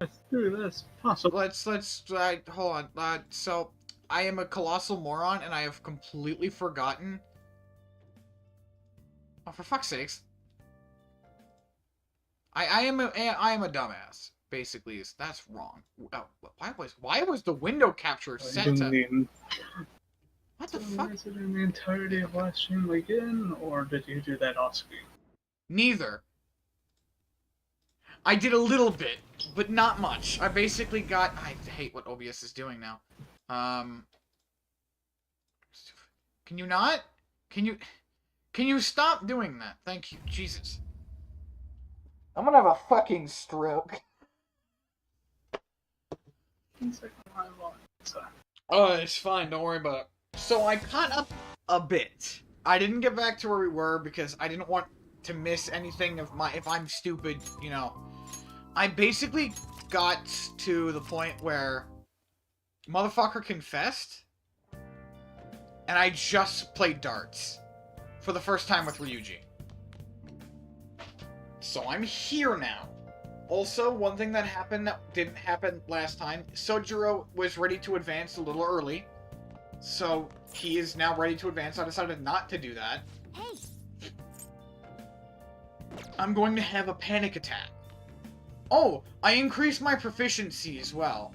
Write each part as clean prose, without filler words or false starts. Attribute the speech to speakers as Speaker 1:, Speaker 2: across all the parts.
Speaker 1: Let's do this. Possible.
Speaker 2: Let's hold on. So I am a colossal moron, and I have completely forgotten. Oh, for fuck's sakes! I am a dumbass. Basically, that's wrong. Why was the window capture set to? What the fuck?
Speaker 1: Was it in the entirety of last stream again, or did you do that off screen?
Speaker 2: Neither. I did a little bit, but not much. I basically got. I hate what OBS is doing now. Can you not? Can you stop doing that? Thank you, Jesus. I'm gonna have a fucking stroke. Oh, it's fine. Don't worry about it. So I caught up a bit. I didn't get back to where we were because I didn't want to miss anything of my. If I'm stupid, you know. I basically got to the point where motherfucker confessed, and I just played darts for the first time with Ryuji. So I'm here now. Also, one thing that happened that didn't happen last time, Sojiro was ready to advance a little early. So he is now ready to advance. I decided not to do that. Hey. I'm going to have a panic attack. Oh, I increased my proficiency as well.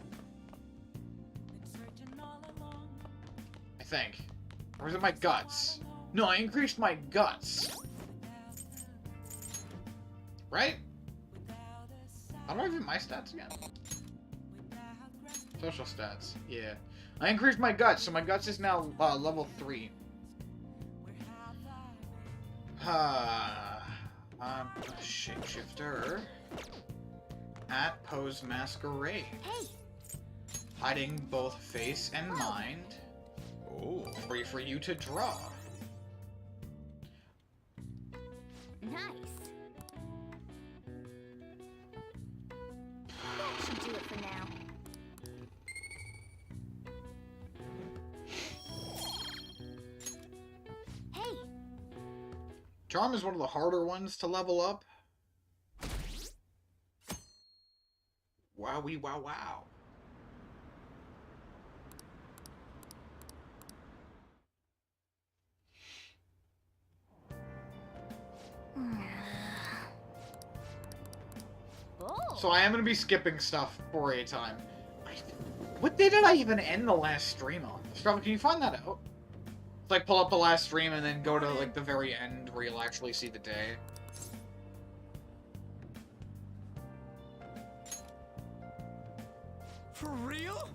Speaker 2: I think. Or is it my guts? No, I increased my guts. Right? How do I view my stats again? Social stats. Yeah. I increased my guts, so my guts is now level 3. I'm a shapeshifter at Pose Masquerade. Hey. Hiding both face and mind. Oh, free for you to draw.
Speaker 3: Nice. That should do it for now. Hey.
Speaker 2: Charm is one of the harder ones to level up. Wowie wow wow. So I am going to be skipping stuff for a time. What day did I even end the last stream on? Strava, can you find that out? Like, pull up the last stream and then go to, like, the very end where you'll actually see the day.
Speaker 4: For real?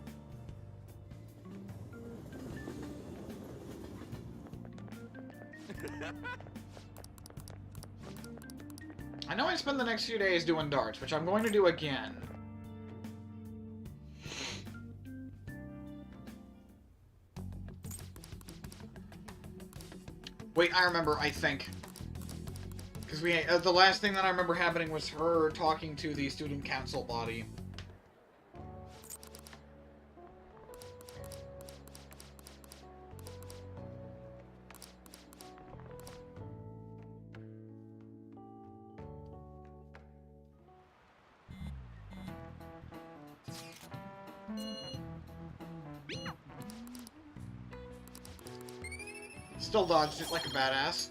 Speaker 2: I know I spend the next few days doing darts, which I'm going to do again. Wait, I remember, I think. Because we, the last thing that I remember happening was her talking to the student council body. Still dodged it like a badass.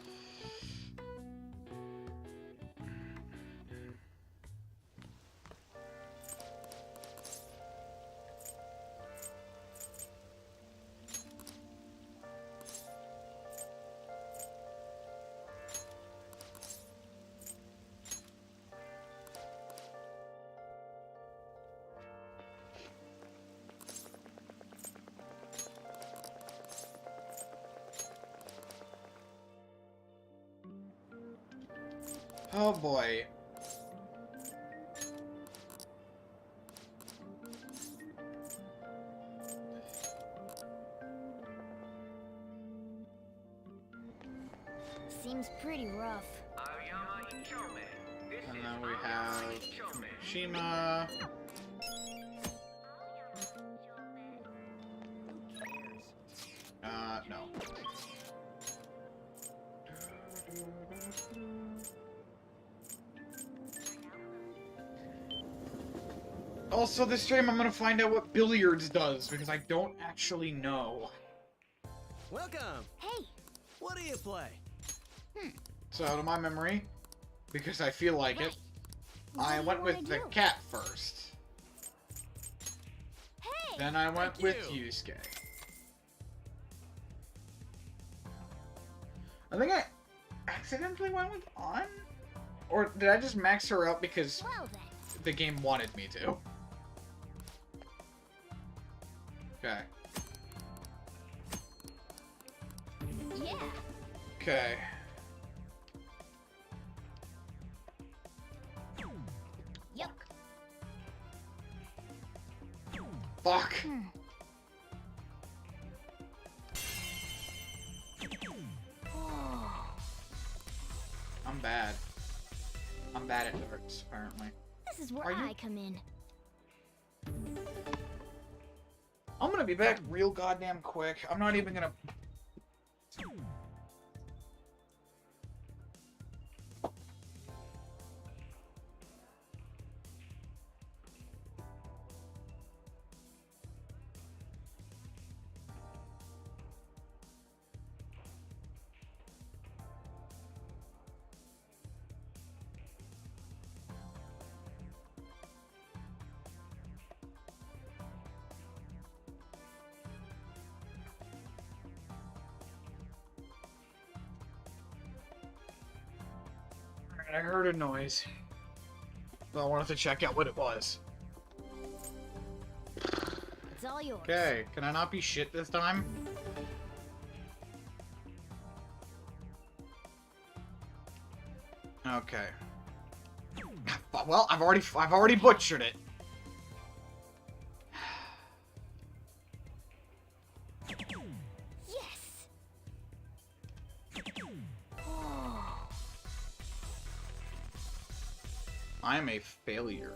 Speaker 2: Oh boy.
Speaker 3: Seems pretty rough.
Speaker 2: And then we have Shima. No. Also, this stream I'm gonna find out what billiards does, because I don't actually know.
Speaker 4: Welcome.
Speaker 3: Hey,
Speaker 4: What do you play?
Speaker 2: So, out of my memory, because I feel like
Speaker 3: right.
Speaker 2: it,
Speaker 3: What
Speaker 2: I
Speaker 3: do you
Speaker 2: went with
Speaker 3: wanna
Speaker 2: the
Speaker 3: do?
Speaker 2: cat first.
Speaker 3: Hey,
Speaker 2: Then I went
Speaker 4: Thank
Speaker 2: with
Speaker 4: you.
Speaker 2: Yusuke. I think I accidentally went with On? Or did I just max her out because
Speaker 3: well then.
Speaker 2: the game wanted me to? Okay.
Speaker 3: Yeah.
Speaker 2: Okay.
Speaker 3: Yuck.
Speaker 2: Fuck.
Speaker 3: Oh,
Speaker 2: I'm bad. I'm bad at darts, apparently.
Speaker 3: this is where
Speaker 2: Are you-
Speaker 3: I come in.
Speaker 2: I'm gonna be back real goddamn quick. I'm not even gonna... I heard a noise. So I wanted to check out what it was.
Speaker 3: It's all yours.
Speaker 2: Okay, can I not be shit this time? Okay. Well, I've already butchered it.
Speaker 3: Yes. Oh,
Speaker 2: I am a failure.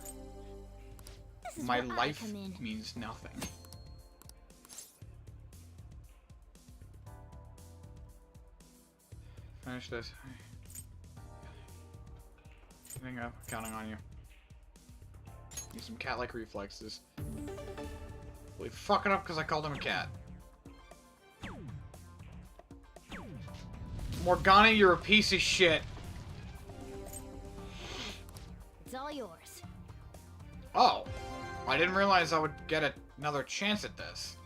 Speaker 3: this is
Speaker 2: My
Speaker 3: where
Speaker 2: life
Speaker 3: I come in.
Speaker 2: means nothing. Finish this. I think I'm counting on you. Use some cat-like reflexes. Will he fuck it up because I called him a cat? Morgana, you're a piece of shit.
Speaker 3: It's all yours.
Speaker 2: Oh. I didn't realize I would get another chance at this.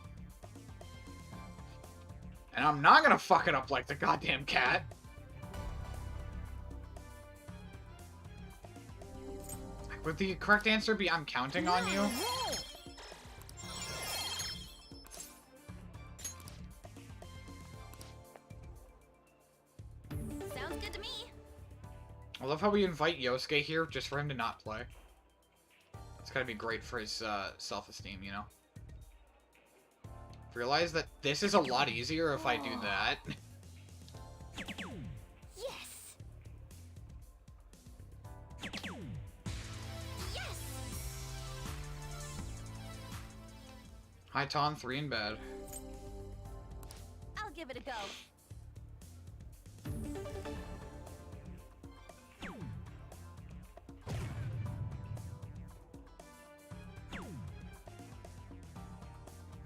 Speaker 2: And I'm not gonna fuck it up like the goddamn cat. Would the correct answer be I'm counting on you?
Speaker 3: Sounds good to me.
Speaker 2: I love how we invite Yosuke here just for him to not play. It's gotta be great for his self-esteem, you know? Realize that this is a lot easier if I do that.
Speaker 3: Yes. Yes.
Speaker 2: Hi, Ton, 3 in bed.
Speaker 3: I'll give it a go.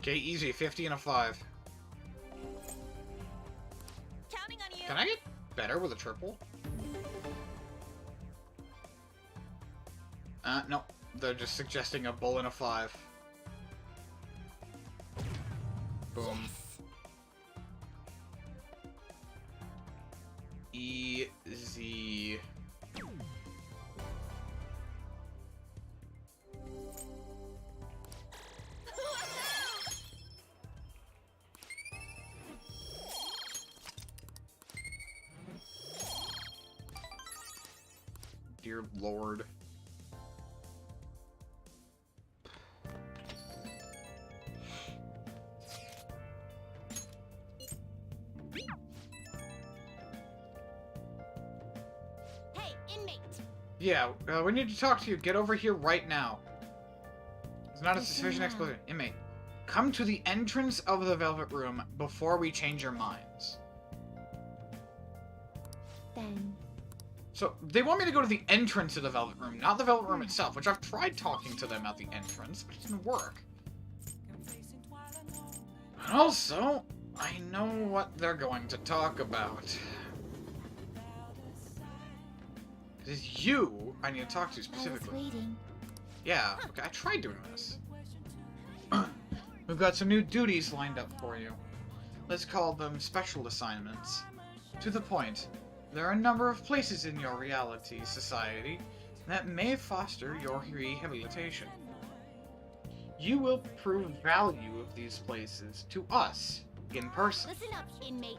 Speaker 2: Okay, easy, 50 and a 5.
Speaker 3: Counting on you.
Speaker 2: Can I get better with a triple? No. They're just suggesting a bull and a 5. Boom. Easy. Dear Lord.
Speaker 3: Hey, inmate.
Speaker 2: Yeah, we need to talk to you. Get over here right now. It's not a
Speaker 3: Listen
Speaker 2: sufficient
Speaker 3: now.
Speaker 2: explanation. Inmate, come to the entrance of the Velvet Room before we change your minds.
Speaker 3: Then.
Speaker 2: So, they want me to go to the entrance of the Velvet Room, not the Velvet Room itself, which I've tried talking to them at the entrance, but it didn't work. And also, I know what they're going to talk about. It is you I need to talk to specifically.
Speaker 3: Waiting.
Speaker 2: Yeah, okay, I tried doing this. We've got some new duties lined up for you. Let's call them special assignments. To the point, there are a number of places in your reality society that may foster your rehabilitation. You will prove value of these places to us in person.
Speaker 3: Listen up, inmate.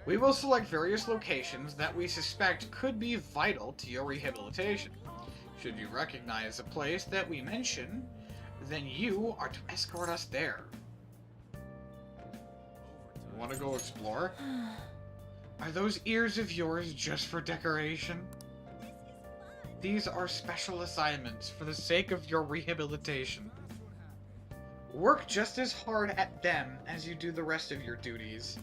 Speaker 2: We will select various locations that we suspect could be vital to your rehabilitation. Should you recognize a place that we mention, then you are to escort us there. Want to go explore? Are those ears of yours just for decoration? These are special assignments for the sake of your rehabilitation. Work just as hard at them as you do the rest of your duties.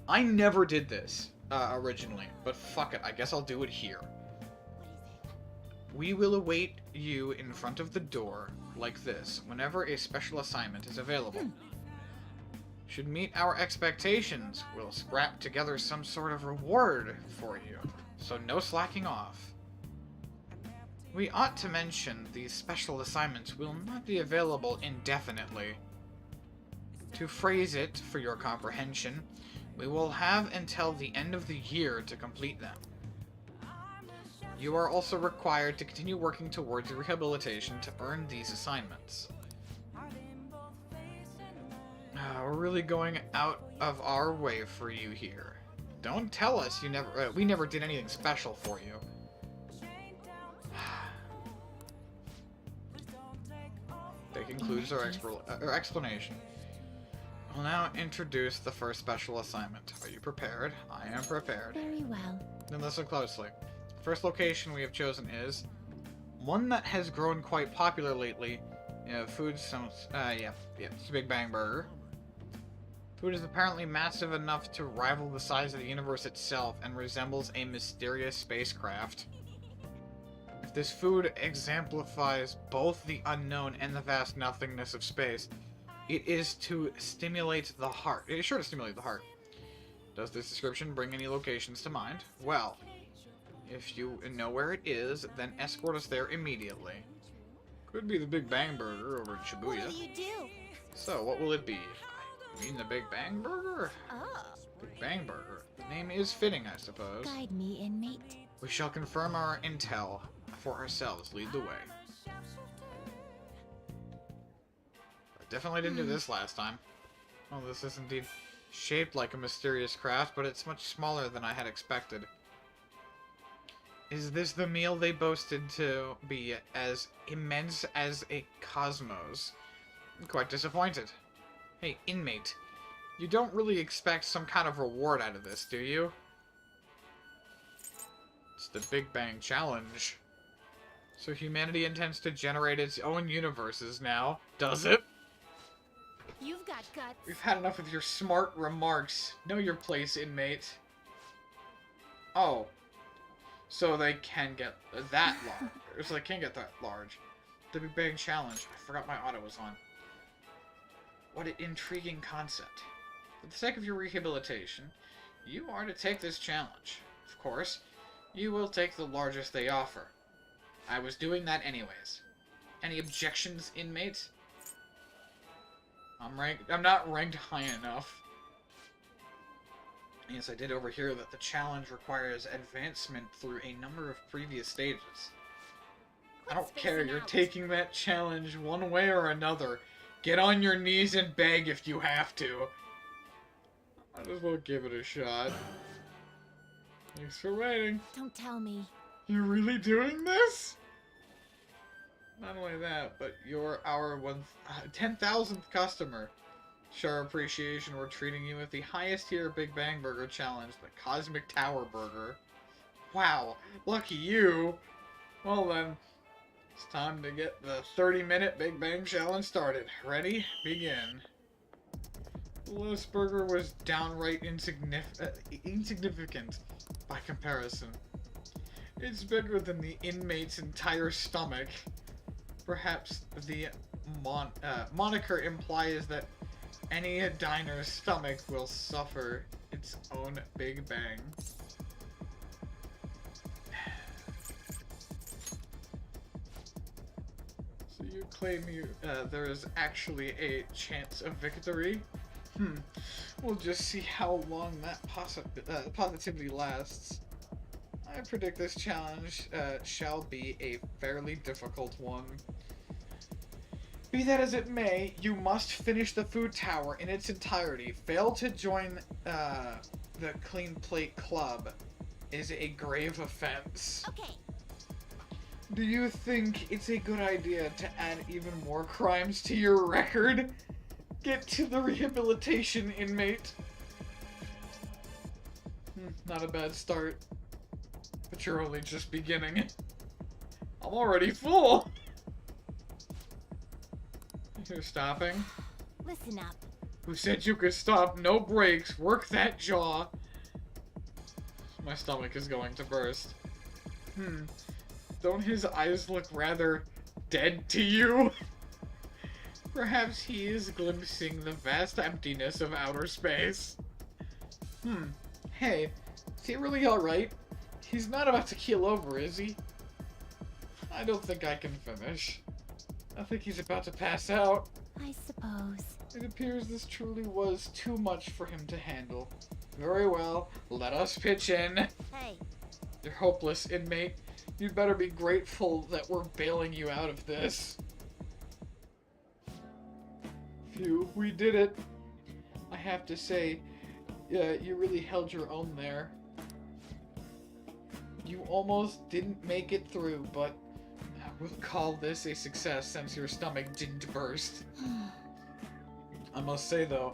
Speaker 2: I never did this, originally, but fuck it, I guess I'll do it here. We will await you in front of the door, like this, whenever a special assignment is available. Should meet our expectations, we'll scrap together some sort of reward for you, so no slacking off. We ought to mention these special assignments will not be available indefinitely. To phrase it for your comprehension, we will have until the end of the year to complete them. You are also required to continue working towards rehabilitation to earn these assignments. We're really going out of our way for you here. Don't tell us we never did anything special for you. That concludes our explanation. We'll now introduce the first special assignment. Are you prepared? I am prepared.
Speaker 3: Very well.
Speaker 2: Then listen closely. First location we have chosen is one that has grown quite popular lately. Food sounds, it's Big Bang Burger. Food is apparently massive enough to rival the size of the universe itself and resembles a mysterious spacecraft. If this food exemplifies both the unknown and the vast nothingness of space, it is to stimulate the heart. It is sure to stimulate the heart. Does this description bring any locations to mind? Well, if you know where it is, then escort us there immediately. Could be the Big Bang Burger over in Shibuya.
Speaker 3: What will you do?
Speaker 2: So, what will it be? You mean the Big Bang Burger?
Speaker 3: Oh.
Speaker 2: Big Bang Burger. The name is fitting, I suppose.
Speaker 3: Guide me, inmate.
Speaker 2: We shall confirm our intel for ourselves. Lead the way. I definitely didn't do this last time. Oh, this is indeed shaped like a mysterious craft, but it's much smaller than I had expected. Is this the meal they boasted to be as immense as a cosmos? I'm quite disappointed. Hey, inmate, you don't really expect some kind of reward out of this, do you? It's the Big Bang Challenge. So humanity intends to generate its own universes now, does it?
Speaker 3: You've got guts.
Speaker 2: We've had enough of your smart remarks. Know your place, inmate. Oh. So they can get that large. So they can get that large. The Big Bang Challenge. I forgot my auto was on. What an intriguing concept. For the sake of your rehabilitation, you are to take this challenge. Of course, you will take the largest they offer. I was doing that anyways. Any objections, inmate? I'm not ranked high enough. Yes, I did overhear that the challenge requires advancement through a number of previous stages. I don't care, you're taking that challenge one way or another. Get on your knees and beg if you have to. I just will give it a shot. Thanks for waiting.
Speaker 3: Don't tell me.
Speaker 2: You're really doing this? Not only that, but you're our 10,000th customer. Show our appreciation, we're treating you with the highest tier Big Bang Burger challenge, the Cosmic Tower Burger. Wow, lucky you. Well then, it's time to get the 30-minute Big Bang Challenge started. Ready? Begin. The lowest burger was downright insignificant by comparison. It's bigger than the inmate's entire stomach. Perhaps the moniker implies that any diner's stomach will suffer its own Big Bang. So you claim there is actually a chance of victory? We'll just see how long that positivity lasts. I predict this challenge shall be a fairly difficult one. Be that as it may, you must finish the food tower in its entirety. Fail to join the Clean Plate Club is a grave offense.
Speaker 3: Okay.
Speaker 2: Do you think it's a good idea to add even more crimes to your record? Get to the rehabilitation, inmate. Not a bad start. But you're only just beginning. I'm already full! You're stopping?
Speaker 3: Listen up.
Speaker 2: Who said you could stop? No breaks. Work that jaw. My stomach is going to burst. Don't his eyes look rather dead to you? Perhaps he is glimpsing the vast emptiness of outer space. Hey, is he really alright? He's not about to keel over, is he? I don't think I can finish. I think he's about to pass out.
Speaker 3: I suppose.
Speaker 2: It appears this truly was too much for him to handle. Very well, let us pitch in.
Speaker 3: Hey.
Speaker 2: You're hopeless, inmate. You'd better be grateful that we're bailing you out of this. Phew, we did it. I have to say, you really held your own there. You almost didn't make it through, but we'll call this a success since your stomach didn't burst. I must say though,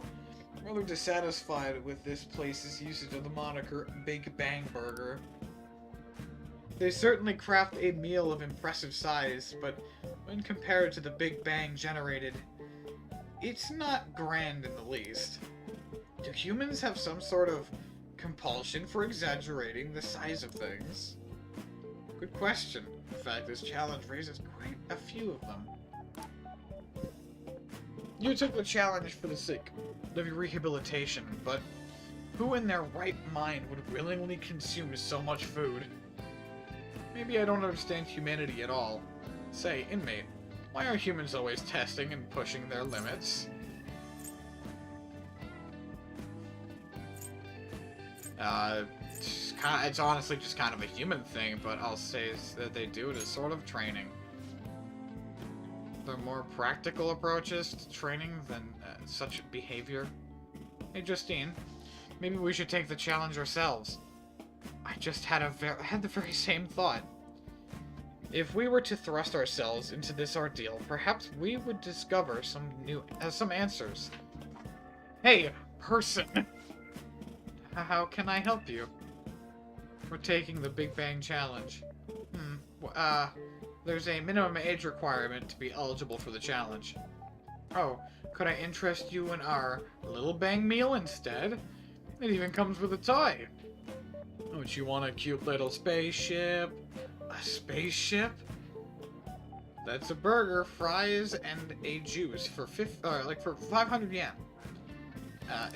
Speaker 2: I'm rather dissatisfied with this place's usage of the moniker Big Bang Burger. They certainly craft a meal of impressive size, but when compared to the Big Bang generated, it's not grand in the least. Do humans have some sort of compulsion for exaggerating the size of things? Good question. In fact, this challenge raises quite a few of them. You took the challenge for the sake of your rehabilitation, but who in their right mind would willingly consume so much food? Maybe I don't understand humanity at all. Say, inmate, why are humans always testing and pushing their limits? It's honestly just kind of a human thing, but I'll say that they do it as sort of training. There are more practical approaches to training than such behavior. Hey, Justine, maybe we should take the challenge ourselves. I just had the very same thought. If we were to thrust ourselves into this ordeal, perhaps we would discover some answers. Hey, person! How can I help you? We're taking the Big Bang Challenge. There's a minimum age requirement to be eligible for the challenge. Oh, could I interest you in our Little Bang meal instead? It even comes with a toy. Don't you want a cute little spaceship? A spaceship? That's a burger, fries, and a juice for for 500 yen.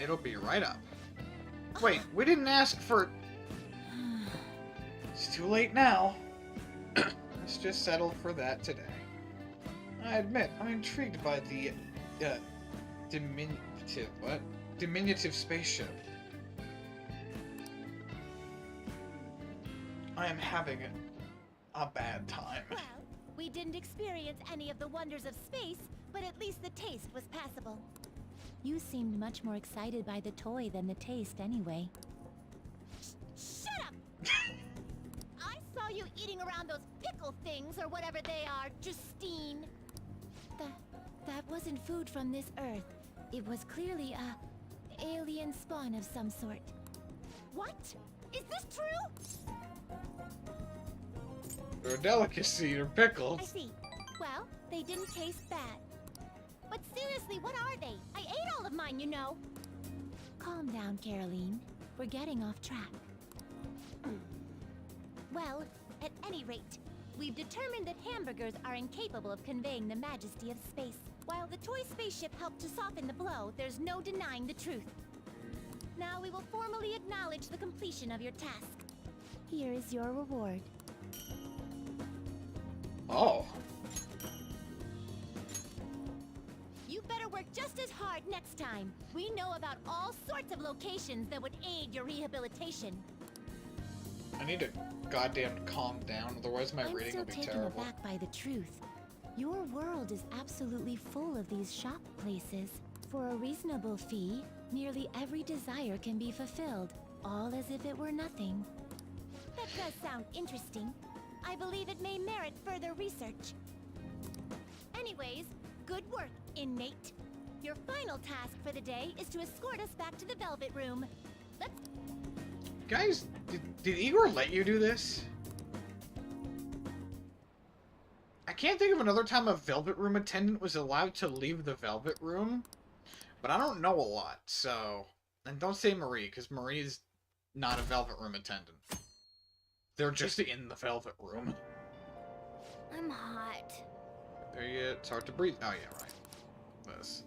Speaker 2: It'll be right up. Wait, we didn't ask for... It's too late now. Let's just settle for that today. I admit, I'm intrigued by the, diminutive spaceship. I am having a bad time.
Speaker 3: Well, we didn't experience any of the wonders of space, but at least the taste was passable. You seemed much more excited by the toy than the taste anyway. Shut up! I saw you eating around those pickle things or whatever they are, Justine. That wasn't food from this Earth. It was clearly a alien spawn of some sort. What? Is this true?
Speaker 2: They're a delicacy, they're pickles.
Speaker 3: I see. Well, they didn't taste bad. But seriously, what are they? I ate all of mine, you know. Calm down, Caroline. We're getting off track. Well, At any rate, we've determined that hamburgers are incapable of conveying the majesty of space. While the toy spaceship helped to soften the blow, there's no denying the truth. Now we will formally acknowledge the completion of your task. Here is your reward.
Speaker 2: Oh.
Speaker 3: You better work just as hard next time. We know about all sorts of locations that would aid your rehabilitation.
Speaker 2: I need to goddamn calm down, otherwise my reading will be
Speaker 3: I'm still taken
Speaker 2: terrible.
Speaker 3: aback by the truth. Your world is absolutely full of these shop places. For a reasonable fee, nearly every desire can be fulfilled, all as if it were nothing. That does sound interesting. I believe it may merit further research. Anyways, good work, inmate. Your final task for the day is to escort us back to the Velvet Room. Let's...
Speaker 2: Guys, did Igor let you do this? I can't think of another time a Velvet Room attendant was allowed to leave the Velvet Room, but I don't know a lot, so... And don't say Marie, because Marie is not a Velvet Room attendant. They're just in the Velvet Room.
Speaker 3: I'm hot.
Speaker 2: There you it's hard to breathe. Oh yeah, right. This.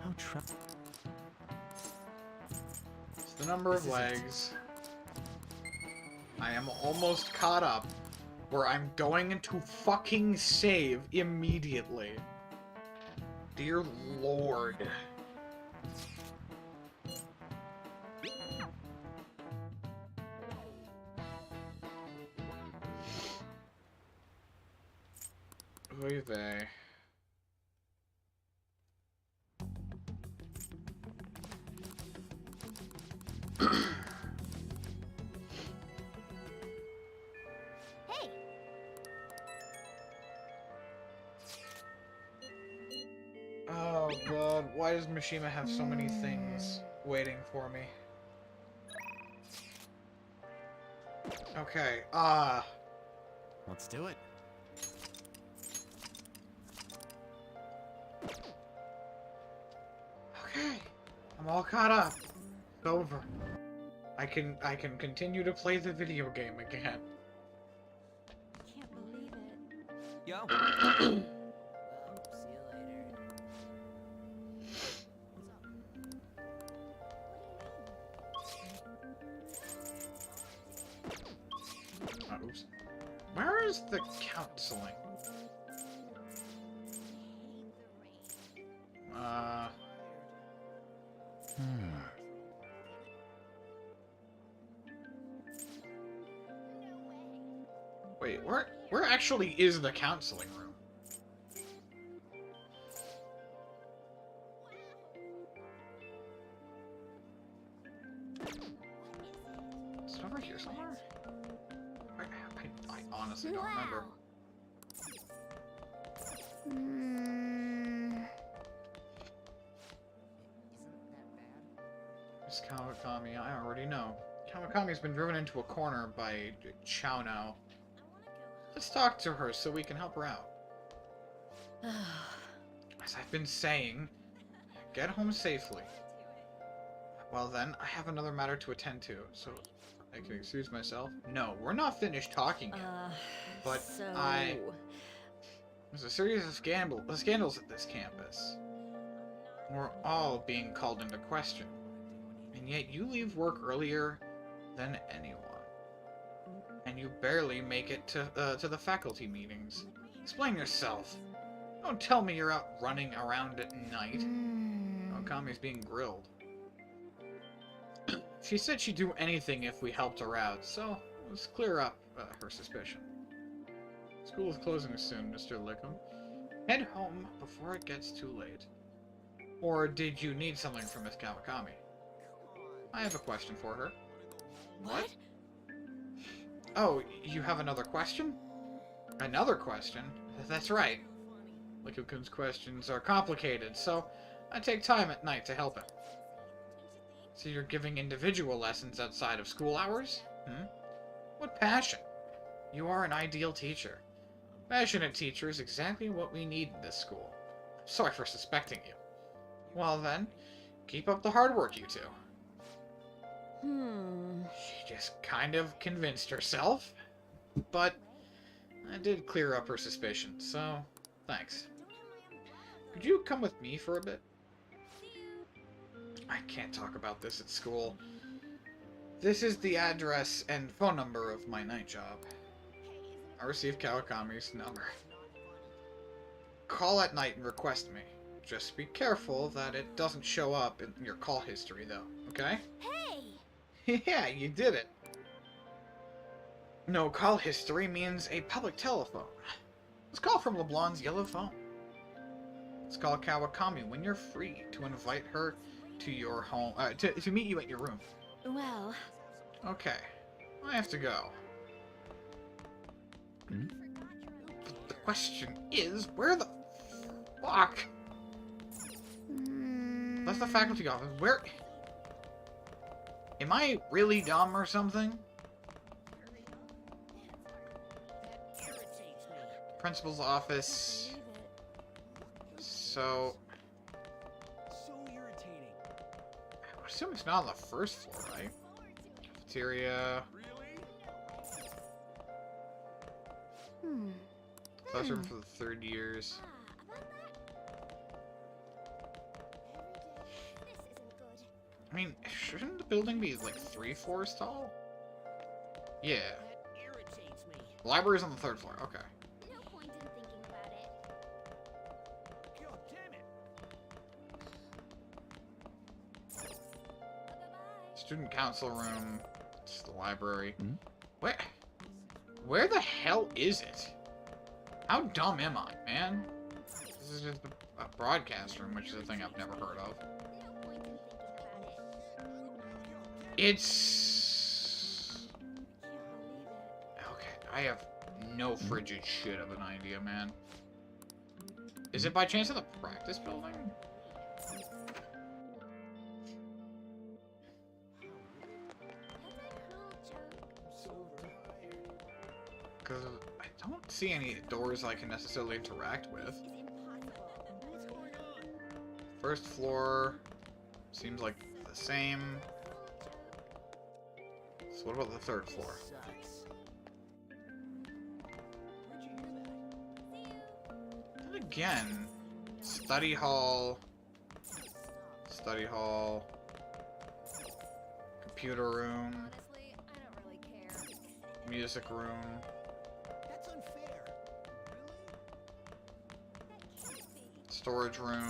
Speaker 4: How try.
Speaker 2: It's the number of
Speaker 4: This is it.
Speaker 2: legs. I am almost caught up, where I'm going to fucking save immediately. Dear Lord. Oy vey.
Speaker 3: Hey!
Speaker 2: Oh god, why does Mishima have so many things waiting for me? Okay,
Speaker 4: Let's do it.
Speaker 2: okay. I'm all caught up. It's over. I can continue to play the video game again.
Speaker 3: Can't believe it.
Speaker 4: Yo. Well, see you later.
Speaker 2: Oops. Where is the counseling? Wait, where actually is the counseling room? Is it over here somewhere? I honestly don't remember. It's Kawakami, I already know. Kawakami's been driven into a corner by Chao now. Let's talk to her so we can help her out. As I've been saying, get home safely. Well then, I have another matter to attend to, so I can excuse myself. No, we're not finished talking yet. But there's a series of scandals at this campus. We're all being called into question. And yet you leave work earlier than anyone. And you barely make it to the faculty meetings. Explain yourself. Don't tell me you're out running around at night. Okami's being grilled. She said she'd do anything if we helped her out, so let's clear up her suspicion. School is closing soon, Mr. Lickham. Head home before it gets too late. Or did you need something from Miss Kawakami? I have a question for her.
Speaker 3: What?
Speaker 2: Oh, you have another question? Another question? That's right. Licham's questions are complicated, so I take time at night to help him. So you're giving individual lessons outside of school hours? What passion. You are an ideal teacher. Passionate teacher is exactly what we need in this school. Sorry for suspecting you. Well then, keep up the hard work, you two. She just kind of convinced herself, but I did clear up her suspicions, so thanks. Could you come with me for a bit? I can't talk about this at school. This is the address and phone number of my night job. I received Kawakami's number. Call at night and request me. Just be careful that it doesn't show up in your call history, though, okay?
Speaker 3: Hey!
Speaker 2: Yeah, you did it. No call history means a public telephone. Let's call from LeBlanc's yellow phone. Let's call Kawakami when you're free to invite her to your home, to meet you at your room.
Speaker 3: Well...
Speaker 2: Okay, I have to go.
Speaker 3: Hmm?
Speaker 2: But the question is, where the fuck? That's the faculty office. Where? Am I really dumb or something? Principal's office. So... I would assume it's not on the first floor, right? Cafeteria. Classroom for the third years. I mean, shouldn't the building be like 3 floors tall? Yeah. The library's on the 3rd floor, okay.
Speaker 3: No point in thinking about it.
Speaker 5: God damn it!
Speaker 2: Student council room. It's the library. Where the hell is it? How dumb am I, man? This is just a broadcast room, which is a thing I've never heard of. It's... Okay, I have no frigid shit of an idea, man. Is it by chance in the practice building? Because I don't see any doors I can necessarily interact with. First floor seems like the same. So what about the 3rd floor? And again, study hall, computer room,
Speaker 3: Honestly, I don't really care.
Speaker 2: music room.
Speaker 5: That's unfair.
Speaker 2: Storage room.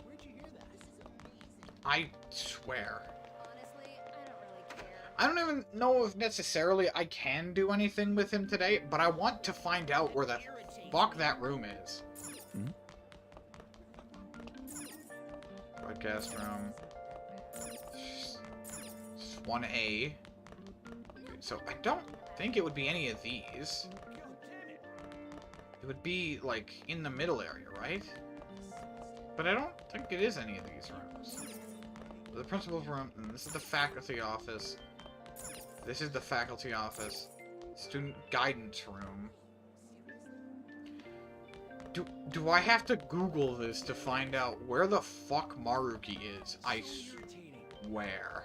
Speaker 5: Where'd you hear that?
Speaker 2: I swear.
Speaker 3: Honestly, I don't really care.
Speaker 2: I don't even know if necessarily I can do anything with him today, but I want to find out where the fuck that room is. Broadcast room. 1A. So I don't think it would be any of these. It would be, like, in the middle area, right? But I don't think it is any of these rooms. The principal's room, and this is the faculty office. This is the faculty office. Student guidance room. Do I have to Google this to find out where the fuck Maruki is? I swear.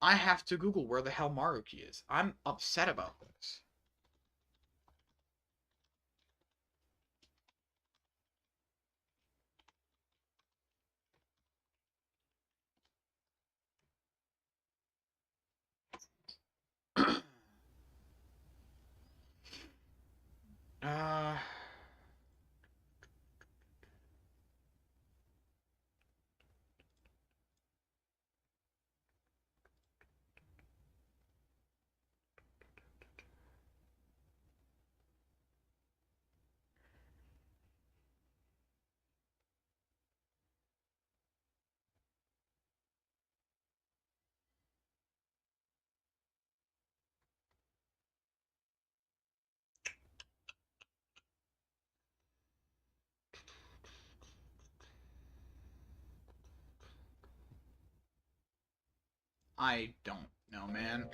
Speaker 2: I have to Google where the hell Maruki is. I'm upset about this. uh... I don't know, man.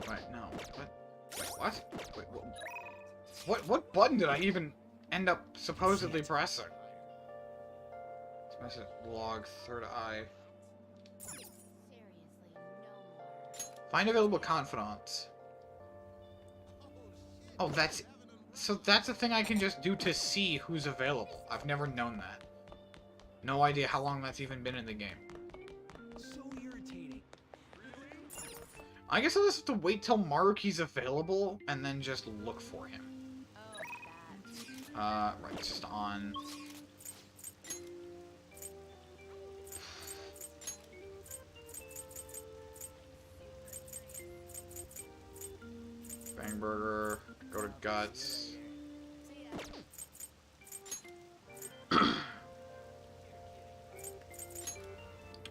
Speaker 2: Wait, no. What? Wait, what button did I even end up supposedly pressing? Message log, third eye.
Speaker 3: Seriously, no more.
Speaker 2: Find available confidants. Oh, that's... So that's a thing I can just do to see who's available. I've never known that. No idea how long that's even been in the game.
Speaker 5: So irritating.
Speaker 2: I guess I'll just have to wait till Maruki's available and then just look for him.
Speaker 3: Oh, that.
Speaker 2: Right, it's just on... Bangburger, go to Guts.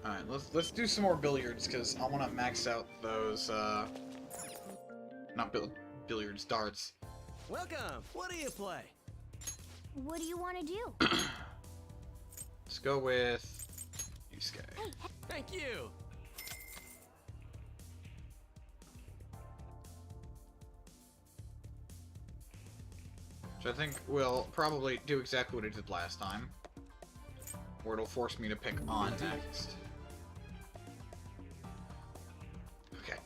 Speaker 2: Alright, let's do some more billiards, because I want to max out those, not billiards, darts.
Speaker 5: Welcome. What do you play?
Speaker 3: What do you want to do?
Speaker 2: Let's go with Yusuke.
Speaker 5: Thank you.
Speaker 2: Which I think will probably do exactly what it did last time. Or it'll force me to pick on next. Okay.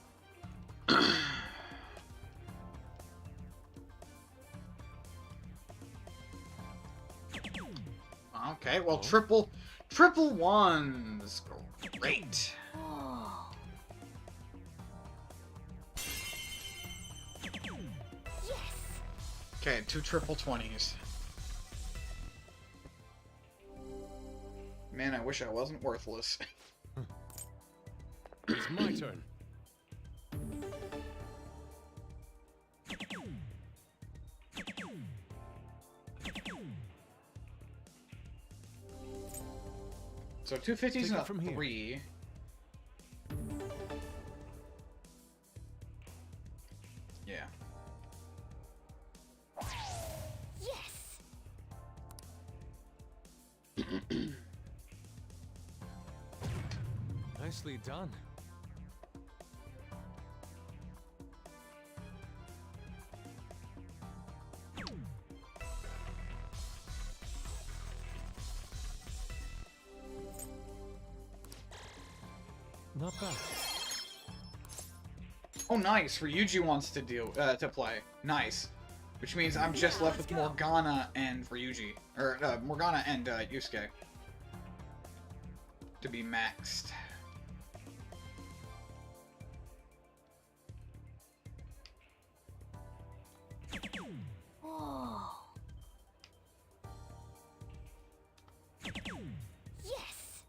Speaker 2: Okay, well, triple ones. Great.
Speaker 3: Oh. Yes.
Speaker 2: Okay, 2 triple 20s. Man, I wish I wasn't worthless.
Speaker 5: It's my turn.
Speaker 2: So 2 50s
Speaker 5: Take
Speaker 2: and
Speaker 5: it
Speaker 2: a
Speaker 5: from here.
Speaker 2: 3. Yeah.
Speaker 3: Yes.
Speaker 5: Nicely done. Not bad.
Speaker 2: Oh, nice. Ryuji wants to to play. Nice. Which means I'm just left with Morgana and Ryuji. Or, Morgana and, Yusuke. To be maxed.
Speaker 3: Oh. Yes.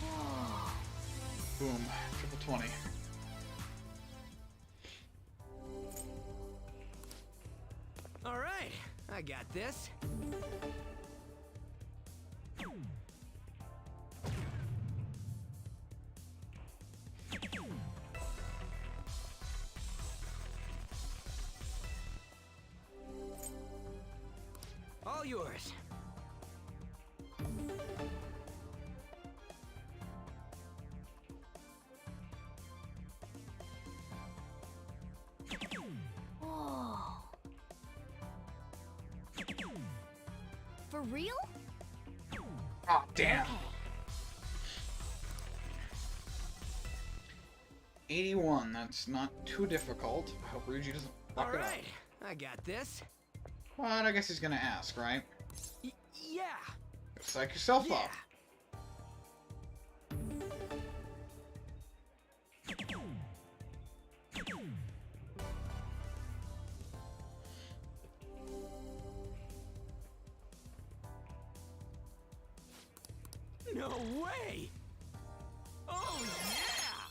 Speaker 3: Oh.
Speaker 2: Boom. Triple 20.
Speaker 5: All right, I got this. All yours.
Speaker 3: Oh. For real?
Speaker 2: Oh, damn.
Speaker 3: Okay.
Speaker 2: 81. That's not too difficult. I hope Ryuji doesn't fuck
Speaker 5: All
Speaker 2: it up.
Speaker 5: right, I got this.
Speaker 2: But I guess he's gonna ask, right?
Speaker 5: Yeah.
Speaker 2: Psych yourself
Speaker 5: Yeah.
Speaker 2: up.
Speaker 5: No way! Oh yeah!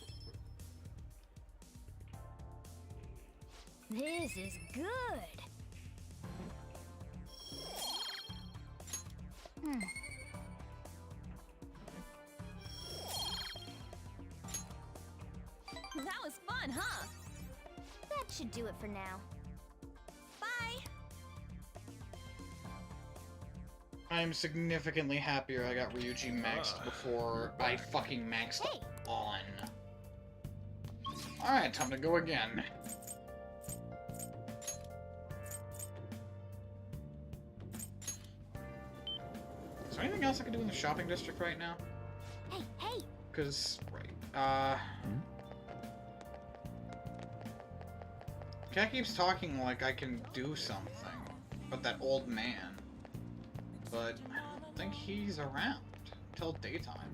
Speaker 3: This is good. That was fun, huh? That should do it for now. Bye.
Speaker 2: I'm significantly happier I got Ryuji maxed before I fucking maxed
Speaker 3: Hey!
Speaker 2: on. Alright, time to go again. Is there anything else I can do in the shopping district right now?
Speaker 3: Hey, hey!
Speaker 2: Because, right, Cat keeps talking like I can do something about that old man, but I don't think he's around until daytime.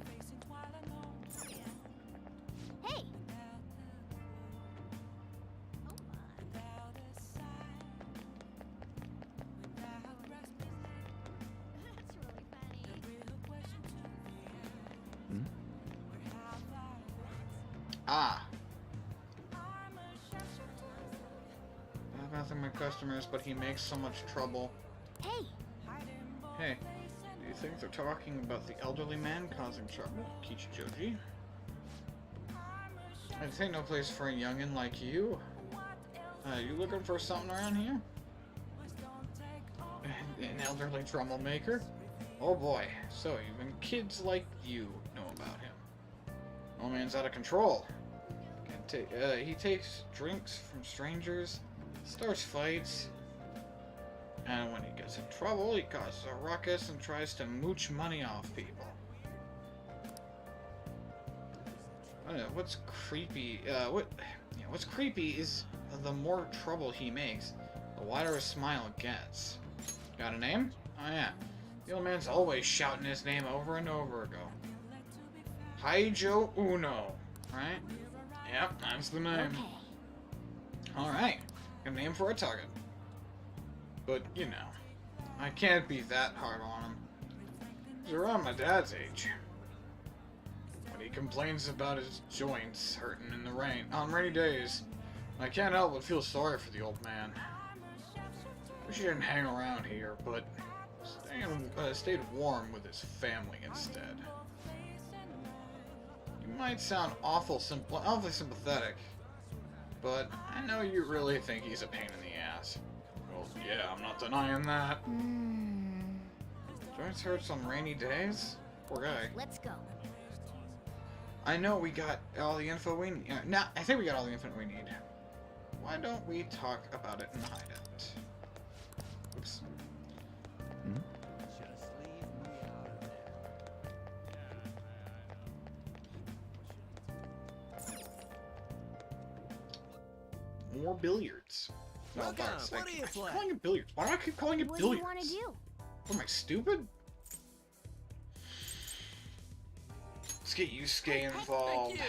Speaker 3: Hey!
Speaker 2: Ah! I'm nothing my customers, but he makes so much trouble.
Speaker 3: Hey!
Speaker 2: Hey, do you think they're talking about the elderly man causing trouble, Kichijoji? This ain't no place for a youngin' like you. You looking for something around here? An elderly troublemaker? Oh boy, so even kids like you know about him. Old man's out of control. He takes drinks from strangers, starts fights, and when he gets in trouble, he causes a ruckus and tries to mooch money off people. What's creepy? What's creepy is the more trouble he makes, the wider his smile gets. Got a name? Oh yeah, the old man's always shouting his name over and over ago. Haijo Uno, right? Yep, that's the name.
Speaker 3: Okay.
Speaker 2: Alright, a name for a target. But, you know, I can't be that hard on him. He's around my dad's age. When he complains about his joints hurting in the rain, on rainy days, I can't help but feel sorry for the old man. Wish he didn't hang around here, but stayed warm with his family instead. You might sound awfully sympathetic, but I know you really think he's a pain in the ass. Well, yeah, I'm not denying that. Joints hurts on rainy days? Poor guy.
Speaker 3: Let's go.
Speaker 2: I know we got all the info we need. Nah, I think we got all the info we need. Why don't we talk about it and hide it? Oops.
Speaker 5: Just leave me out of there.
Speaker 2: More billiards. No,
Speaker 5: Welcome.
Speaker 2: darts.
Speaker 5: What do you
Speaker 2: I keep
Speaker 5: play?
Speaker 2: calling it billiards. Why do I keep calling it
Speaker 3: What do you
Speaker 2: billiards?
Speaker 3: want to do?
Speaker 2: What, am I stupid? Let's get Yusuke involved.
Speaker 5: Thank you.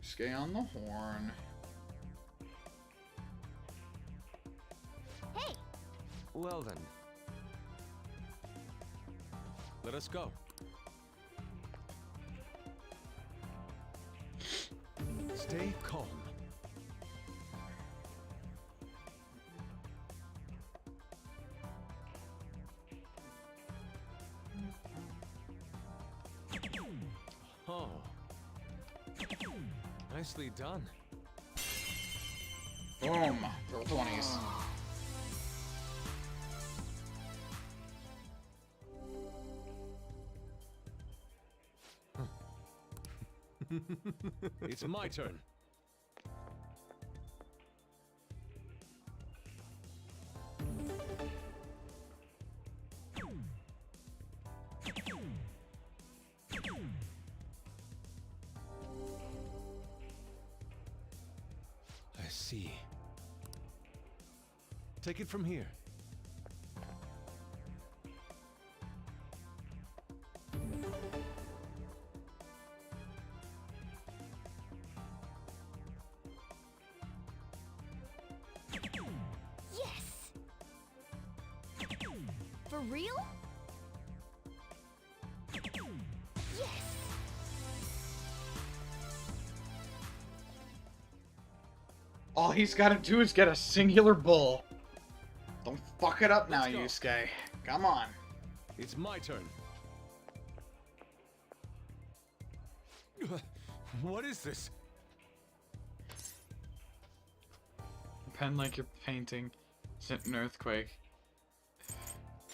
Speaker 2: Yusuke on the horn.
Speaker 3: Hey!
Speaker 5: Well then. Let us go. Stay calm. Oh. Nicely done.
Speaker 2: Boom. Roll 20s.
Speaker 5: It's my turn. I see. Take it from here.
Speaker 3: Yes! For real? Yes!
Speaker 2: All he's got to do is get a singular bull. Don't fuck it up now,
Speaker 5: Let's go.
Speaker 2: Yusuke. Come on.
Speaker 5: It's my turn. What is this?
Speaker 2: Pen like you're painting. Sent an earthquake.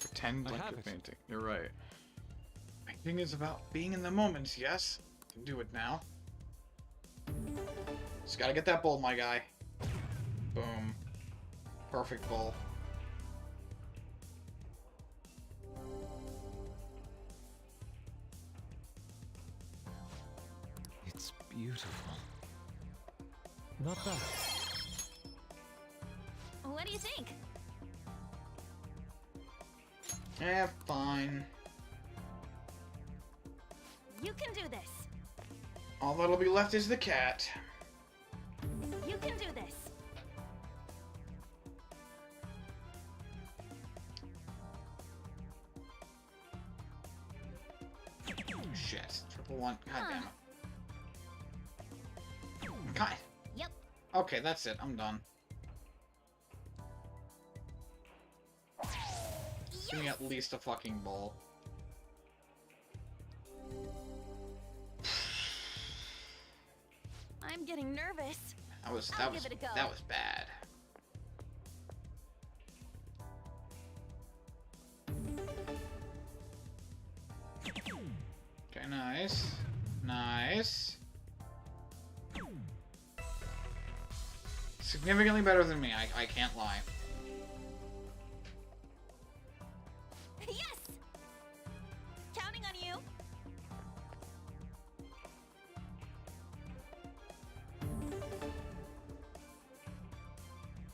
Speaker 2: Pretend
Speaker 6: I
Speaker 2: like
Speaker 6: have
Speaker 2: you're
Speaker 6: it.
Speaker 2: painting. You're right. Painting is about being in the moment, yes? Can do it now. Just gotta get that bowl, my guy. Boom. Perfect bowl.
Speaker 6: It's beautiful. Not bad.
Speaker 3: What do you think?
Speaker 2: Eh, fine.
Speaker 3: You can do this.
Speaker 2: All that'll be left is the cat.
Speaker 3: You can do this.
Speaker 2: Shit. Triple one. God
Speaker 3: Huh.
Speaker 2: damn it. God.
Speaker 3: Yep.
Speaker 2: Okay, that's it. I'm done. Give me
Speaker 3: Yes!
Speaker 2: at least a fucking bowl.
Speaker 3: I'm getting nervous.
Speaker 2: That was
Speaker 3: I'll give it a go.
Speaker 2: that was bad. Okay, nice. Nice. Significantly better than me, I can't lie.
Speaker 3: Yes! Counting on you.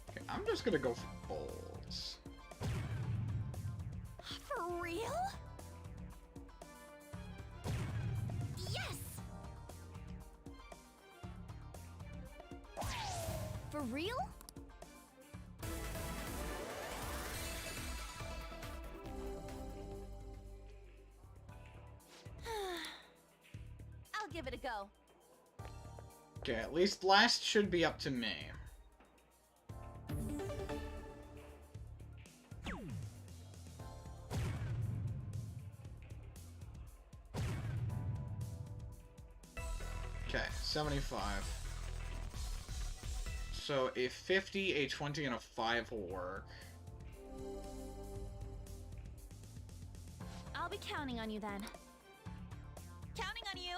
Speaker 2: Okay, I'm just gonna go for bowls.
Speaker 3: For real? Yes! For real? I'll give it a go.
Speaker 2: Okay, at least last should be up to me. Okay, 75. So a 50, a 20, and a 5 will work.
Speaker 3: I'll be counting on you then. Counting on you.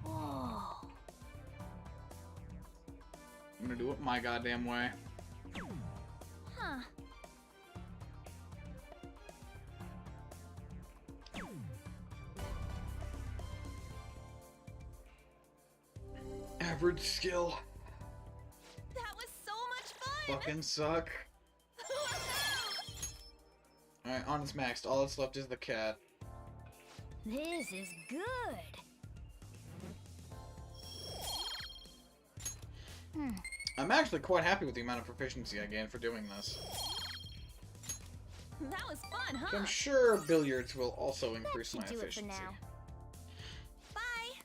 Speaker 3: Whoa.
Speaker 2: I'm gonna do it my goddamn way.
Speaker 3: Huh.
Speaker 2: Average skill.
Speaker 3: That was so much fun!
Speaker 2: Fucking suck. Alright, on its maxed. All that's left is the cat.
Speaker 3: This is good.
Speaker 2: I'm actually quite happy with the amount of proficiency I gained for doing this.
Speaker 3: That was fun, huh?
Speaker 2: I'm sure billiards will also increase
Speaker 3: That
Speaker 2: my
Speaker 3: should do it for
Speaker 2: efficiency.
Speaker 3: now. Bye.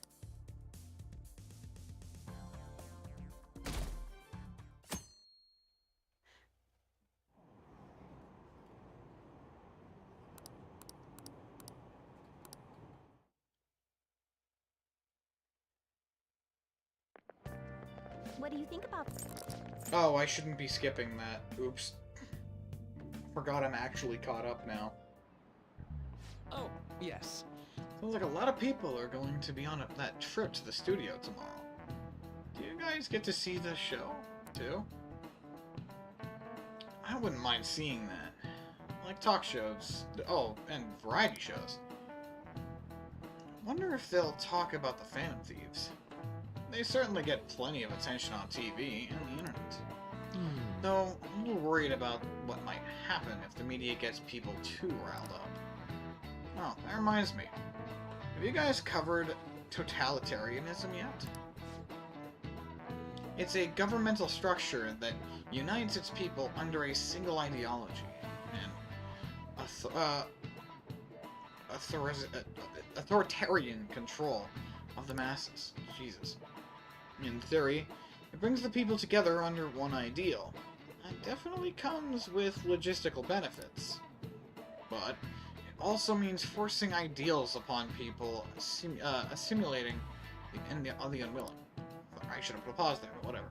Speaker 3: What do you think about?
Speaker 2: Oh, I shouldn't be skipping that. Oops. Forgot I'm actually caught up now.
Speaker 6: Oh, yes.
Speaker 2: Sounds like a lot of people are going to be on that trip to the studio tomorrow. Do you guys get to see the show, too? I wouldn't mind seeing that. Like talk shows. Oh, and variety shows. Wonder if they'll talk about the Phantom Thieves. They certainly get plenty of attention on TV and the internet. Though, I'm a little worried about what might happen if the media gets people too riled up. Oh, that reminds me. Have you guys covered totalitarianism yet? It's a governmental structure that unites its people under a single ideology and authoritarian control of the masses. Jesus. In theory, it brings the people together under one ideal. That definitely comes with logistical benefits. But it also means forcing ideals upon people, assimilating the unwilling. I should have put a pause there, but whatever.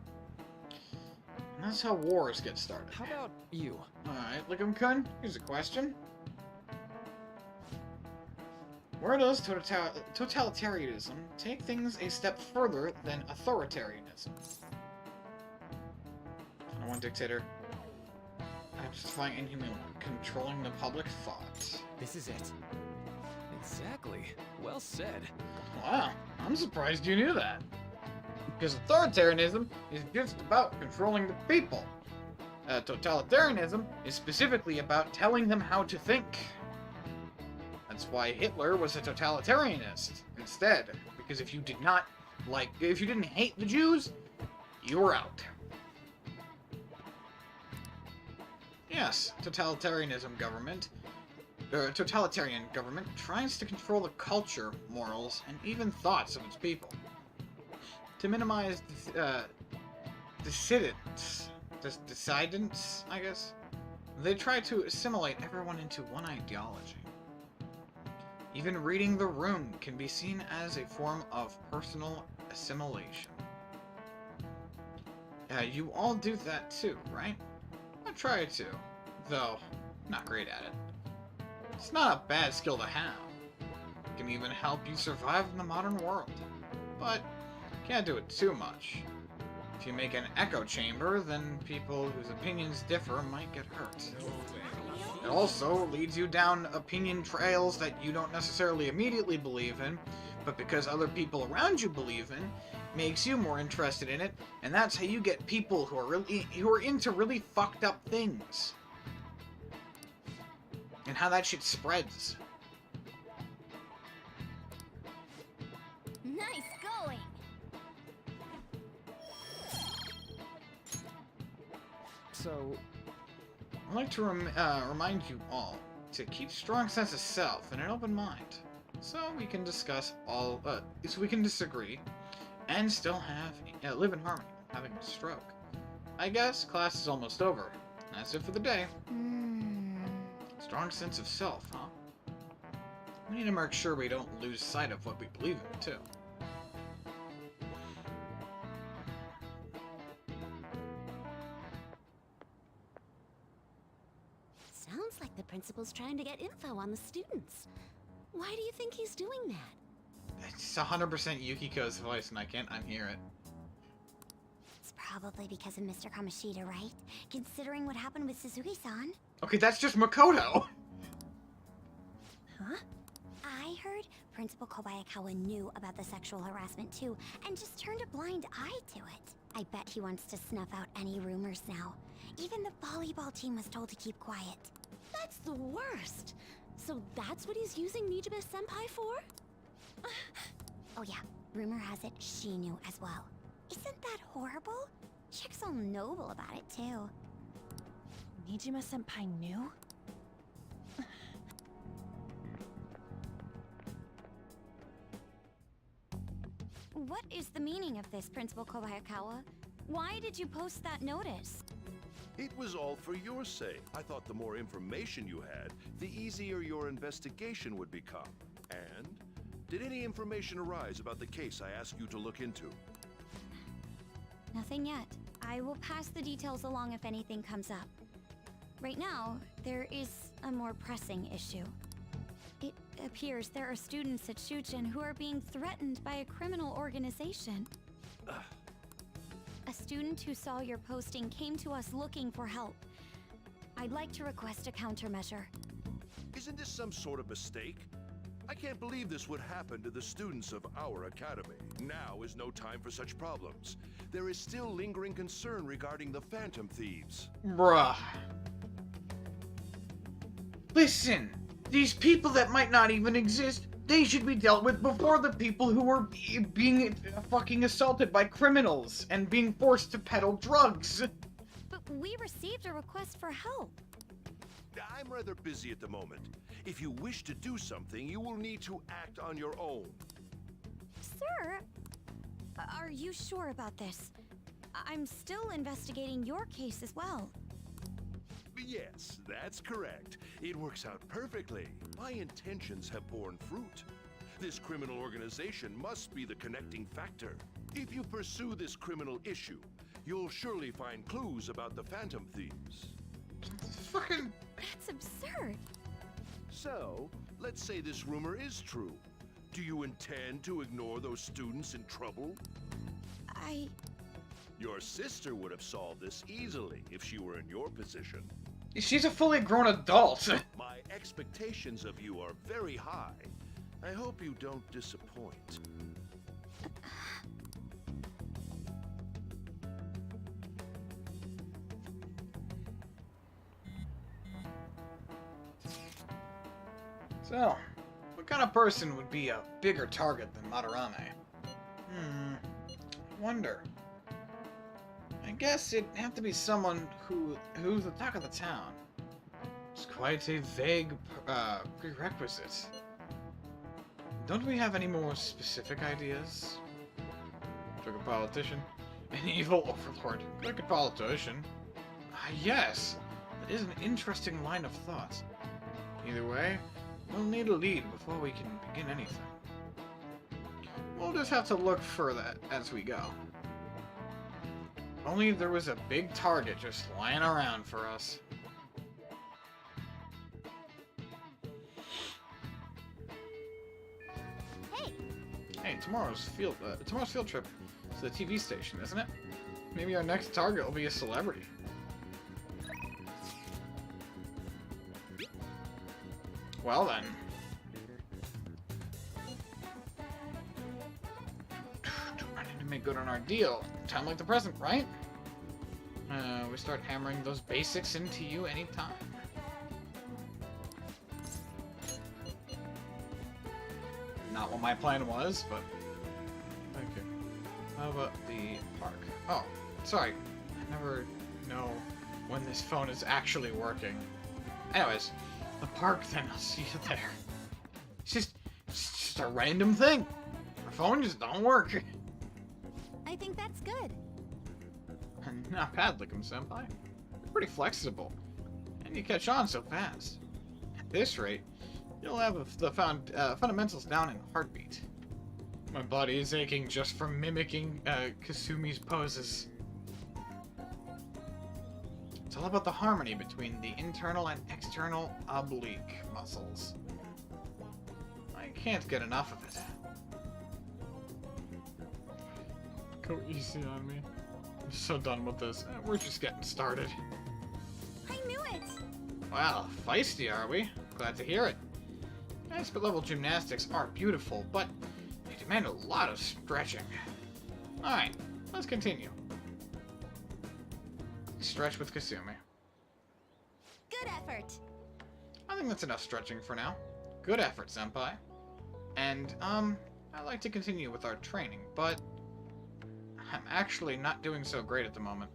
Speaker 2: And that's how wars get started.
Speaker 6: How about you?
Speaker 2: Alright, Lickum-kun, here's a question. Where does totalitarianism take things a step further than authoritarianism? I want dictator. Justifying inhuman, controlling the public thought.
Speaker 6: This is it. Exactly. Well said.
Speaker 2: Wow, I'm surprised you knew that. Because authoritarianism is just about controlling the people. Totalitarianism is specifically about telling them how to think. That's why Hitler was a totalitarianist instead. Because if you didn't hate the Jews, you were out. Yes, totalitarian government tries to control the culture, morals, and even thoughts of its people. To minimize dissidents, I guess, they try to assimilate everyone into one ideology. Even reading the room can be seen as a form of personal assimilation. You all do that too, right? I try to, though not great at it. It's not a bad skill to have. It can even help you survive in the modern world. But can't do it too much. If you make an echo chamber, then people whose opinions differ might get hurt. It also leads you down opinion trails that you don't necessarily immediately believe in, but because other people around you believe in, makes you more interested in it, and that's how you get people who are into really fucked up things. And how that shit spreads.
Speaker 3: Nice going!
Speaker 6: So,
Speaker 2: I'd like to remind you all to keep a strong sense of self and an open mind, so we can discuss so we can disagree and still live in harmony, having a stroke. I guess class is almost over. That's it for the day. Strong sense of self, huh? We need to make sure we don't lose sight of what we believe in, too.
Speaker 3: Sounds like the principal's trying to get info on the students. Why do you think he's doing that?
Speaker 2: It's 100% Yukiko's voice, and I can't unhear it.
Speaker 3: It's probably because of Mr. Kamoshida, right? Considering what happened with Suzuki-san.
Speaker 2: Okay, that's just Makoto!
Speaker 3: Huh? I heard Principal Kobayakawa knew about the sexual harassment too, and just turned a blind eye to it. I bet he wants to snuff out any rumors now. Even the volleyball team was told to keep quiet. That's the worst! So that's what he's using Nijibe-senpai for? Oh yeah, rumor has it she knew as well. Isn't that horrible? Chick's all noble about it too.
Speaker 7: Nijima-senpai knew?
Speaker 3: What is the meaning of this, Principal Kobayakawa? Why did you post that notice?
Speaker 8: It was all for your sake. I thought the more information you had, the easier your investigation would become. And did any information arise about the case I asked you to look into?
Speaker 3: Nothing yet. I will pass the details along if anything comes up. Right now, there is a more pressing issue. It appears there are students at Shuchen who are being threatened by a criminal organization. A student who saw your posting came to us looking for help. I'd like to request a countermeasure.
Speaker 8: Isn't this some sort of mistake? I can't believe this would happen to the students of our academy. Now is no time for such problems. There is still lingering concern regarding the Phantom Thieves.
Speaker 2: Bruh. Listen, these people that might not even exist, they should be dealt with before the people who are being fucking assaulted by criminals and being forced to peddle drugs.
Speaker 3: But we received a request for help.
Speaker 8: I'm rather busy at the moment. If you wish to do something, you will need to act on your own.
Speaker 3: Sir, are you sure about this? I'm still investigating your case as well.
Speaker 8: Yes, that's correct. It works out perfectly. My intentions have borne fruit. This criminal organization must be the connecting factor. If you pursue this criminal issue, you'll surely find clues about the Phantom Thieves.
Speaker 2: Fucking.
Speaker 3: That's absurd.
Speaker 8: So, let's say this rumor is true. Do you intend to ignore those students in trouble? Your sister would have solved this easily if she were in your position.
Speaker 2: She's a fully grown adult.
Speaker 8: My expectations of you are very high. I hope you don't disappoint.
Speaker 2: So, what kind of person would be a bigger target than Madarame? Wonder. I guess it'd have to be someone who's the talk of the town. It's quite a vague prerequisite. Don't we have any more specific ideas? Took a politician. An evil overlord. Took a politician. Ah, yes! That is an interesting line of thought. Either way, we'll need a lead before we can begin anything. We'll just have to look for that as we go. Only there was a big target just lying around for us. Hey, tomorrow's field trip to the TV station, isn't it? Maybe our next target will be a celebrity. Well then. I need to make good on our deal. Time like the present, right? We start hammering those basics into you anytime. Not what my plan was, but thank you. How about the park? Oh, sorry. I never know when this phone is actually working. Anyways, the park, then I'll see you there. It's just a random thing. Our phone just don't work.
Speaker 3: I think that's good.
Speaker 2: Not bad, Lickum-senpai. You're pretty flexible. And you catch on so fast. At this rate, you'll have the fundamentals down in a heartbeat. My body is aching just from mimicking Kasumi's poses. It's all about the harmony between the internal and external oblique muscles. I can't get enough of it. Go easy on me. I'm so done with this. We're just getting started.
Speaker 3: I knew it!
Speaker 2: Wow, feisty are we? Glad to hear it. Expert level gymnastics are beautiful, but they demand a lot of stretching. Alright, let's continue. Stretch with Kasumi.
Speaker 3: Good effort!
Speaker 2: I think that's enough stretching for now. Good effort, senpai. And, I'd like to continue with our training, but I'm actually not doing so great at the moment.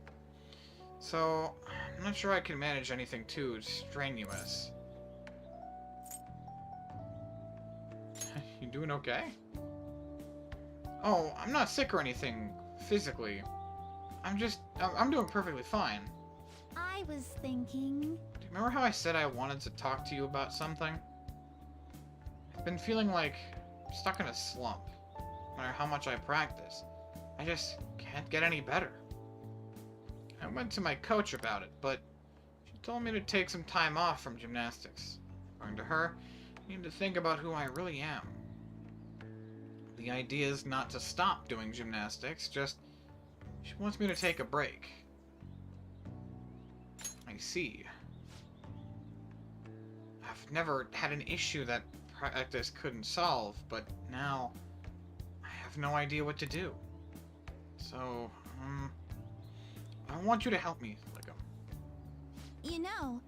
Speaker 2: So, I'm not sure I can manage anything too strenuous. You doing okay? Oh, I'm not sick or anything, physically. I'm doing perfectly fine.
Speaker 3: I was thinking...
Speaker 2: Do you remember how I said I wanted to talk to you about something? I've been feeling like I'm stuck in a slump. No matter how much I practice, I just can't get any better. I went to my coach about it, but she told me to take some time off from gymnastics. According to her, I need to think about who I really am. The idea is not to stop doing gymnastics, just she wants me to take a break. I see. I've never had an issue that practice couldn't solve, but now I have no idea what to do. So, I want you to help me, Lickum.
Speaker 3: You know,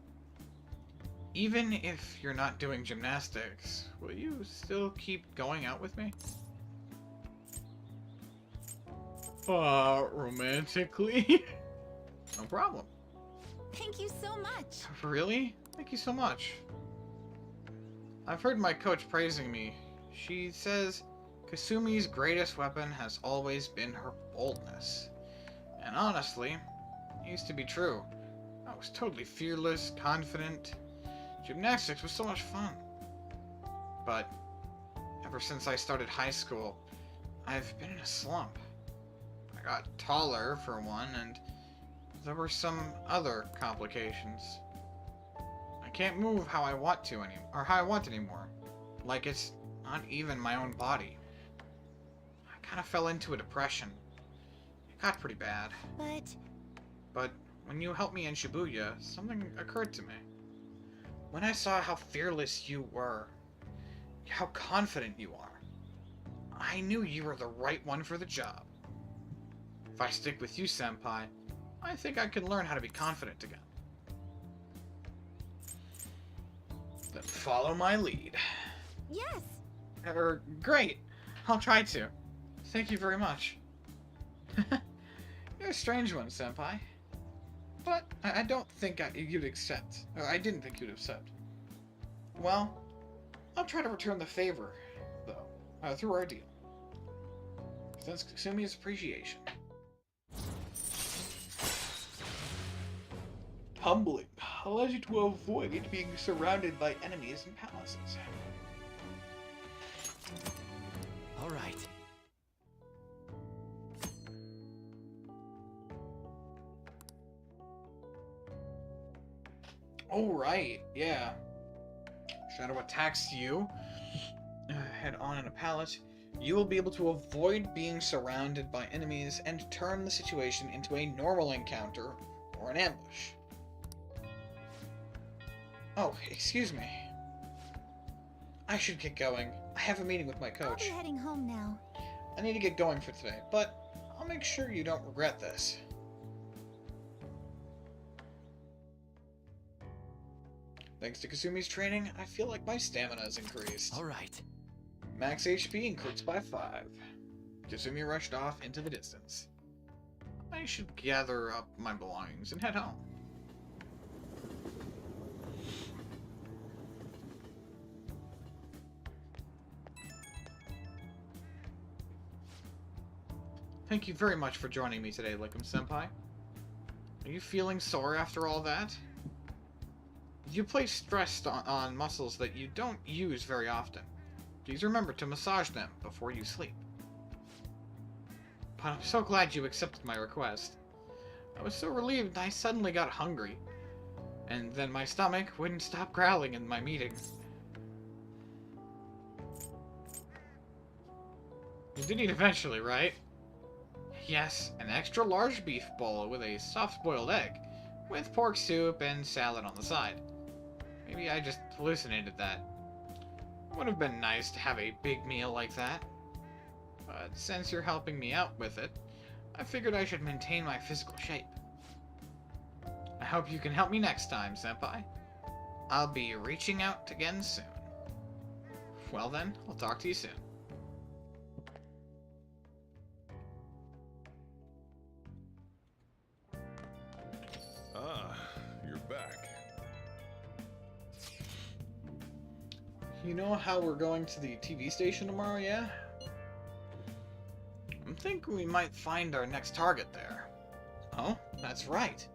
Speaker 2: Even if you're not doing gymnastics, will you still keep going out with me? Romantically? No problem.
Speaker 3: thank you so much.
Speaker 2: Really? Thank you so much. I've heard my coach praising me. She says Kasumi's greatest weapon has always been her boldness. And honestly, it used to be true. I was totally fearless, confident. Gymnastics was so much fun. But ever since I started high school, I've been in a slump. I got taller, for one, and there were some other complications. I can't move how I want to anymore. Like it's not even my own body. I kind of fell into a depression. It got pretty bad. But when you helped me in Shibuya, something occurred to me. When I saw how fearless you were, how confident you are, I knew you were the right one for the job. If I stick with you, Senpai, I think I can learn how to be confident again. Then follow my lead.
Speaker 3: Yes!
Speaker 2: Great. I'll try to. Thank you very much. You're a strange one, Senpai. But I don't think you'd accept. Or I didn't think you'd accept. Well, I'll try to return the favor, though, through our deal. That's Kasumi's appreciation. Humbling allows you to avoid being surrounded by enemies and palaces.
Speaker 5: All right.
Speaker 2: Oh, right, yeah. Shadow attacks you. Head on in a palace. You will be able to avoid being surrounded by enemies and turn the situation into a normal encounter or an ambush. Oh, excuse me. I should get going. I have a meeting with my
Speaker 3: I'll
Speaker 2: coach.
Speaker 3: be heading home now.
Speaker 2: I need to get going for today, but I'll make sure you don't regret this. Thanks to Kasumi's training, I feel like my stamina has increased.
Speaker 5: All right.
Speaker 2: Max HP increased by 5. Kasumi rushed off into the distance. I should gather up my belongings and head home. Thank you very much for joining me today, Lickum-senpai. Are you feeling sore after all that? You place stress on muscles that you don't use very often. Please remember to massage them before you sleep. But I'm so glad you accepted my request. I was so relieved I suddenly got hungry. And then my stomach wouldn't stop growling in my meeting. You did eat eventually, right? Yes, an extra large beef bowl with a soft-boiled egg, with pork soup and salad on the side. Maybe I just hallucinated that. It would have been nice to have a big meal like that. But since you're helping me out with it, I figured I should maintain my physical shape. I hope you can help me next time, Senpai. I'll be reaching out again soon. Well then, I'll talk to you soon.
Speaker 8: Ah, you're back.
Speaker 2: You know how we're going to the TV station tomorrow, yeah? I'm thinking we might find our next target there. Oh, that's right.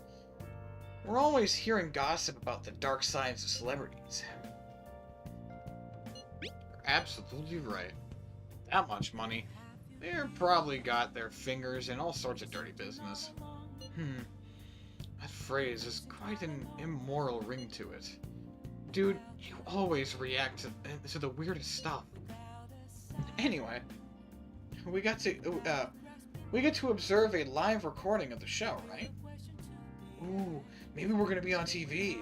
Speaker 2: We're always hearing gossip about the dark sides of celebrities. You're absolutely right. That much money. They've probably got their fingers in all sorts of dirty business. That phrase has quite an immoral ring to it. Dude, you always react to the weirdest stuff. Anyway, we get to observe a live recording of the show, right? Ooh, maybe we're gonna be on TV.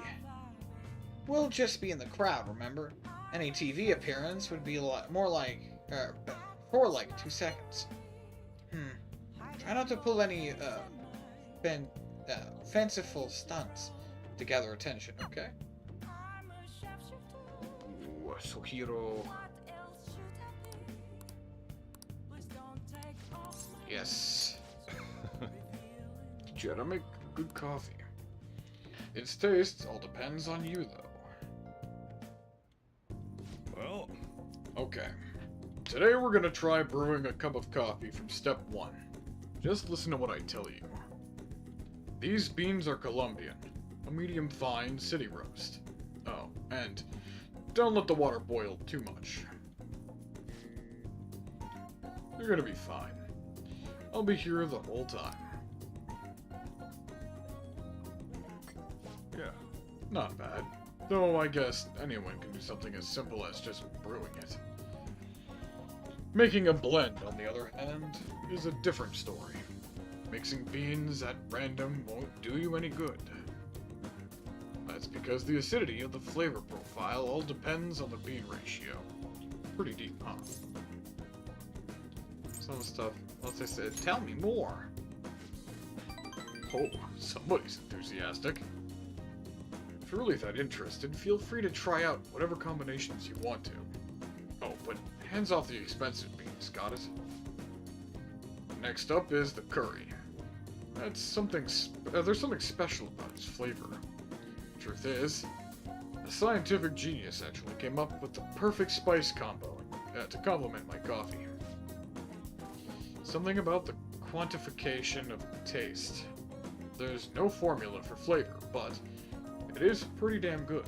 Speaker 2: We'll just be in the crowd, remember? Any TV appearance would be more like, for like 2 seconds. Try not to pull any, fanciful stunts to gather attention, okay? Ooh, Sohiro. Yes. Try to make good coffee. Its taste all depends on you, though.
Speaker 8: Well,
Speaker 2: Okay. Today we're gonna try brewing a cup of coffee from step 1. Just listen to what I tell you. These beans are Colombian. a medium fine city roast. Oh, and don't let the water boil too much. You're gonna be fine. I'll be here the whole time. Yeah, not bad. Though I guess anyone can do something as simple as just brewing it. Making a blend, on the other hand, is a different story. Mixing beans at random won't do you any good. That's because the acidity of the flavor profile all depends on the bean ratio. Pretty deep, huh? Some stuff, once I said, tell me more. Oh, somebody's enthusiastic. If you're really that interested, feel free to try out whatever combinations you want to. Oh, but hands off the expensive beans, got it? Next up is the curry. That's something, there's something special about its flavor. Truth is, a scientific genius actually came up with the perfect spice combo to complement my coffee. Something about the quantification of taste. There's no formula for flavor, but it is pretty damn good.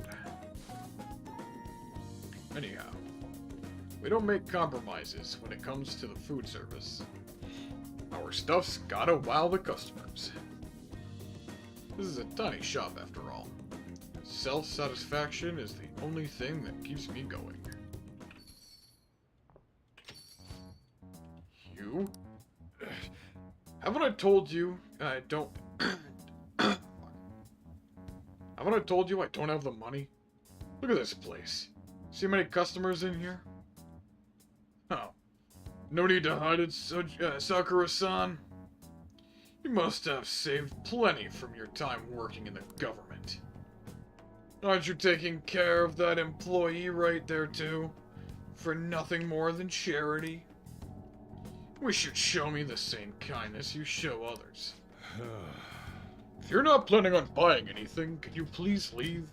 Speaker 2: Anyhow, we don't make compromises when it comes to the food service. Our stuff's gotta wow the customers. This is a tiny shop after all. Self-satisfaction is the only thing that keeps me going. You? Haven't I told you I don't... Haven't I told you I don't have the money? Look at this place. See how many customers in here? Oh. No need to hide it, Sakura-san. You must have saved plenty from your time working in the government. Aren't you taking care of that employee right there, too? For nothing more than charity? We should show me the same kindness you show others. If you're not planning on buying anything, could you please leave?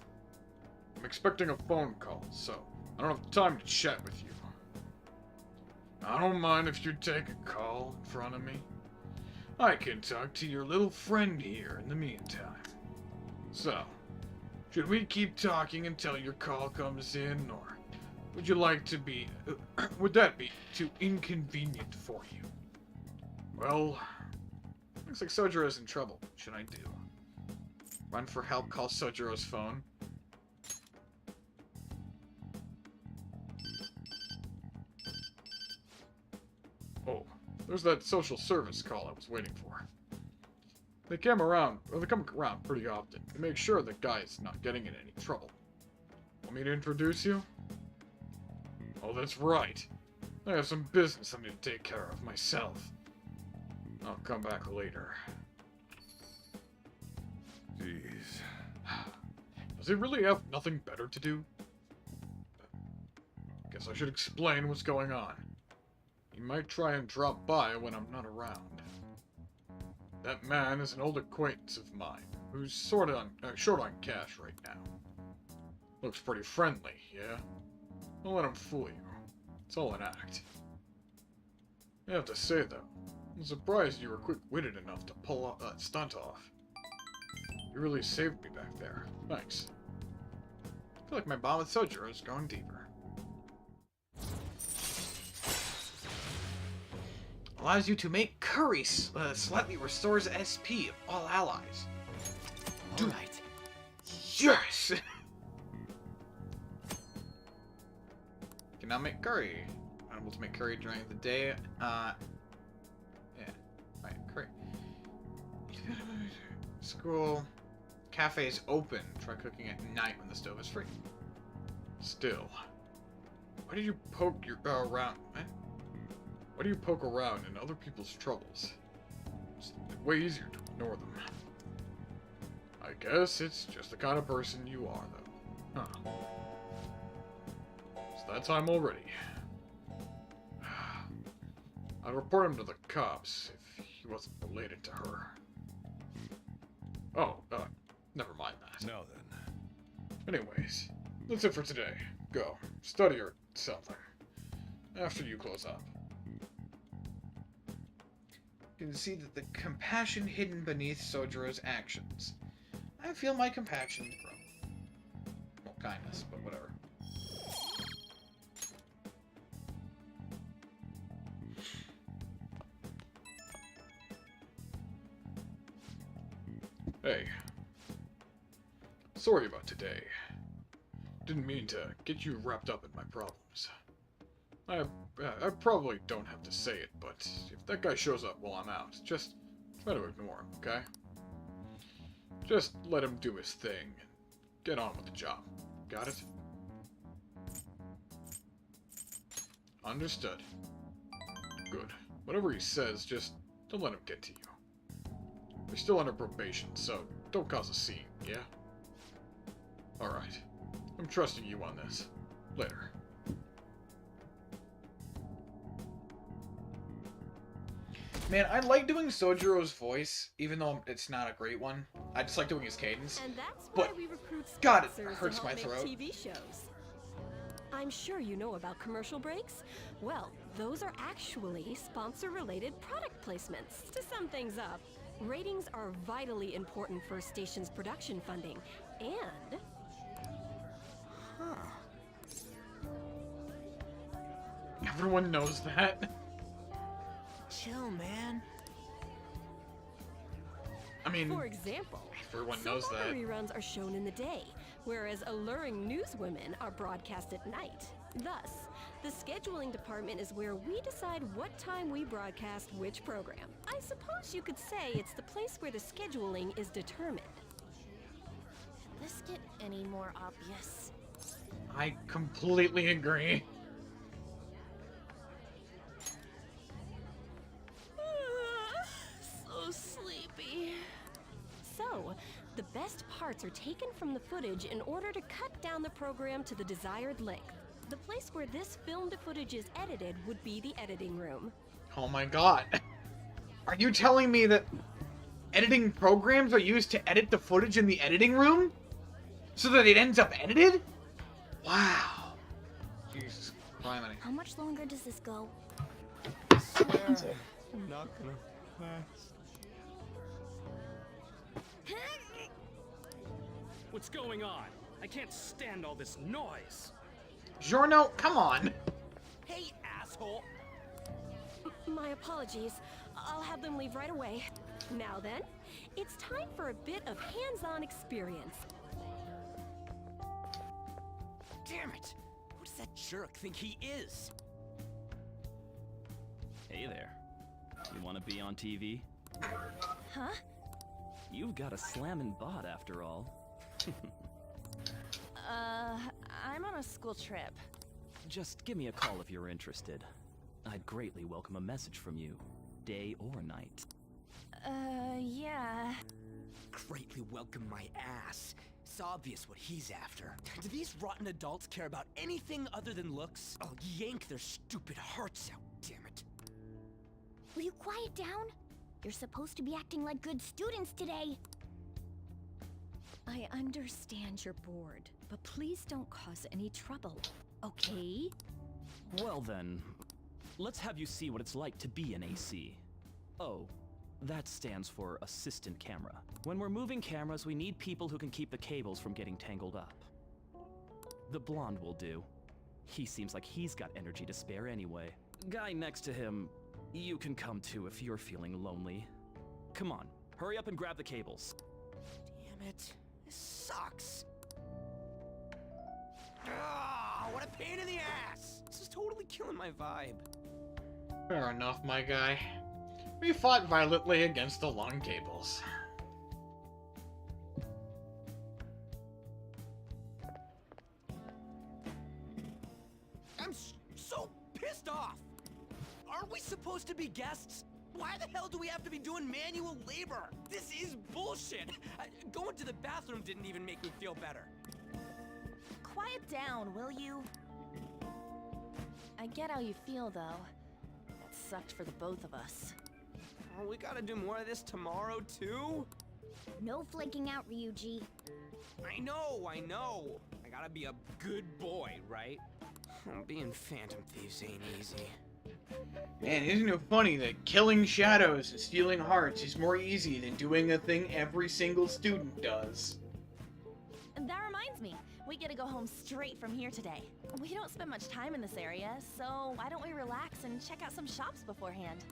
Speaker 2: I'm expecting a phone call, so I don't have time to chat with you. I don't mind if you take a call in front of me. I can talk to your little friend here in the meantime. So, should we keep talking until your call comes in, or would you like to be... would that be too inconvenient for you? Well, looks like Sojiro's in trouble. What should I do? Run for help, call Sojiro's phone. Oh, there's that social service call I was waiting for. They come around pretty often to make sure the guy's not getting in any trouble. Want me to introduce you? Oh, that's right. I have some business I need to take care of myself. I'll come back later.
Speaker 8: Jeez.
Speaker 2: Does he really have nothing better to do? Guess I should explain what's going on. He might try and drop by when I'm not around. That man is an old acquaintance of mine, who's short on cash right now. Looks pretty friendly, yeah? Don't let him fool you. It's all an act. I have to say, though, I'm surprised you were quick-witted enough to pull that stunt off. You really saved me back there. Thanks. I feel like my bond with Sojiro is going deeper. Allows you to make curry, slightly restores SP of all allies.
Speaker 5: All right.
Speaker 2: Yes! Can now make curry. Unable to make curry during the day. Yeah. Right, curry. School. Cafes open. Try cooking at night when the stove is free. Still. Why did you poke your around? Why do you poke around in other people's troubles? It's way easier to ignore them. I guess it's just the kind of person you are, though. Huh. It's that time already. I'd report him to the cops if he wasn't related to her. Oh, never mind that.
Speaker 8: Now then.
Speaker 2: Anyways, that's it for today. Go. Study or something. After you close up. You can see that the compassion hidden beneath Sojiro's actions. I feel my compassion grow. Well, kindness, but whatever. Hey. Sorry about today. Didn't mean to get you wrapped up in my problems. I probably don't have to say it, but if that guy shows up while I'm out, just try to ignore him, okay? Just let him do his thing and get on with the job. Got it? Understood. Good. Whatever he says, just don't let him get to you. You're still under probation, so don't cause a scene, yeah? Alright. I'm trusting you on this. Later. Man, I like doing Sojiro's voice, even though it's not a great one. I just like doing his cadence.
Speaker 7: And that's
Speaker 2: But,
Speaker 7: why we recruit
Speaker 2: God, it
Speaker 7: sponsors
Speaker 2: hurts
Speaker 7: to
Speaker 2: my
Speaker 7: help
Speaker 2: throat.
Speaker 7: make TV shows. I'm sure you know about commercial breaks. Well, those are actually sponsor-related product placements. To sum things up, ratings are vitally important for a station's production funding, and
Speaker 2: Everyone knows that.
Speaker 5: Chill, man.
Speaker 2: I mean,
Speaker 7: for example,
Speaker 2: everyone
Speaker 7: some
Speaker 2: knows that.
Speaker 7: reruns are shown in the day, whereas alluring newswomen are broadcast at night. Thus, the scheduling department is where we decide what time we broadcast which program. I suppose you could say it's the place where the scheduling is determined.
Speaker 3: Could this get any more obvious?
Speaker 2: I completely agree.
Speaker 7: So sleepy. So, the best parts are taken from the footage in order to cut down the program to the desired length. The place where this filmed footage is edited would be the editing room.
Speaker 2: Oh my god. Are you telling me that editing programs are used to edit the footage in the editing room? So that it ends up edited? Wow. Jesus Christ.
Speaker 3: How much longer does this go?
Speaker 6: I'm not gonna last.
Speaker 9: What's going on? I can't stand all this noise.
Speaker 2: Giorno, come on.
Speaker 5: Hey, asshole!
Speaker 7: My apologies. I'll have them leave right away. Now then, it's time for a bit of hands-on experience.
Speaker 5: Damn it! Who does that jerk think he is?
Speaker 9: Hey there. You want to be on TV?
Speaker 7: Huh?
Speaker 9: You've got a slammin' bot after all.
Speaker 7: I'm on a school trip.
Speaker 9: Just give me a call if you're interested. I'd greatly welcome a message from you, day or night.
Speaker 7: Yeah.
Speaker 5: Greatly welcome my ass. It's obvious what he's after. Do these rotten adults care about anything other than looks? I'll yank their stupid hearts out, damn it.
Speaker 3: Will you quiet down? You're supposed to be acting like good students today.
Speaker 7: I understand you're bored, but please don't cause any trouble, okay?
Speaker 9: Well then, let's have you see what it's like to be an AC. Oh, that stands for assistant camera. When we're moving cameras, we need people who can keep the cables from getting tangled up. The blonde will do. He seems like he's got energy to spare anyway. Guy next to him, you can come too if you're feeling lonely. Come on, hurry up and grab the cables.
Speaker 5: Damn it. This sucks. Ah, what a pain in the ass! This is totally killing my vibe.
Speaker 2: Fair enough, my guy. We fought violently against the long cables.
Speaker 5: I'm so pissed off! Aren't we supposed to be guests? Why the hell do we have to be doing manual labor? This is bullshit! Going to the bathroom didn't even make me feel better.
Speaker 3: Quiet down, will you?
Speaker 7: I get how you feel, though. That sucked for the both of us.
Speaker 5: Oh, we gotta do more of this tomorrow, too?
Speaker 3: No flaking out, Ryuji.
Speaker 5: I know! I gotta be a good boy, right? Being Phantom Thieves ain't easy.
Speaker 2: Man, isn't it funny that killing shadows and stealing hearts is more easy than doing a thing every single student does?
Speaker 3: And that reminds me, we get to go home straight from here today. We don't spend much time in this area, so why don't we relax and check out some shops beforehand?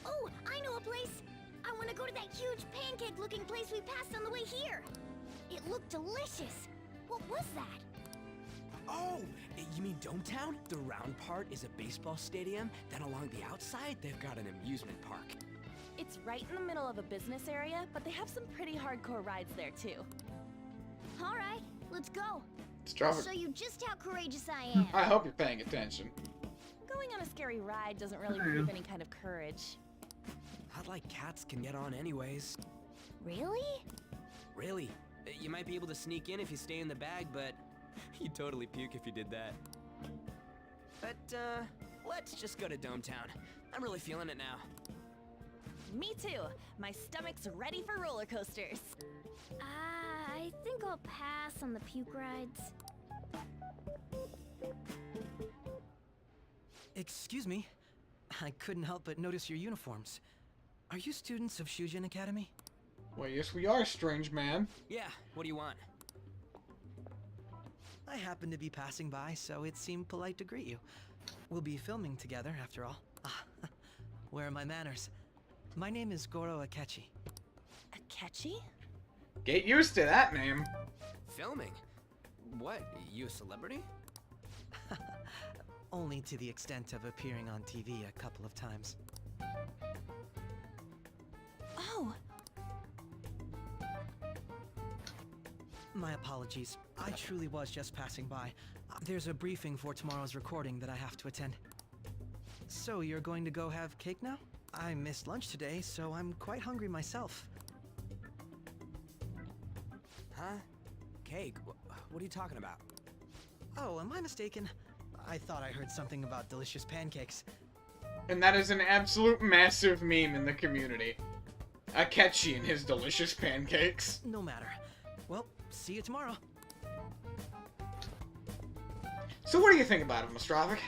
Speaker 3: Oh, I know a place! I want to go to that huge pancake-looking place we passed on the way here! It looked delicious! What was that?
Speaker 5: Oh, you mean Dometown? The round part is a baseball stadium, then along the outside, they've got an amusement park.
Speaker 3: It's right in the middle of a business area, but they have some pretty hardcore rides there too. Alright, let's go. I'll show you just how courageous I am.
Speaker 2: I hope you're paying attention.
Speaker 3: Going on a scary ride doesn't really prove any kind of courage.
Speaker 5: Not like cats can get on anyways.
Speaker 3: Really?
Speaker 5: Really? You might be able to sneak in if you stay in the bag, but you'd totally puke if you did that. But, let's just go to Dometown. I'm really feeling it now.
Speaker 3: Me too. My stomach's ready for roller coasters. I think I'll pass on the puke rides.
Speaker 10: Excuse me. I couldn't help but notice your uniforms. Are you students of Shujin Academy?
Speaker 2: Well, yes we are, strange man.
Speaker 5: Yeah, what do you want?
Speaker 10: I happened to be passing by, so it seemed polite to greet you. We'll be filming together, after all. Where are my manners? My name is Goro Akechi.
Speaker 3: Akechi?
Speaker 2: Get used to that name.
Speaker 5: Filming? What, you a celebrity?
Speaker 10: Only to the extent of appearing on TV a couple of times.
Speaker 3: Oh!
Speaker 10: My apologies. I truly was just passing by. There's a briefing for tomorrow's recording that I have to attend. So, you're going to go have cake now? I missed lunch today, so I'm quite hungry myself.
Speaker 5: Huh? Cake? What are you talking about?
Speaker 10: Oh, am I mistaken? I thought I heard something about delicious pancakes.
Speaker 2: And that is an absolute massive meme in the community. Akechi and his delicious pancakes.
Speaker 10: No matter. Well, see you tomorrow.
Speaker 2: So what do you think about him, Mostrovic?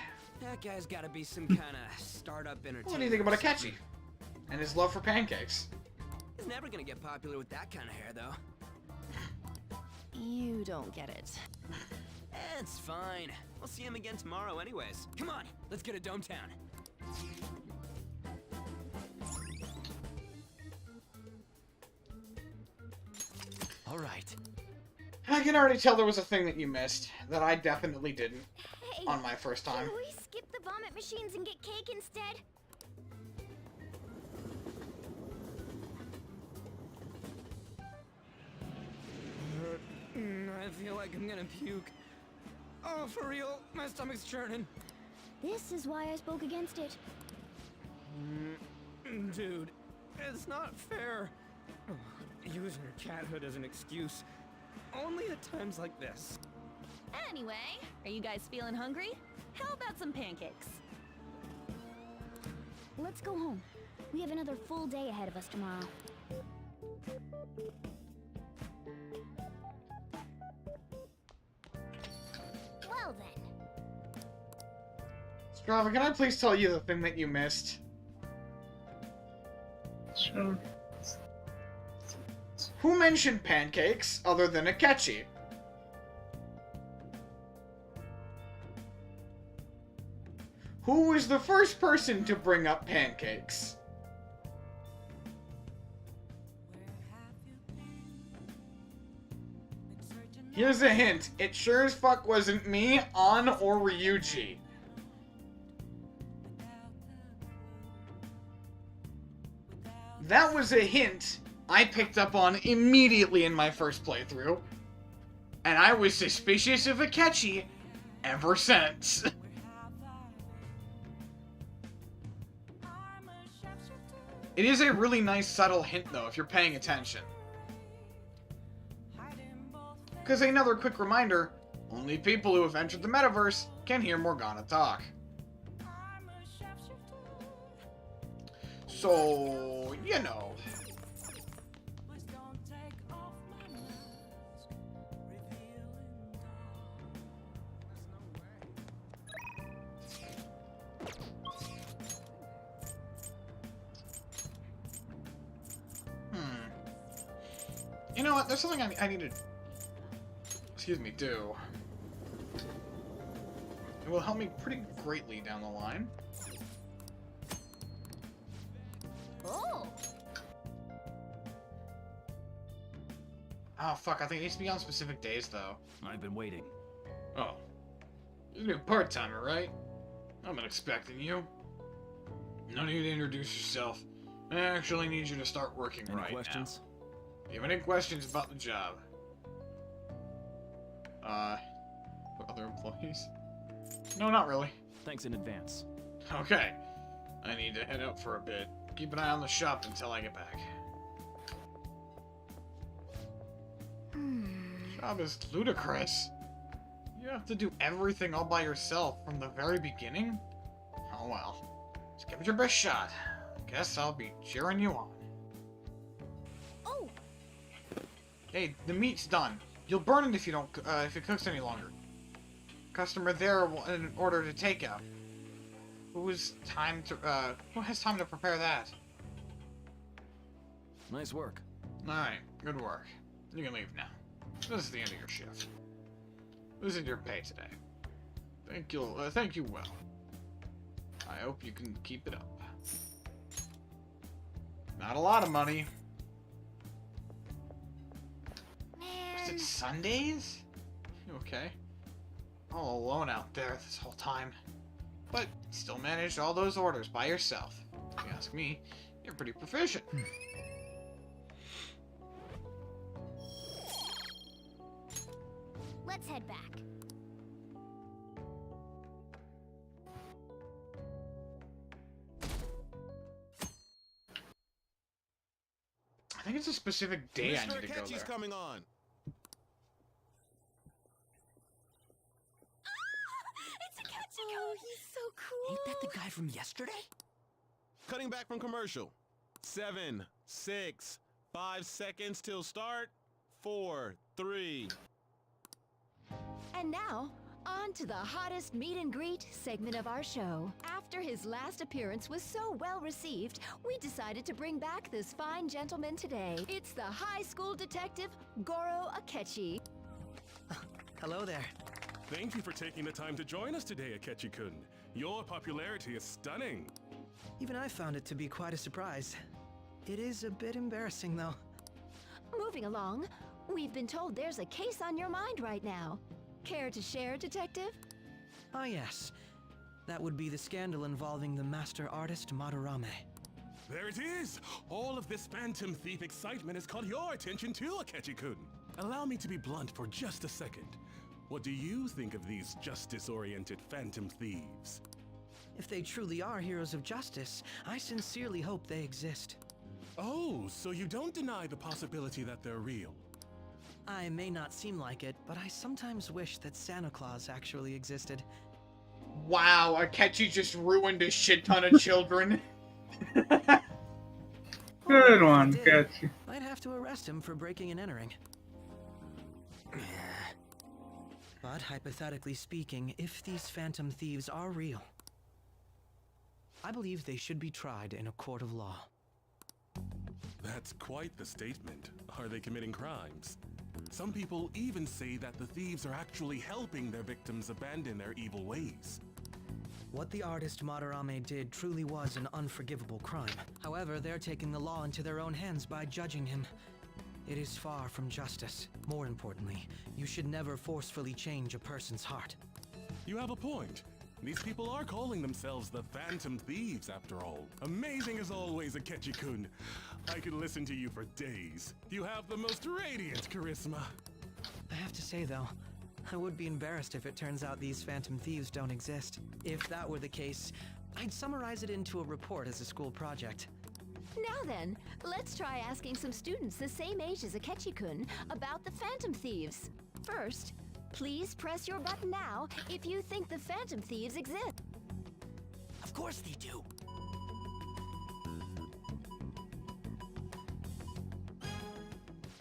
Speaker 5: That guy's gotta be some kind of startup entertainer.
Speaker 2: What do you think about Akechi? And his love for pancakes?
Speaker 5: He's never gonna get popular with that kind of hair, though.
Speaker 3: You don't get it.
Speaker 5: It's fine. We'll see him again tomorrow anyways. Come on, let's get to Dometown.
Speaker 10: All right.
Speaker 2: I can already tell there was a thing that you missed, that I definitely didn't,
Speaker 3: Hey,
Speaker 2: on my first time.
Speaker 3: can we skip the vomit machines and get cake instead?
Speaker 5: I feel like I'm gonna puke. Oh, for real? My stomach's churning.
Speaker 3: This is why I spoke against it.
Speaker 5: Dude, it's not fair. Using your cathood as an excuse. Only at times like this.
Speaker 3: Anyway, are you guys feeling hungry? How about some pancakes? Let's go home. We have another full day ahead of us tomorrow. Well then.
Speaker 2: Strava, can I please tell you the thing that you missed?
Speaker 1: Sure.
Speaker 2: Who mentioned pancakes other than Akechi? Who was the first person to bring up pancakes? Here's a hint. It sure as fuck wasn't me, An, or Ryuji. That was a hint I picked up on immediately in my first playthrough. And I was suspicious of Akechi ever since. It is a really nice subtle hint though, if you're paying attention. Because another quick reminder, only people who have entered the metaverse can hear Morgana talk. So, you know. know what? There's something I need to, excuse me, do. It will help me pretty greatly down the line.
Speaker 3: Oh!
Speaker 2: Oh, fuck. I think it needs to be on specific days, though.
Speaker 9: I've been waiting.
Speaker 2: Oh. You're a new part-timer, right? I'm not expecting you. No need to introduce yourself. I actually need you to start working
Speaker 9: Any
Speaker 2: right
Speaker 9: questions?
Speaker 2: now. Do you have any questions about the job? For other employees? No, not really.
Speaker 9: Thanks in advance.
Speaker 2: Okay. I need to head out for a bit. Keep an eye on the shop until I get back. Job is ludicrous. You have to do everything all by yourself from the very beginning? Oh well. Just give it your best shot. Guess I'll be cheering you on.
Speaker 3: Oh!
Speaker 2: Hey, the meat's done. You'll burn it if you don't, if it cooks any longer. Customer there will order to take out. Who has time to prepare that?
Speaker 9: Nice work.
Speaker 2: Alright, good work. You can leave now. This is the end of your shift. This is your pay today. Thank you well. I hope you can keep it up. Not a lot of money. Was it Sundays? You okay? All alone out there this whole time. But still managed all those orders by yourself. If you ask me, you're pretty proficient.
Speaker 3: Let's head back.
Speaker 2: I think it's a specific day I need to go
Speaker 11: Akechi's
Speaker 2: there.
Speaker 11: coming on.
Speaker 3: It's Akechi! Oh, he's so cool!
Speaker 5: Ain't that the guy from yesterday?
Speaker 11: Cutting back from commercial. 7, 6, 5 seconds till start. 4, 3.
Speaker 7: And now, on to the hottest meet and greet segment of our show. After his last appearance was so well received, we decided to bring back this fine gentleman today. It's the high school detective, Goro Akechi.
Speaker 10: Hello there.
Speaker 12: Thank you for taking the time to join us today, Akechi-kun. Your popularity is stunning.
Speaker 10: Even I found it to be quite a surprise. It is a bit embarrassing, though.
Speaker 7: Moving along, we've been told there's a case on your mind right now. Care to share, Detective?
Speaker 10: Ah, yes. That would be the scandal involving the master artist Madarame.
Speaker 12: There it is! All of this Phantom Thief excitement has caught your attention too, Akechi-kun. Allow me to be blunt for just a second. What do you think of these justice-oriented Phantom Thieves?
Speaker 10: If they truly are heroes of justice, I sincerely hope they exist.
Speaker 12: Oh, so you don't deny the possibility that they're real?
Speaker 10: I may not seem like it, but I sometimes wish that Santa Claus actually existed.
Speaker 2: Wow, Akechi just ruined a shit ton of children.
Speaker 1: Good
Speaker 10: If
Speaker 1: one,
Speaker 10: he did,
Speaker 1: Akechi.
Speaker 10: I'd have to arrest him for breaking and entering. But hypothetically speaking, if these Phantom Thieves are real, I believe they should be tried in a court of law.
Speaker 12: That's quite the statement. Are they committing crimes? Some people even say that the thieves are actually helping their victims abandon their evil ways.
Speaker 10: What the artist Madarame did truly was an unforgivable crime. However, they're taking the law into their own hands by judging him. It is far from justice. More importantly, you should never forcefully change a person's heart.
Speaker 12: You have a point. These people are calling themselves the Phantom Thieves, after all. Amazing as always, Akechi-kun. I could listen to you for days. You have the most radiant charisma.
Speaker 10: I have to say, though, I would be embarrassed if it turns out these Phantom Thieves don't exist. If that were the case, I'd summarize it into a report as a school project.
Speaker 7: Now then, let's try asking some students the same age as Akechi-kun about the Phantom Thieves. First, please press your button now if you think the Phantom Thieves exist.
Speaker 5: Of course they do.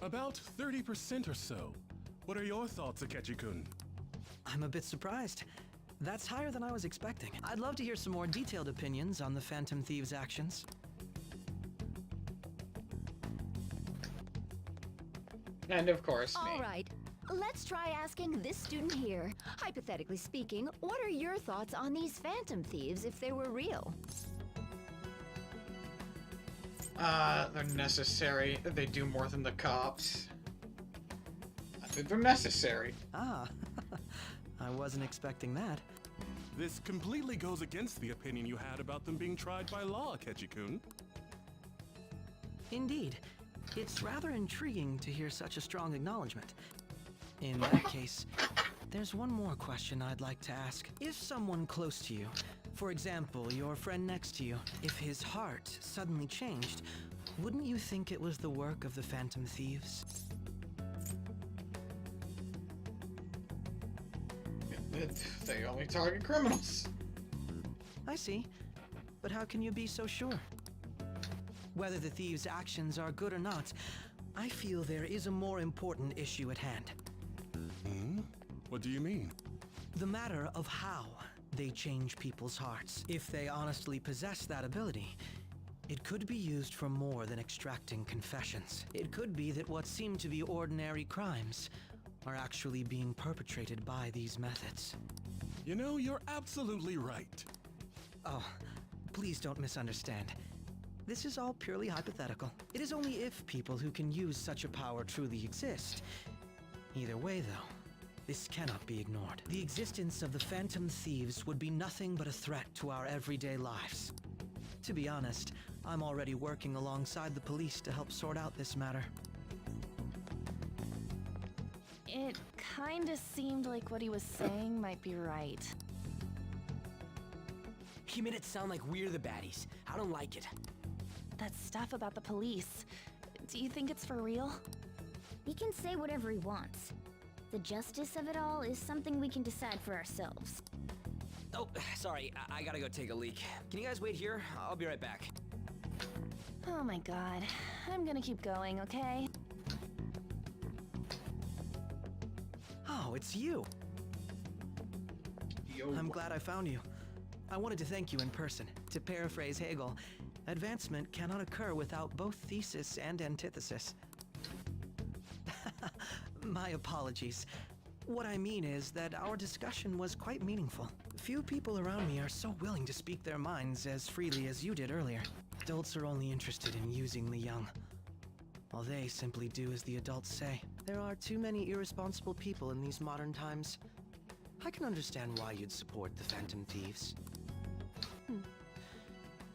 Speaker 12: About 30% or so. What are your thoughts, Akechi-kun?
Speaker 10: I'm a bit surprised. That's higher than I was expecting. I'd love to hear some more detailed opinions on the Phantom Thieves' actions.
Speaker 2: And of course,
Speaker 13: All
Speaker 2: me.
Speaker 13: right, let's try asking this student here. Hypothetically speaking, what are your thoughts on these phantom thieves if they were real?
Speaker 2: They're necessary. They do more than the cops. I think they're necessary.
Speaker 10: Ah, I wasn't expecting that.
Speaker 12: This completely goes against the opinion you had about them being tried by law, Akechi-kun.
Speaker 10: Indeed. It's rather intriguing to hear such a strong acknowledgement. In that case, there's one more question I'd like to ask. If someone close to you, for example, your friend next to you, if his heart suddenly changed, wouldn't you think it was the work of the Phantom Thieves?
Speaker 2: They only target criminals.
Speaker 10: I see. But how can you be so sure? Whether the thieves' actions are good or not, I feel there is a more important issue at hand.
Speaker 12: Hmm? What do you mean?
Speaker 10: The matter of how they change people's hearts. If they honestly possess that ability, it could be used for more than extracting confessions. It could be that what seem to be ordinary crimes are actually being perpetrated by these methods.
Speaker 12: You know, you're absolutely right.
Speaker 10: Oh, please don't misunderstand. This is all purely hypothetical. It is only if people who can use such a power truly exist. Either way, though, this cannot be ignored. The existence of the Phantom Thieves would be nothing but a threat to our everyday lives. To be honest, I'm already working alongside the police to help sort out this matter.
Speaker 14: It kinda seemed like what he was saying might be right.
Speaker 5: He made it sound like we're the baddies. I don't like it.
Speaker 14: That stuff about the police, do you think it's for real?
Speaker 15: He can say whatever he wants. The justice of it all is something we can decide for ourselves.
Speaker 5: Oh, sorry. I gotta go take a leak. Can you guys wait here? I'll be right back.
Speaker 14: Oh my god. I'm gonna keep going, okay?
Speaker 10: Oh, it's you!
Speaker 2: Yo.
Speaker 10: I'm glad I found you. I wanted to thank you in person. To paraphrase Hegel, advancement cannot occur without both thesis and antithesis. My apologies. What I mean is that our discussion was quite meaningful. Few people around me are so willing to speak their minds as freely as you did earlier. Adults are only interested in using the young, while they simply do as the adults say. There are too many irresponsible people in these modern times. I can understand why you'd support the Phantom Thieves.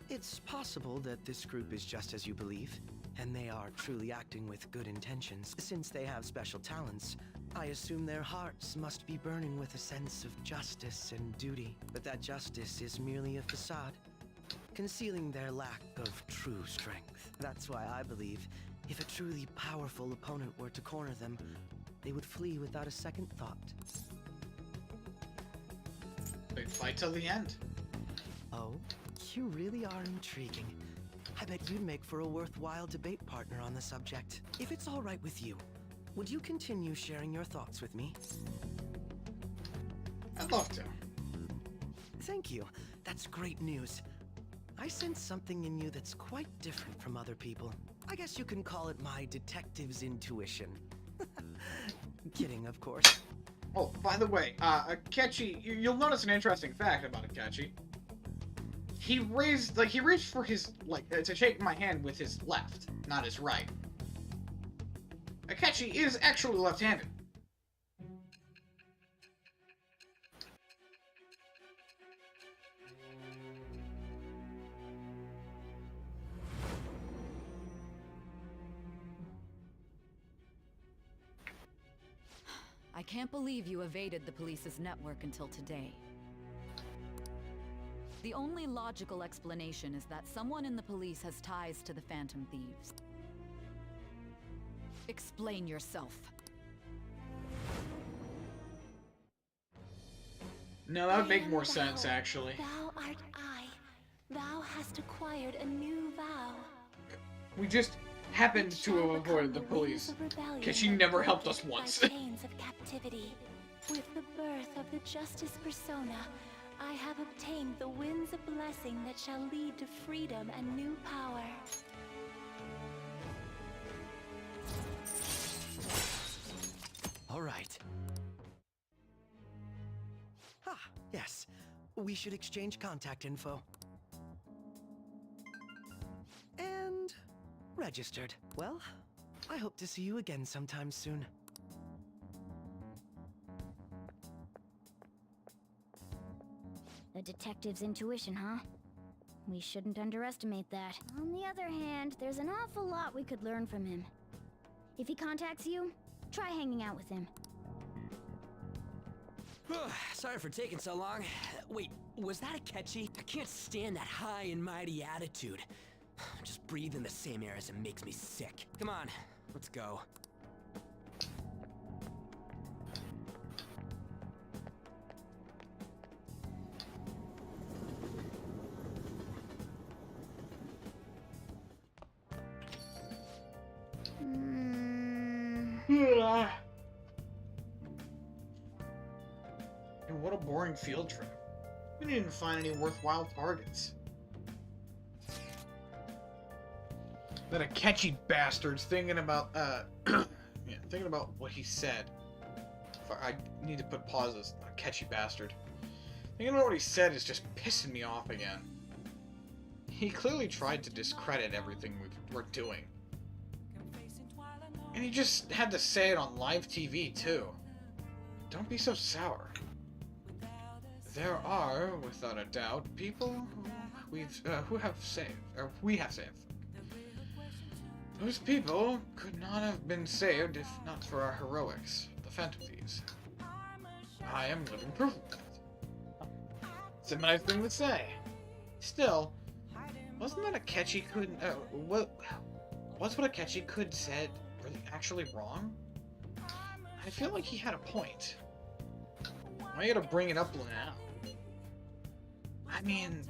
Speaker 10: It's possible that this group is just as you believe, and they are truly acting with good intentions. Since they have special talents, I assume their hearts must be burning with a sense of justice and duty. But that justice is merely a facade, concealing their lack of true strength. That's why I believe if a truly powerful opponent were to corner them, they would flee without a second thought.
Speaker 2: They'd fight till the end.
Speaker 10: Oh, you really are intriguing. I bet you'd make for a worthwhile debate partner on the subject. If it's all right with you, would you continue sharing your thoughts with me?
Speaker 2: I'd love to.
Speaker 10: Thank you. That's great news. I sense something in you that's quite different from other people. I guess you can call it my detective's intuition. Kidding, of course.
Speaker 2: Oh, by the way, Akechi, you'll notice an interesting fact about Akechi. He reached for his, to shake my hand with his left, not his right. Akechi is actually left-handed.
Speaker 16: I can't believe you evaded the police's network until today. The only logical explanation is that someone in the police has ties to the Phantom Thieves. Explain yourself.
Speaker 2: No, that would make more sense, actually.
Speaker 3: Thou art I. Thou hast acquired a new vow.
Speaker 2: We just happened to have avoided the police. Akechi never helped us once.
Speaker 3: Chains of captivity. With the birth of the Justice Persona, I have obtained the winds of blessing that shall lead to freedom and new power.
Speaker 10: All right. Ah, yes. We should exchange contact info. And registered. Well, I hope to see you again sometime soon.
Speaker 15: The detective's intuition, huh? We shouldn't underestimate that. On the other hand, there's an awful lot we could learn from him. If he contacts you, try hanging out with him.
Speaker 5: Sorry for taking so long. Wait, was that Akechi? I can't stand that high and mighty attitude. Just breathing the same air as him makes me sick. Come on, let's go.
Speaker 2: And what a boring field trip. We didn't find any worthwhile targets. That Akechi bastard's thinking about, yeah, thinking about what he said. I need to put pauses. Akechi bastard. Thinking about what he said is just pissing me off again. He clearly tried to discredit everything we're doing. And he just had to say it on live TV, too. Don't be so sour. There are, without a doubt, people we have saved. Those people could not have been saved if not for our heroics, the Phantom Thieves. I am living proof of that. It's a nice thing to say. Still, wasn't that Akechi could was what Akechi could said really actually wrong? I feel like he had a point. Why you gotta bring it up now? I mean,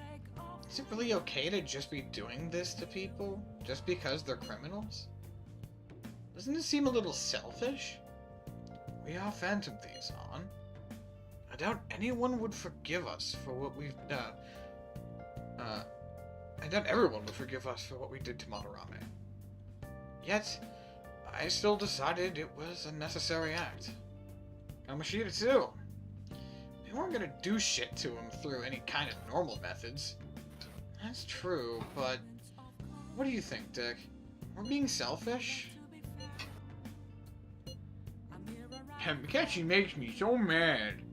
Speaker 2: is it really okay to just be doing this to people just because they're criminals? Doesn't it seem a little selfish? We are Phantom Thieves, On. I doubt anyone would forgive us for what we've done. I doubt everyone would forgive us for what we did to Madarame. Yet, I still decided it was a necessary act. Kamoshida too. They weren't gonna do shit to him through any kind of normal methods. That's true, but what do you think, Dick? We're being selfish? Akechi makes me so mad.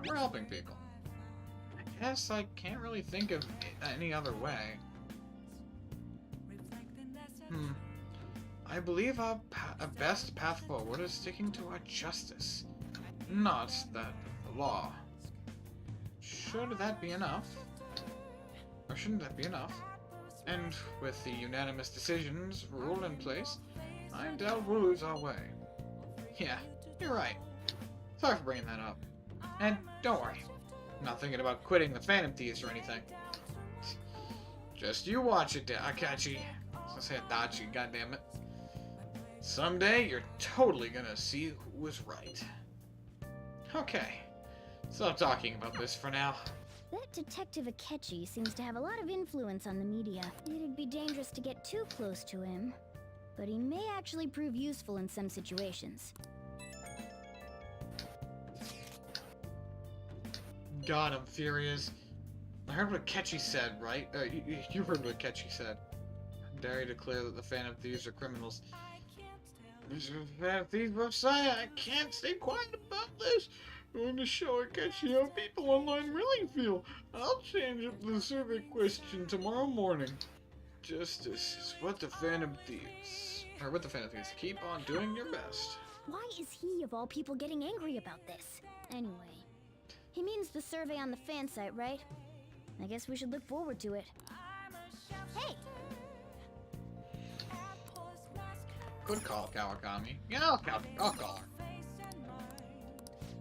Speaker 2: We're helping people. I guess I can't really think of any other way. I believe our best path forward is sticking to our justice, not that of the law. Should that be enough? Or shouldn't that be enough? And with the unanimous decisions rule in place, I doubt we'll lose our way. Yeah, you're right. Sorry for bringing that up. And don't worry, I'm not thinking about quitting the Phantom Thieves or anything. Just you watch it, Akechi. I said Dachi, goddammit. Someday you're totally gonna see who was right. Okay, stop talking about this for now.
Speaker 15: That Detective Akechi seems to have a lot of influence on the media. It'd be dangerous to get too close to him, but he may actually prove useful in some situations.
Speaker 2: God, I'm furious. I heard what Akechi said, right? You heard what Akechi said. I dare you declare that the Phantom Thieves are criminals. This is a Phantom Thieves website. I can't stay quiet about this. I'm going to show Akechi how people online really feel. I'll change up the survey question tomorrow morning. Justice is what the Phantom Thieves... Or what the Phantom Thieves. Keep on doing your best.
Speaker 15: Why is he, of all people, getting angry about this? Anyway, he means the survey on the fan site, right? I guess we should look forward to it. Hey!
Speaker 2: Good call, Kawakami. Yeah, I'll call her.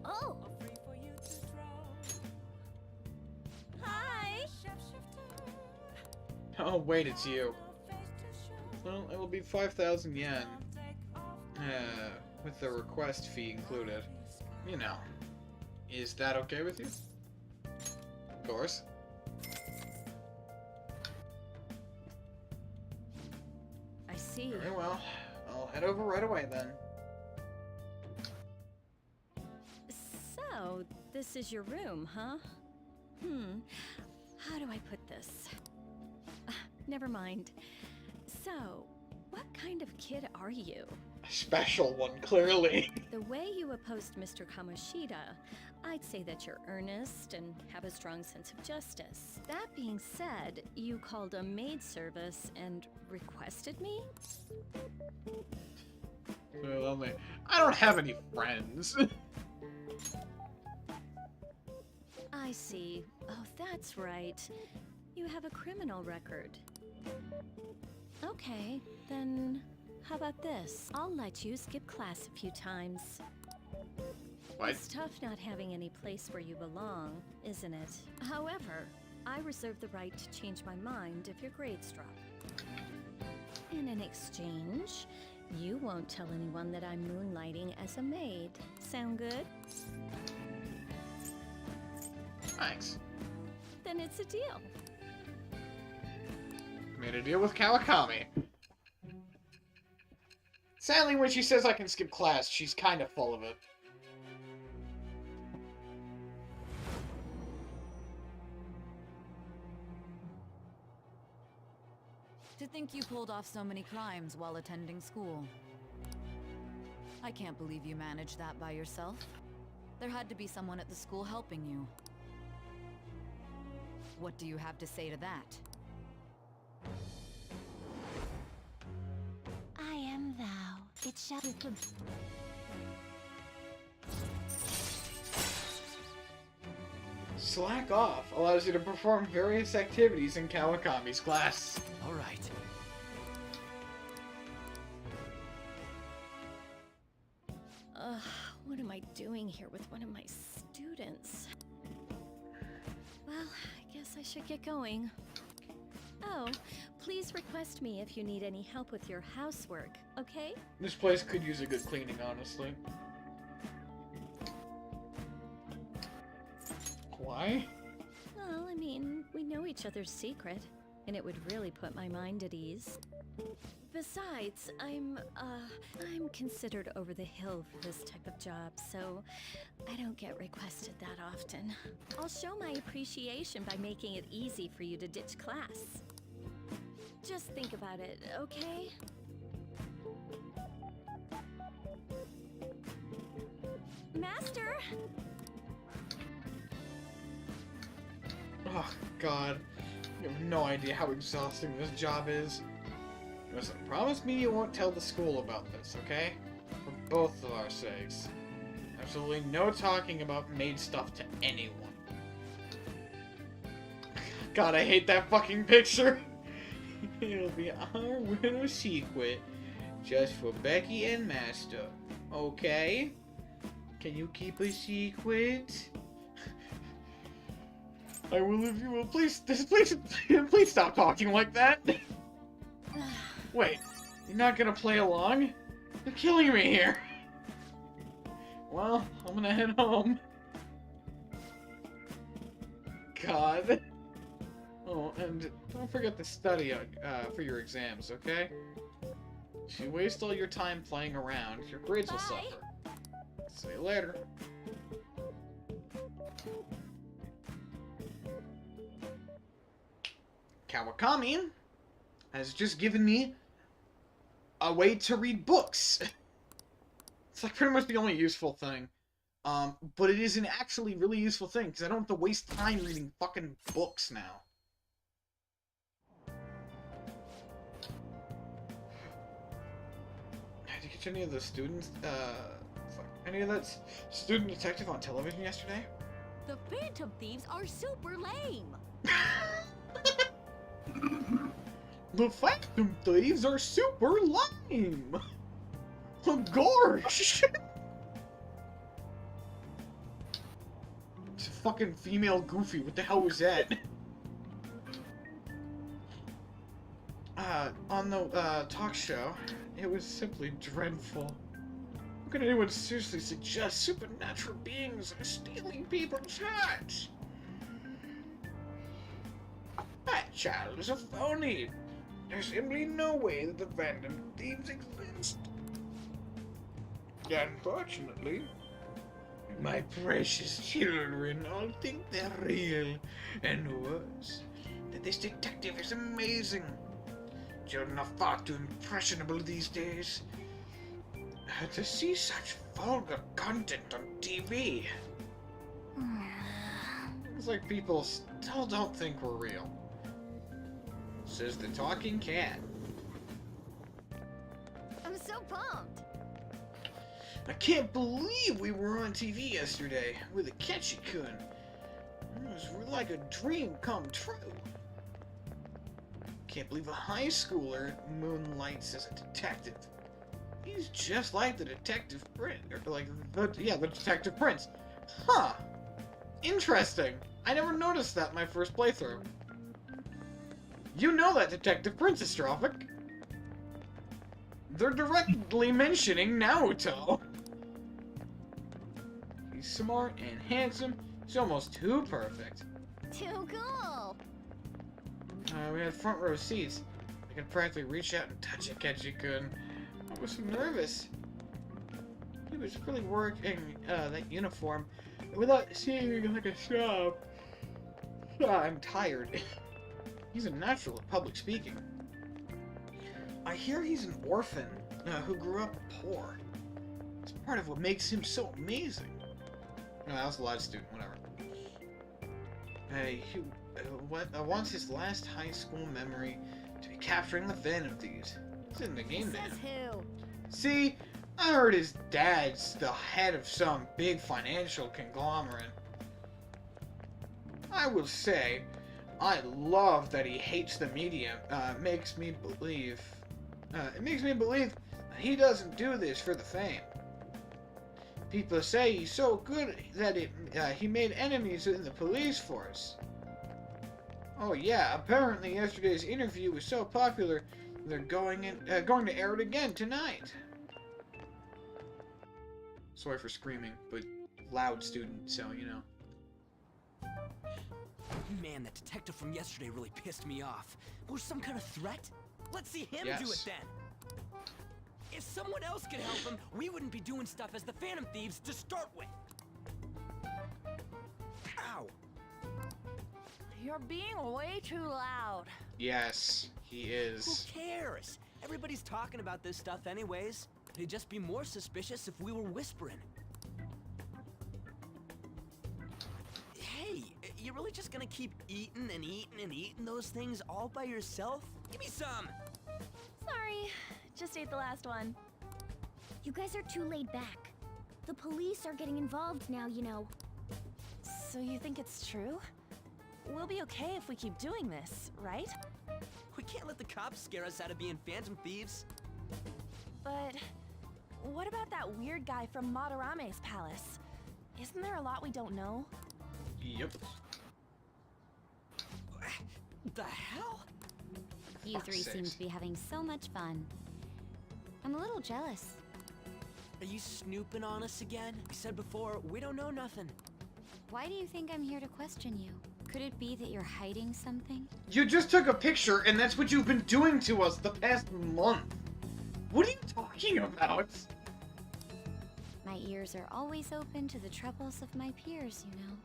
Speaker 15: Oh!
Speaker 3: Hi!
Speaker 2: Oh, wait, it's you. Well, it'll be 5,000 yen. With the request fee included. You know. Is that okay with you? Of course.
Speaker 7: I see.
Speaker 2: Very well. I'll head over right away then.
Speaker 7: So, this is your room, huh? How do I put this? Never mind. So, what kind of kid are you?
Speaker 2: A special one, clearly.
Speaker 7: The way you opposed Mr. Kamoshida, I'd say that you're earnest and have a strong sense of justice. That being said, you called a maid service and requested me?
Speaker 2: I don't have any friends.
Speaker 7: I see. Oh, that's right. You have a criminal record. Okay, then how about this? I'll let you skip class a few times.
Speaker 2: What?
Speaker 7: It's tough not having any place where you belong, isn't it? However, I reserve the right to change my mind if your grades drop. And in exchange, you won't tell anyone that I'm moonlighting as a maid. Sound good?
Speaker 2: Thanks.
Speaker 7: Then it's a deal.
Speaker 2: Made a deal with Kawakami. Sadly, when she says I can skip class, she's kind of full of it.
Speaker 16: To think you pulled off so many crimes while attending school. I can't believe you managed that by yourself. There had to be someone at the school helping you. What do you have to say to that?
Speaker 3: I am thou. It shall be.
Speaker 2: Slack off allows you to perform various activities in Kawakami's class.
Speaker 9: All right.
Speaker 7: What am I doing here with one of my students? Well, I guess I should get going. Oh, please request me if you need any help with your housework, okay?
Speaker 2: This place could use a good cleaning, honestly. Why?
Speaker 7: Well, I mean, we know each other's secret, and it would really put my mind at ease. Besides, I'm considered over the hill for this type of job, so I don't get requested that often. I'll show my appreciation by making it easy for you to ditch class. Just think about it, okay? Master!
Speaker 2: Oh, God. You have no idea how exhausting this job is. Listen, promise me you won't tell the school about this, okay? For both of our sakes. Absolutely no talking about maid stuff to anyone. God, I hate that fucking picture! It'll be our winter secret, just for Becky and Master, okay? Can you keep a secret? I will if you will. Please stop talking like that. Wait, you're not gonna play along? You're killing me here. Well, I'm gonna head home. God. Oh, and don't forget to study for your exams, okay? If you waste all your time playing around, your grades will suffer. See you later. Kawakami has just given me a way to read books. It's like pretty much the only useful thing. But it is an actually really useful thing, because I don't have to waste time reading fucking books now. Did you catch any of the students, any of that student detective on television yesterday?
Speaker 17: The Phantom Thieves are super lame.
Speaker 2: The Phantom Thieves are super lame! Oh, gosh! It's a fucking female Goofy, what the hell was that? On the, talk show, it was simply dreadful. How can anyone seriously suggest supernatural beings are stealing people's hearts? That child is a phony. There's simply no way that the Phantom Thieves exist. Unfortunately, My precious children all think they're real, and worse, that this detective is amazing. Children are far too impressionable these days. To see such vulgar content on TV. It's like people still don't think we're real. Says the talking cat.
Speaker 15: I'm so pumped.
Speaker 2: I can't believe we were on TV yesterday with Akechi-kun. It was like a dream come true. Can't believe a high schooler moonlights as a detective. He's just like the Detective Prince, or like the Detective Prince. Huh. Interesting. I never noticed that in my first playthrough. You know that Detective Prince is Strophic. They're directly mentioning Naruto. He's smart and handsome. He's almost too perfect.
Speaker 15: Too cool.
Speaker 2: We had front row seats. I could practically reach out and touch Akechi-kun. I was nervous. He was really working that uniform without seeming like a slob. I'm tired. He's a natural at public speaking. I hear he's an orphan who grew up poor. It's part of what makes him so amazing. No, that was a live student, whatever. He wants his last high school memory to be capturing the Phantom Thieves. It's in the game now.
Speaker 15: Says who?
Speaker 2: See, I heard his dad's the head of some big financial conglomerate. I will say, I love that he hates the media. It makes me believe that he doesn't do this for the fame. People say he's so good that he made enemies in the police force. Oh yeah, apparently yesterday's interview was so popular, they're going to air it again tonight. Sorry for screaming, but loud student, so you know.
Speaker 5: Man, that detective from yesterday really pissed me off. Was some kind of threat? Let's see him do it then. If someone else could help him, we wouldn't be doing stuff as the Phantom Thieves to start with. Ow.
Speaker 14: You're being way too loud.
Speaker 2: Yes, he is.
Speaker 5: Who cares? Everybody's talking about this stuff anyways. They'd just be more suspicious if we were whispering. Hey, you really just gonna keep eating and eating and eating those things all by yourself? Give me some!
Speaker 14: Sorry, just ate the last one.
Speaker 15: You guys are too laid back. The police are getting involved now, you know.
Speaker 14: So you think it's true? We'll be okay if we keep doing this, right?
Speaker 5: We can't let the cops scare us out of being Phantom Thieves.
Speaker 14: But what about that weird guy from Madarame's palace? Isn't there a lot we don't know?
Speaker 2: Yep.
Speaker 5: The hell?
Speaker 15: You three seem to be having so much fun. I'm a little jealous.
Speaker 5: Are you snooping on us again? You said before, we don't know nothing.
Speaker 15: Why do you think I'm here to question you? Could it be that you're hiding something?
Speaker 2: You just took a picture, and that's what you've been doing to us the past month. What are you talking about?
Speaker 15: My ears are always open to the troubles of my peers, you know.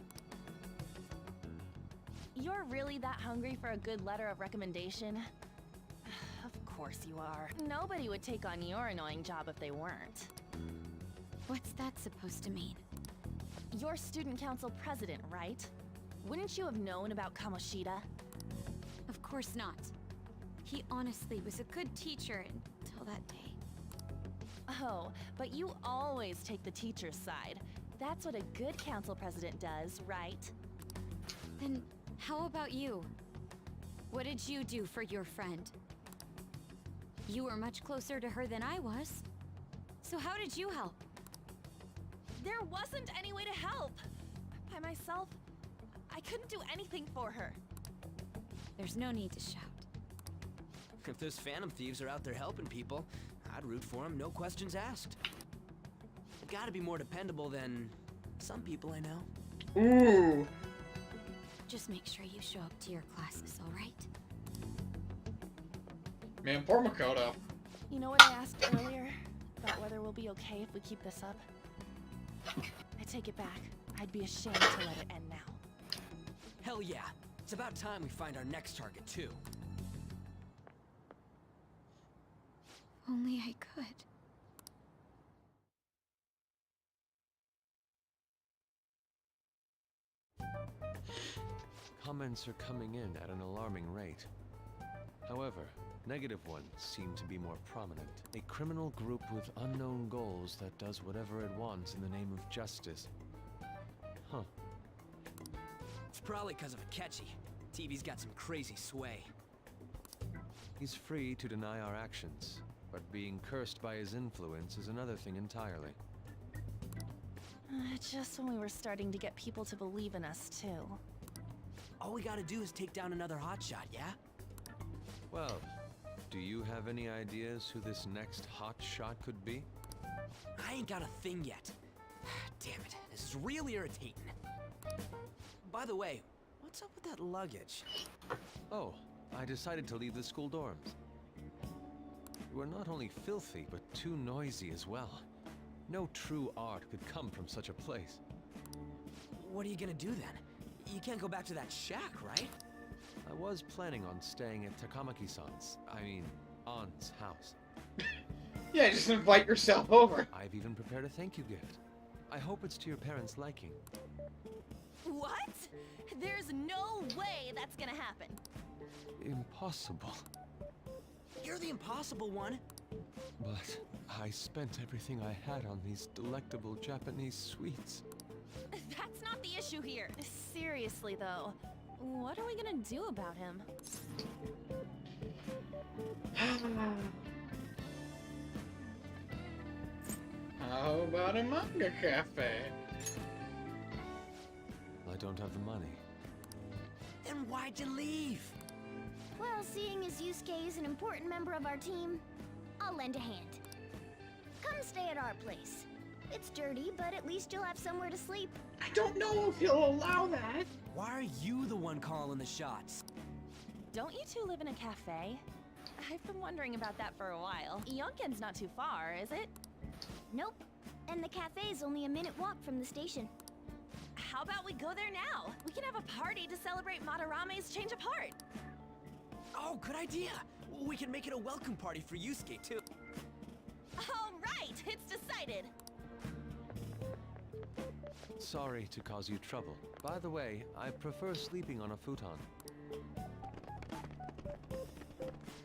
Speaker 14: You're really that hungry for a good letter of recommendation? Of course you are. Nobody would take on your annoying job if they weren't.
Speaker 15: What's that supposed to mean?
Speaker 14: You're student council president, right? Wouldn't you have known about Kamoshida?
Speaker 15: Of course not. He honestly was a good teacher until that day.
Speaker 14: Oh, but you always take the teacher's side. That's what a good council president does, right?
Speaker 15: Then how about you? What did you do for your friend? You were much closer to her than I was. So how did you help?
Speaker 14: There wasn't any way to help. By myself, I couldn't do anything for her.
Speaker 15: There's no need to shout.
Speaker 5: If those Phantom Thieves are out there helping people, I'd root for them, no questions asked. They've gotta be more dependable than some people I know.
Speaker 2: Ooh.
Speaker 15: Just make sure you show up to your classes, all right?
Speaker 2: Man, poor Makoto.
Speaker 14: You know what I asked earlier? About whether we'll be okay if we keep this up? I take it back. I'd be ashamed to let it end now.
Speaker 5: Hell yeah. It's about time we find our next target, too.
Speaker 15: Only I could.
Speaker 6: Comments are coming in at an alarming rate. However, negative ones seem to be more prominent. A criminal group with unknown goals that does whatever it wants in the name of justice. Huh.
Speaker 5: It's probably because of Akechi. TV's got some crazy sway.
Speaker 6: He's free to deny our actions, but being cursed by his influence is another thing entirely.
Speaker 14: Just when we were starting to get people to believe in us, too.
Speaker 5: All we gotta do is take down another hotshot, yeah?
Speaker 6: Well, do you have any ideas who this next hot shot could be?
Speaker 5: I ain't got a thing yet. Damn it, this is real irritating. By the way, what's up with that luggage?
Speaker 6: Oh, I decided to leave the school dorms. You are not only filthy, but too noisy as well. No true art could come from such a place.
Speaker 5: What are you gonna do then? You can't go back to that shack, right?
Speaker 6: I was planning on staying at Takamaki-san's, Ann's house.
Speaker 2: Yeah, just invite yourself over.
Speaker 6: I've even prepared a thank you gift. I hope it's to your parents' liking.
Speaker 14: What? There's no way that's gonna happen.
Speaker 6: Impossible.
Speaker 5: You're the impossible one.
Speaker 6: But I spent everything I had on these delectable Japanese sweets.
Speaker 14: That's not the issue here. Seriously, though, what are we gonna do about him?
Speaker 2: How about a manga cafe?
Speaker 6: I don't have the money.
Speaker 5: Then why'd you leave?
Speaker 15: Well, seeing as Yusuke is an important member of our team, I'll lend a hand. Come stay at our place. It's dirty, but at least you'll have somewhere to sleep.
Speaker 2: I don't know if he'll allow that.
Speaker 5: Why are you the one calling the shots?
Speaker 14: Don't you two live in a cafe? I've been wondering about that for a while. Yonken's not too far, is it?
Speaker 15: Nope. And the cafe's only a minute walk from the station.
Speaker 14: How about we go there now? We can have a party to celebrate Madarame's change of heart.
Speaker 5: Oh, good idea. We can make it a welcome party for Yusuke, too.
Speaker 14: All right, it's decided.
Speaker 6: Sorry to cause you trouble. By the way, I prefer sleeping on a futon.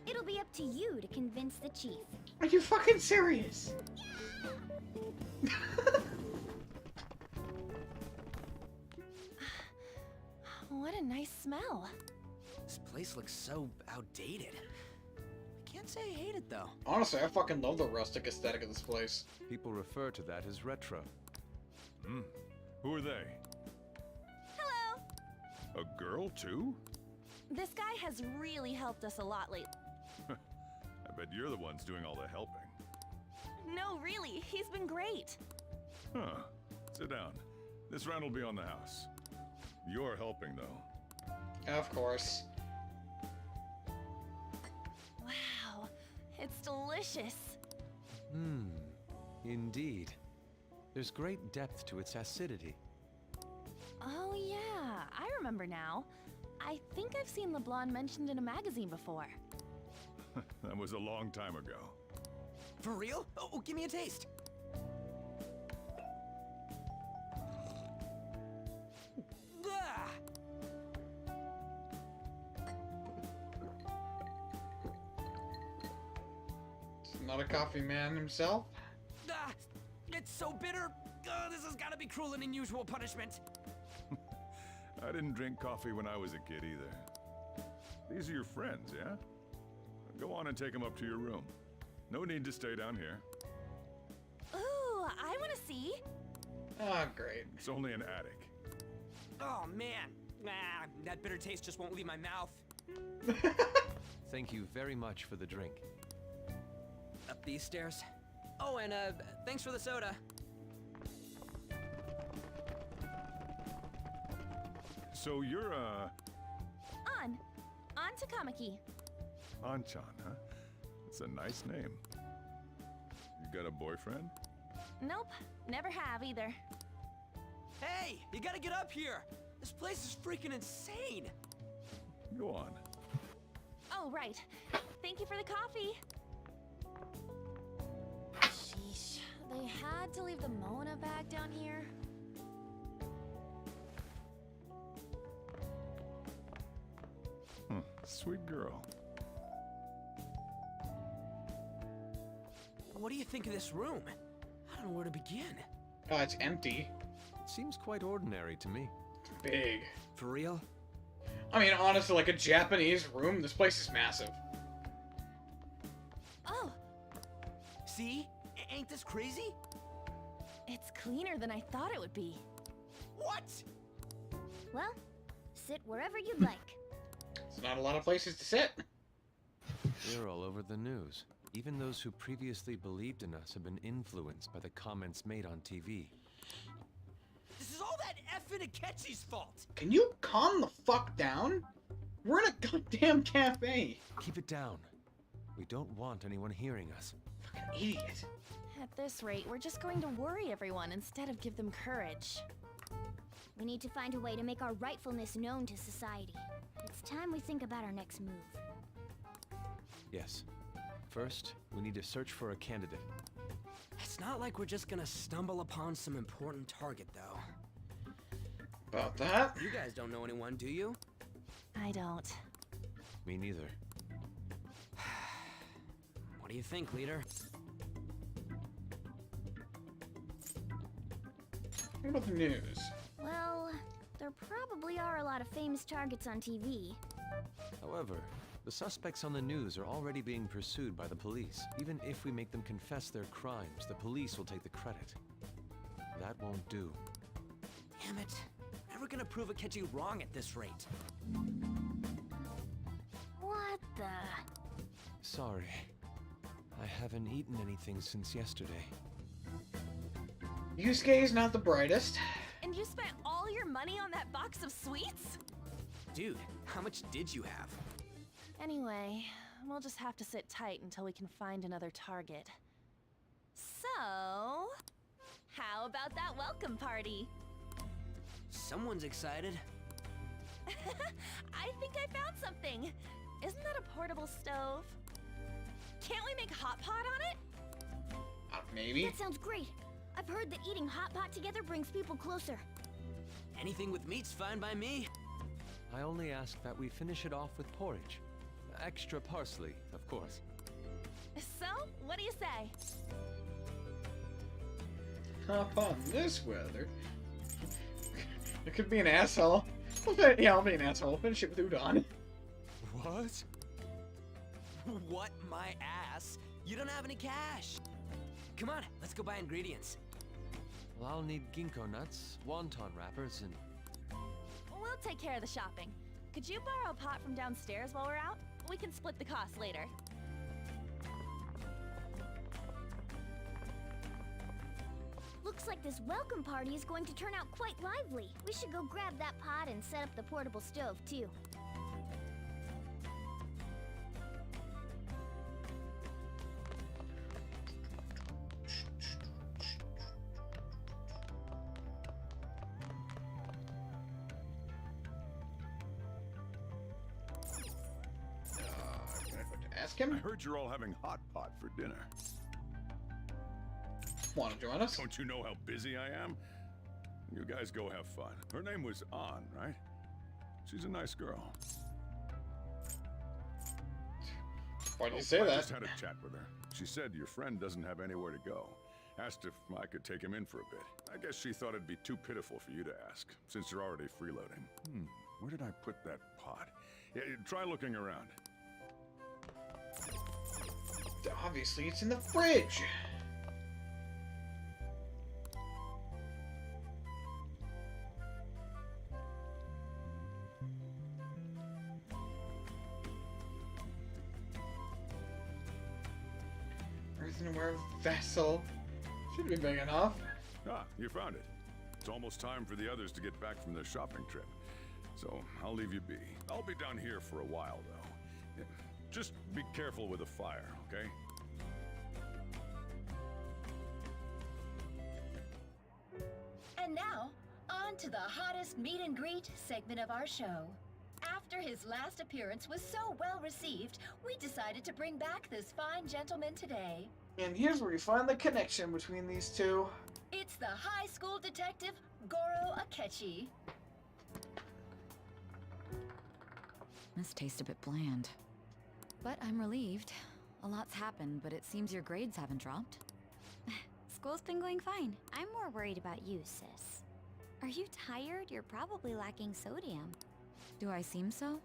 Speaker 15: It'll be up to you to convince the chief.
Speaker 2: Are you fucking serious?
Speaker 14: What a nice smell.
Speaker 5: This place looks so outdated. I can't say I hate it, though.
Speaker 2: Honestly, I fucking love the rustic aesthetic of this place.
Speaker 6: People refer to that as retro.
Speaker 12: Who are they?
Speaker 14: Hello.
Speaker 12: A girl, too?
Speaker 14: This guy has really helped us a lot lately.
Speaker 12: I bet you're the ones doing all the helping.
Speaker 14: No, really, he's been great.
Speaker 12: Huh. Sit down. This round will be on the house. You're helping, though.
Speaker 2: Of course.
Speaker 14: Wow, it's delicious.
Speaker 6: Indeed. There's great depth to its acidity.
Speaker 14: Oh yeah, I remember now. I think I've seen LeBlanc mentioned in a magazine before.
Speaker 12: That was a long time ago.
Speaker 5: For real? Oh, give me a taste.
Speaker 2: Not a coffee man himself?
Speaker 5: It's so bitter. This has got to be cruel and unusual punishment.
Speaker 12: I didn't drink coffee when I was a kid either. These are your friends, yeah? Go on and take them up to your room. No need to stay down here.
Speaker 14: Ooh, I want to see.
Speaker 2: Oh, great.
Speaker 12: It's only an attic.
Speaker 5: Oh, man. That bitter taste just won't leave my mouth.
Speaker 6: Thank you very much for the drink.
Speaker 5: Up these stairs. Oh, and thanks for the soda.
Speaker 12: So you're,
Speaker 14: On Takamaki.
Speaker 12: Anchan, huh? It's a nice name. You got a boyfriend?
Speaker 14: Nope, never have either.
Speaker 5: Hey, you gotta get up here! This place is freaking insane!
Speaker 12: Go on.
Speaker 14: Oh, right. Thank you for the coffee. Sheesh. They had to leave the Mona bag down here.
Speaker 12: Sweet girl.
Speaker 5: What do you think of this room? I don't know where to begin.
Speaker 2: Oh, it's empty.
Speaker 6: Seems quite ordinary to me.
Speaker 2: Big.
Speaker 5: For real?
Speaker 2: I mean, honestly, like a Japanese room, this place is massive.
Speaker 14: Oh,
Speaker 5: See? Ain't this crazy?
Speaker 14: it's cleaner than I thought it would be.
Speaker 5: What?
Speaker 15: Well, sit wherever you'd like.
Speaker 2: There's not a lot of places to sit.
Speaker 6: We're all over the news. Even those who previously believed in us have been influenced by the comments made on TV.
Speaker 5: This is all that effing Akechi's fault!
Speaker 2: Can you calm the fuck down? We're in a goddamn cafe.
Speaker 6: Keep it down. We don't want anyone hearing us.
Speaker 2: Fucking idiot.
Speaker 14: At this rate, we're just going to worry everyone instead of give them courage.
Speaker 15: We need to find a way to make our rightfulness known to society. It's time we think about our next move.
Speaker 6: Yes. First, we need to search for a candidate.
Speaker 5: It's not like we're just gonna stumble upon some important target, though.
Speaker 2: About that?
Speaker 5: You guys don't know anyone, do you?
Speaker 14: I don't.
Speaker 6: Me neither.
Speaker 5: What do you think, leader?
Speaker 2: What about the news?
Speaker 15: Well, there probably are a lot of famous targets on TV.
Speaker 6: However, the suspects on the news are already being pursued by the police. Even if we make them confess their crimes, the police will take the credit. That won't do.
Speaker 5: Damn it. Never gonna prove Akechi wrong at this rate.
Speaker 15: What the?
Speaker 6: Sorry. I haven't eaten anything since yesterday.
Speaker 2: Yusuke's not the brightest.
Speaker 14: And you spent all your money on that box of sweets?
Speaker 5: Dude, how much did you have?
Speaker 14: Anyway, we'll just have to sit tight until we can find another target. So, how about that welcome party?
Speaker 5: Someone's excited.
Speaker 14: I think I found something. Isn't that a portable stove? Can't we make hot pot on it?
Speaker 2: Maybe.
Speaker 15: That sounds great. I've heard that eating hot pot together brings people closer.
Speaker 5: Anything with meat's fine by me.
Speaker 6: I only ask that we finish it off with porridge. Extra parsley, of course.
Speaker 14: So, what do you say?
Speaker 2: Hop on this weather. It could be an asshole. Yeah, I'll be an asshole. I'll finish it with udon.
Speaker 6: What?
Speaker 5: What, my ass? You don't have any cash. Come on, let's go buy ingredients.
Speaker 6: Well, I'll need ginkgo nuts, wonton wrappers, and...
Speaker 14: We'll take care of the shopping. Could you borrow a pot from downstairs while we're out? We can split the cost later.
Speaker 15: Looks like this welcome party is going to turn out quite lively. We should go grab that pot and set up the portable stove, too.
Speaker 2: Ask him?
Speaker 12: I heard you're all having hot pot for dinner.
Speaker 2: Want to join us?
Speaker 12: Don't you know how busy I am? You guys go have fun. Her name was An, right? She's a nice girl.
Speaker 2: Why do you say
Speaker 12: I
Speaker 2: that?
Speaker 12: just had a chat with her. She said your friend doesn't have anywhere to go. Asked if I could take him in for a bit. I guess she thought it'd be too pitiful for you to ask, since you're already freeloading. Where did I put that pot? Yeah, try looking around.
Speaker 2: Obviously, it's in the fridge. Earthenware vessel. Should be big enough.
Speaker 12: Ah, you found it. It's almost time for the others to get back from their shopping trip. So, I'll leave you be. I'll be down here for a while, though. Just be careful with the fire, okay?
Speaker 14: And now,
Speaker 13: to the hottest meet and greet segment of our show. After his last appearance was so well received, we decided to bring back this fine gentleman today.
Speaker 2: And here's where you find the connection between these two.
Speaker 13: It's the high school detective, Goro Akechi.
Speaker 16: This tastes a bit bland. But I'm relieved. A lot's happened, but it seems your grades haven't dropped.
Speaker 15: School's been going fine. I'm more worried about you, sis. Are you tired? You're probably lacking sodium.
Speaker 16: Do I seem so?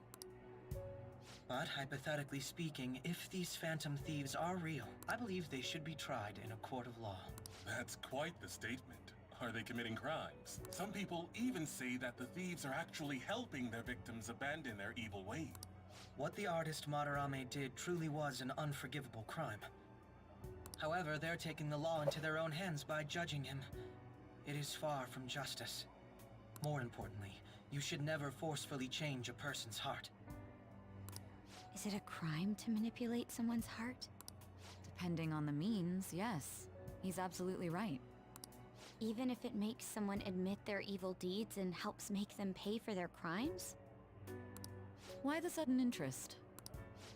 Speaker 10: But hypothetically speaking, if these phantom thieves are real, I believe they should be tried in a court of law.
Speaker 12: That's quite the statement. Are they committing crimes? Some people even say that the thieves are actually helping their victims abandon their evil ways.
Speaker 10: What the artist Madarame did truly was an unforgivable crime. However, they're taking the law into their own hands by judging him. It is far from justice. More importantly, you should never forcefully change a person's heart.
Speaker 16: Is it a crime to manipulate someone's heart? Depending on the means, yes. He's absolutely right.
Speaker 15: Even if it makes someone admit their evil deeds and helps make them pay for their crimes?
Speaker 16: Why the sudden interest?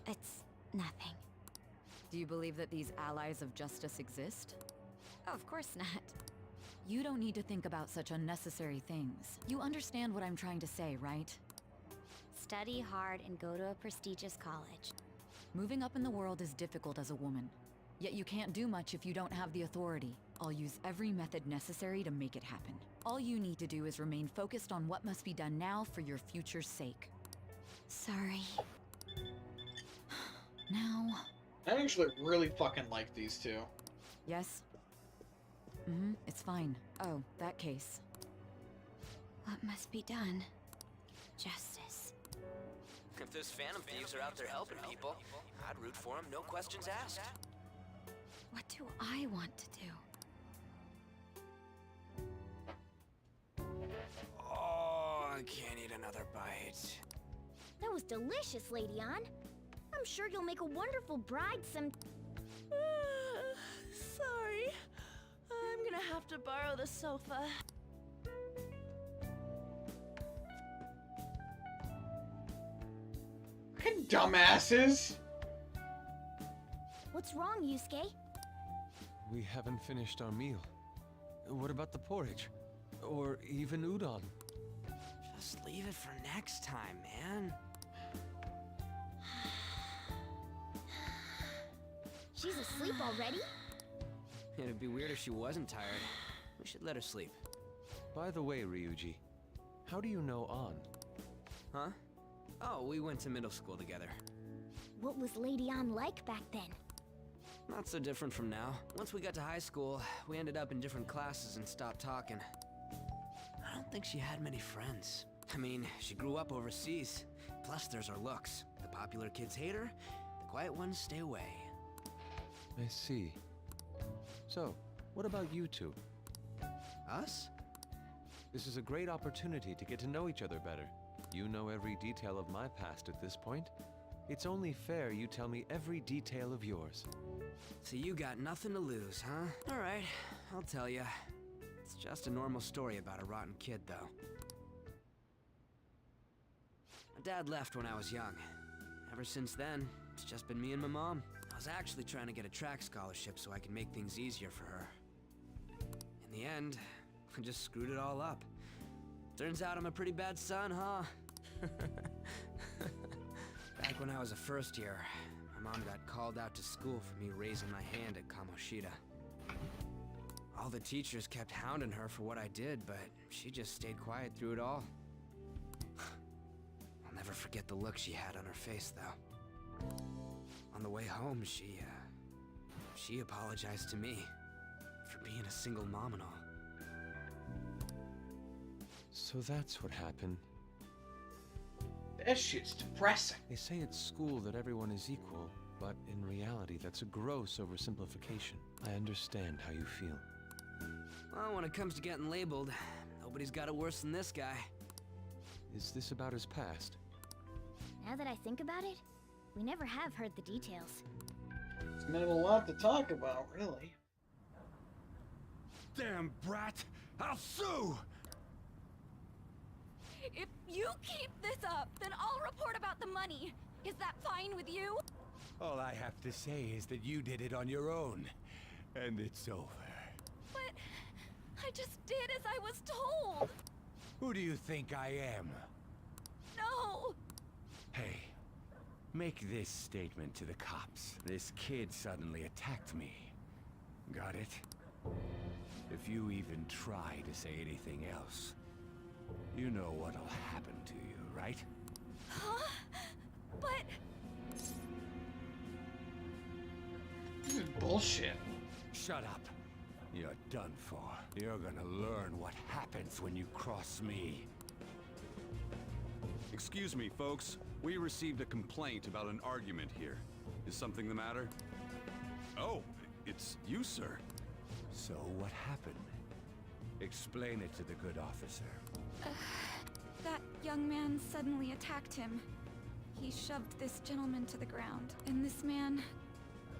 Speaker 15: It's nothing.
Speaker 16: Do you believe that these allies of justice exist?
Speaker 15: Oh, of course not.
Speaker 16: You don't need to think about such unnecessary things. You understand what I'm trying to say, right?
Speaker 15: Study hard and go to a prestigious college.
Speaker 16: Moving up in the world is difficult as a woman. Yet you can't do much if you don't have the authority. I'll use every method necessary to make it happen. All you need to do is remain focused on what must be done now for your future's sake.
Speaker 15: Sorry.
Speaker 16: Now...
Speaker 2: I actually really fucking like these two.
Speaker 16: Yes? It's fine. Oh, that case.
Speaker 15: What must be done? Justice.
Speaker 5: If those phantom thieves are out there helping people, I'd root for them, no questions asked.
Speaker 15: What do I want to do?
Speaker 5: Oh, I can't eat another bite.
Speaker 15: That was delicious, Lady Ann. I'm sure you'll make a wonderful bride some...
Speaker 14: Sorry. I'm gonna have to borrow the sofa.
Speaker 2: Fucking dumbasses!
Speaker 15: What's wrong, Yusuke?
Speaker 6: We haven't finished our meal. What about the porridge? Or even udon?
Speaker 5: Just leave it for next time, man.
Speaker 15: She's asleep already?
Speaker 5: It'd be weird if she wasn't tired. We should let her sleep.
Speaker 6: By the way, Ryuji, how do you know An?
Speaker 5: Huh? Oh, we went to middle school together.
Speaker 15: What was Lady Ann like back then?
Speaker 5: Not so different from now. Once we got to high school, we ended up in different classes and stopped talking. I don't think she had many friends. I mean, she grew up overseas. Plus, there's her looks. The popular kids hate her, the quiet ones stay away.
Speaker 6: I see. So, what about you two?
Speaker 5: Us?
Speaker 6: This is a great opportunity to get to know each other better. You know every detail of my past at this point. It's only fair you tell me every detail of yours.
Speaker 5: So you got nothing to lose, huh? Alright, I'll tell you. It's just a normal story about a rotten kid, though. My dad left when I was young. Ever since then, it's just been me and my mom. I was actually trying to get a track scholarship so I could make things easier for her. In the end, I just screwed it all up. Turns out I'm a pretty bad son, huh? Back when I was a first year, my mom got called out to school for me raising my hand at Kamoshida. All the teachers kept hounding her for what I did, but she just stayed quiet through it all. I'll never forget the look she had on her face, though. On the way home, she apologized to me for being a single mom and all.
Speaker 6: So that's what happened.
Speaker 2: That shit's depressing.
Speaker 6: They say at school that everyone is equal, but in reality that's a gross oversimplification. I understand how you feel.
Speaker 5: Well, when it comes to getting labeled, nobody's got it worse than this guy.
Speaker 6: Is this about his past?
Speaker 15: Now that I think about it, we never have heard the details.
Speaker 2: It's been a lot to talk about, really.
Speaker 12: Damn brat! I'll sue!
Speaker 14: If you keep this up, then I'll report about the money. Is that fine with you?
Speaker 18: All I have to say is that you did it on your own, and it's over.
Speaker 14: But I just did as I was told.
Speaker 18: Who do you think I am?
Speaker 14: No.
Speaker 18: Hey, make this statement to the cops. This kid suddenly attacked me. Got it? If you even try to say anything else, you know what'll happen to you, right?
Speaker 14: Huh? But...
Speaker 2: This is bullshit.
Speaker 18: Shut up. You're done for. You're gonna learn what happens when you cross me.
Speaker 19: Excuse me, folks. We received a complaint about an argument here. Is something the matter? Oh, it's you, sir.
Speaker 18: So what happened? Explain it to the good officer.
Speaker 14: That young man suddenly attacked him. He shoved this gentleman to the ground, and this man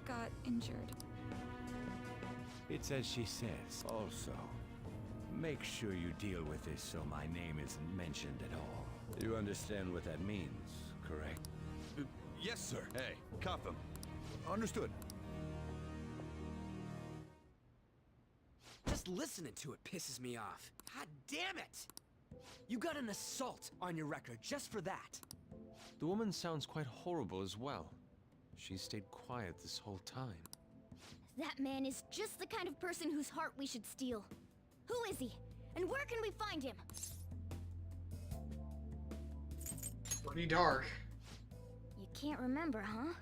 Speaker 14: got injured.
Speaker 18: It's as she says. Also, make sure you deal with this so my name isn't mentioned at all. You understand what that means, correct?
Speaker 19: Yes, sir. Hey, cuff him. Understood.
Speaker 5: Just listening to it pisses me off. God damn it! You got an assault on your record just for that.
Speaker 6: The woman sounds quite horrible as well. She stayed quiet this whole time.
Speaker 15: That man is just the kind of person whose heart we should steal. Who is he? And where can we find him?
Speaker 2: Pretty dark.
Speaker 15: You can't remember, huh?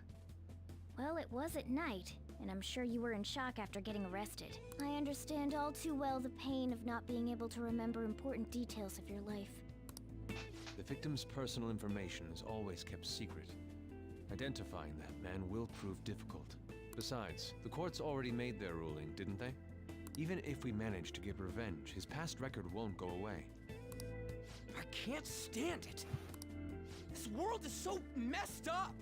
Speaker 15: Well, it was at night, and I'm sure you were in shock after getting arrested. I understand all too well the pain of not being able to remember important details of your life.
Speaker 6: The victim's personal information is always kept secret. Identifying that man will prove difficult. Besides, the courts already made their ruling, didn't they? Even if we manage to get revenge, his past record won't go away.
Speaker 5: I can't stand it. This world is so messed up.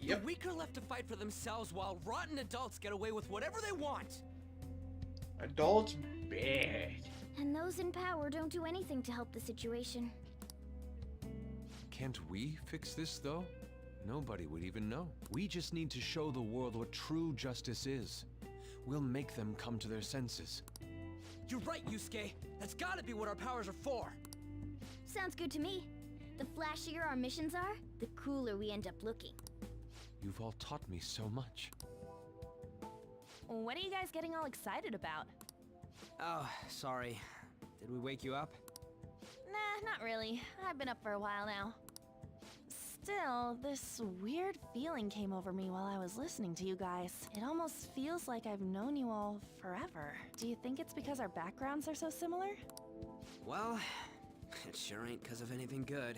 Speaker 2: Yep.
Speaker 5: The weak are left to fight for themselves while rotten adults get away with whatever they want.
Speaker 2: Adults bad.
Speaker 15: And those in power don't do anything to help the situation.
Speaker 6: Can't we fix this, though? Nobody would even know. We just need to show the world what true justice is. We'll make them come to their senses.
Speaker 5: You're right, Yusuke. That's gotta be what our powers are for.
Speaker 15: Sounds good to me. The flashier our missions are, the cooler we end up looking.
Speaker 6: You've all taught me so much.
Speaker 14: What are you guys getting all excited about?
Speaker 5: Oh, sorry. Did we wake you up?
Speaker 14: Nah, not really. I've been up for a while now. Still, this weird feeling came over me while I was listening to you guys. It almost feels like I've known you all forever. Do you think it's because our backgrounds are so similar?
Speaker 5: Well, it sure ain't because of anything good.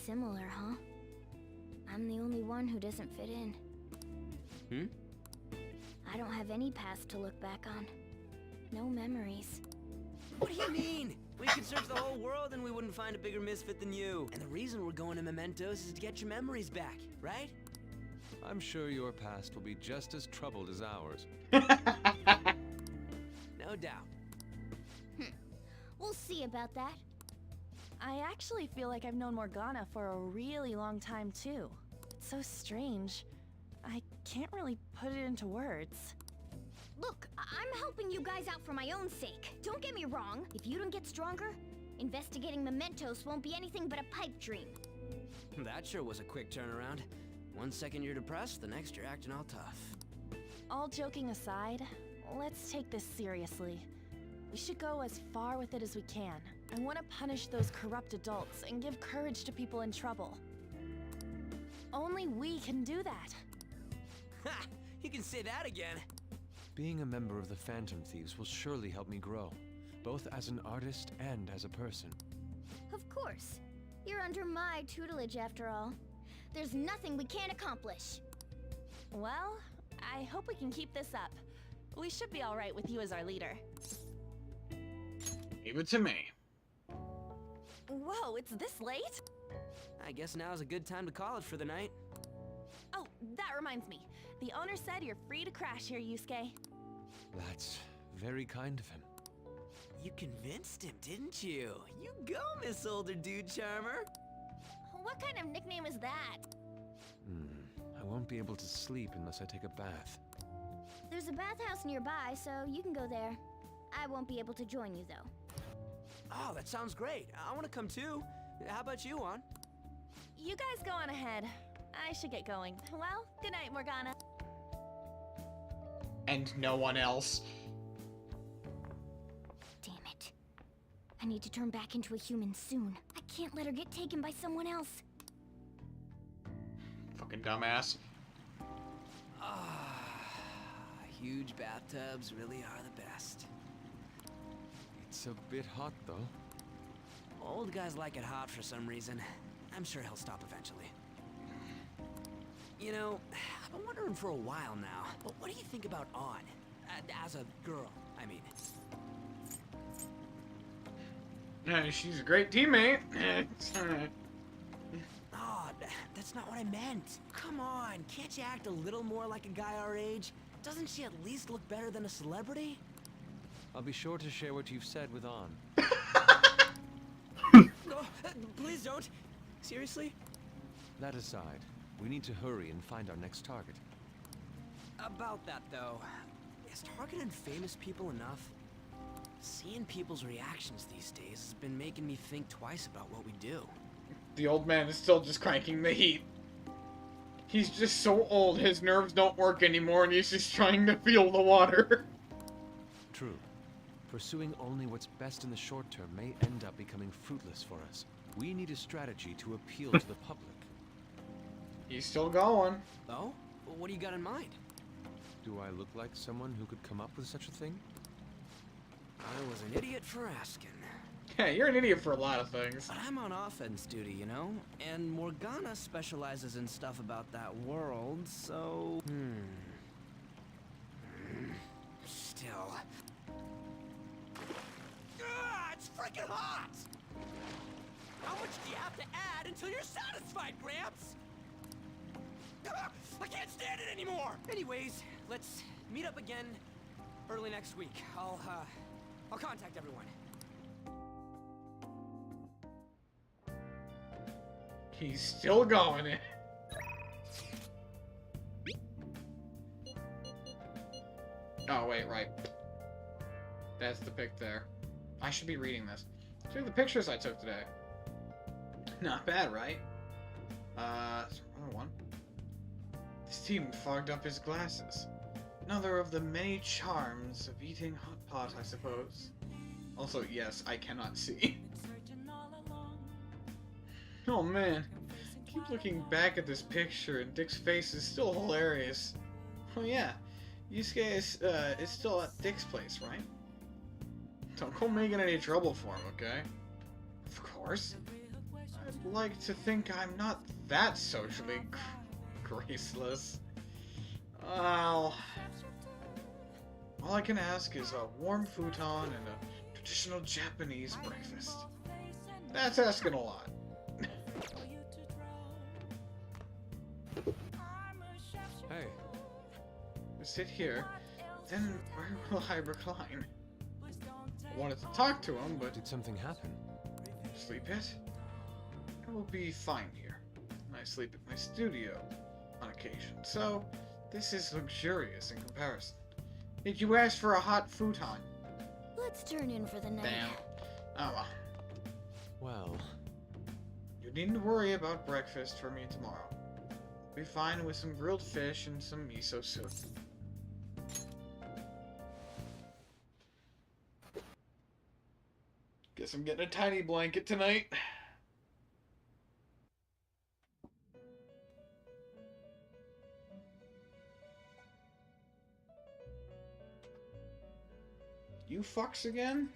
Speaker 15: Similar, huh? I'm the only one who doesn't fit in. I don't have any past to look back on. No memories.
Speaker 5: What do you mean? We could search the whole world and we wouldn't find a bigger misfit than you. And the reason we're going to Mementos is to get your memories back, right?
Speaker 6: I'm sure your past will be just as troubled as ours.
Speaker 5: No doubt.
Speaker 15: We'll see about that.
Speaker 14: I actually feel like I've known Morgana for a really long time, too. It's so strange. I can't really put it into words.
Speaker 15: Look, I'm helping you guys out for my own sake. Don't get me wrong. If you don't get stronger, investigating Mementos won't be anything but a pipe dream.
Speaker 5: That sure was a quick turnaround. 1 second you're depressed, the next you're acting all tough.
Speaker 14: All joking aside, let's take this seriously. We should go as far with it as we can. I want to punish those corrupt adults and give courage to people in trouble. Only we can do that.
Speaker 5: Ha! You can say that again.
Speaker 6: Being a member of the Phantom Thieves will surely help me grow, both as an artist and as a person.
Speaker 15: Of course. You're under my tutelage after all. There's nothing we can't accomplish.
Speaker 14: Well, I hope we can keep this up. We should be all right with you as our leader.
Speaker 2: Leave it to me.
Speaker 14: Whoa, it's this late?
Speaker 5: I guess now's a good time to call it for the night.
Speaker 14: Oh, that reminds me. The owner said you're free to crash here, Yusuke.
Speaker 6: That's very kind of him.
Speaker 5: You convinced him, didn't you? You go, Miss Older Dude Charmer.
Speaker 3: What kind of nickname is that?
Speaker 6: I won't be able to sleep unless I take a bath.
Speaker 15: There's a bathhouse nearby, so you can go there. I won't be able to join you, though.
Speaker 5: Oh, that sounds great. I want to come too. How about you, Juan?
Speaker 14: You guys go on ahead. I should get going. Well, good night, Morgana.
Speaker 2: And no one else.
Speaker 15: Damn it. I need to turn back into a human soon. I can't let her get taken by someone else.
Speaker 2: Fucking dumbass.
Speaker 5: Huge bathtubs really are the best.
Speaker 6: It's a bit hot, though.
Speaker 5: Old guys like it hot for some reason. I'm sure he'll stop eventually. You know, I've been wondering for a while now, but what do you think about On? As a girl, I mean.
Speaker 2: She's a great teammate.
Speaker 5: Oh, that's not what I meant. Come on, can't you act a little more like a guy our age? Doesn't she at least look better than a celebrity?
Speaker 6: I'll be sure to share what you've said with On.
Speaker 5: No, please don't. Seriously?
Speaker 6: That aside, we need to hurry and find our next target.
Speaker 5: About that, though, is targeting famous people enough? Seeing people's reactions these days has been making me think twice about what we do.
Speaker 2: The old man is still just cranking the heat. He's just so old, his nerves don't work anymore, and he's just trying to feel the water.
Speaker 6: True. Pursuing only what's best in the short term may end up becoming fruitless for us. We need a strategy to appeal to the public.
Speaker 2: He's still going.
Speaker 5: Oh? What do you got in mind?
Speaker 6: Do I look like someone who could come up with such a thing?
Speaker 5: I was an idiot for asking.
Speaker 2: Yeah, you're an idiot for a lot of things.
Speaker 5: But I'm on offense duty, you know? And Morgana specializes in stuff about that world, so... Still... It's freaking hot! How much do you have to add until you're satisfied, Gramps? I can't stand it anymore! Anyways, let's meet up again early next week. I'll contact everyone.
Speaker 2: He's still going. Oh, wait, right. That's the pic there. I should be reading this. Look at the pictures I took today. Not bad, right? Another one. The steam fogged up his glasses. Another of the many charms of eating hot pot, I suppose. Also, yes, I cannot see. Oh man, keep looking back at this picture and Dick's face is still hilarious. Oh yeah, Yusuke is still at Dick's place, right? Don't go making any trouble for him, okay? Of course. I'd like to think I'm not that socially graceless. Well, all I can ask is a warm futon and a traditional Japanese breakfast. That's asking a lot.
Speaker 6: Hey.
Speaker 2: Sit here, then where will I recline? I wanted to talk to him, but...
Speaker 6: Did something happen?
Speaker 2: Sleep it? I will be fine here. I sleep at my studio on occasion, so this is luxurious in comparison. Did you ask for a hot futon?
Speaker 15: Let's turn in for the night.
Speaker 2: Damn. Oh well.
Speaker 6: Well...
Speaker 2: You needn't worry about breakfast for me tomorrow. I'll be fine with some grilled fish and some miso soup. Guess I'm getting a tiny blanket tonight. You fucks again?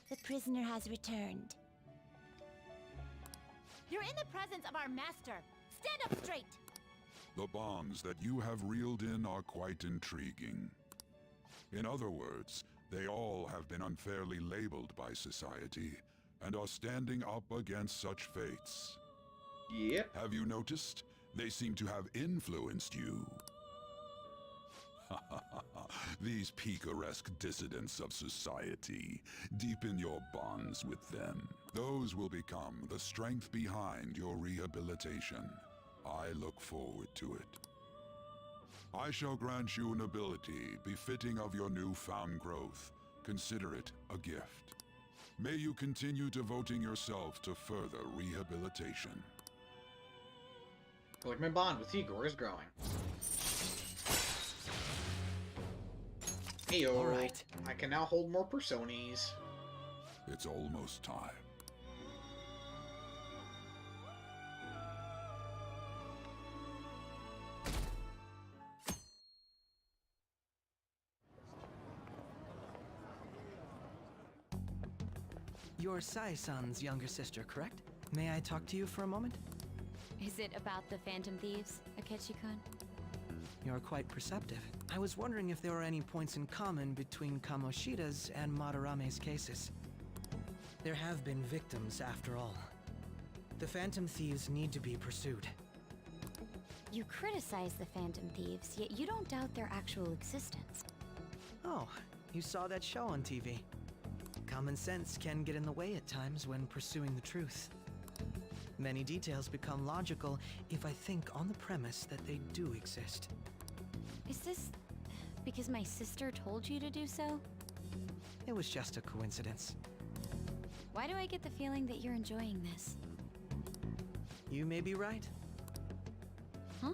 Speaker 3: The prisoner has returned. You're in the presence of our master. Stand up straight.
Speaker 20: The bonds that you have reeled in are quite intriguing. In other words, they all have been unfairly labeled by society, and are standing up against such fates.
Speaker 2: Yep.
Speaker 20: Have you noticed? They seem to have influenced you. These picaresque dissidents of society, deepen your bonds with them. Those will become the strength behind your rehabilitation. I look forward to it. I shall grant you an ability befitting of your newfound growth. Consider it a gift. May you continue devoting yourself to further rehabilitation.
Speaker 2: Like my bond with Igor is growing. Heyo.
Speaker 10: All right.
Speaker 2: I can now hold more Persones.
Speaker 20: It's almost time.
Speaker 10: You're Sai-san's younger sister, correct? May I talk to you for a moment?
Speaker 15: Is it about the Phantom Thieves, Akechi-kun?
Speaker 10: You're quite perceptive. I was wondering if there were any points in common between Kamoshida's and Madarame's cases. There have been victims, after all. The Phantom Thieves need to be pursued.
Speaker 15: You criticize the Phantom Thieves, yet you don't doubt their actual existence.
Speaker 10: Oh, you saw that show on TV. Common sense can get in the way at times when pursuing the truth. Many details become logical if I think on the premise that they do exist.
Speaker 15: Is this because my sister told you to do so?
Speaker 10: It was just a coincidence.
Speaker 15: Why do I get the feeling that you're enjoying this?
Speaker 10: You may be right.
Speaker 15: Huh?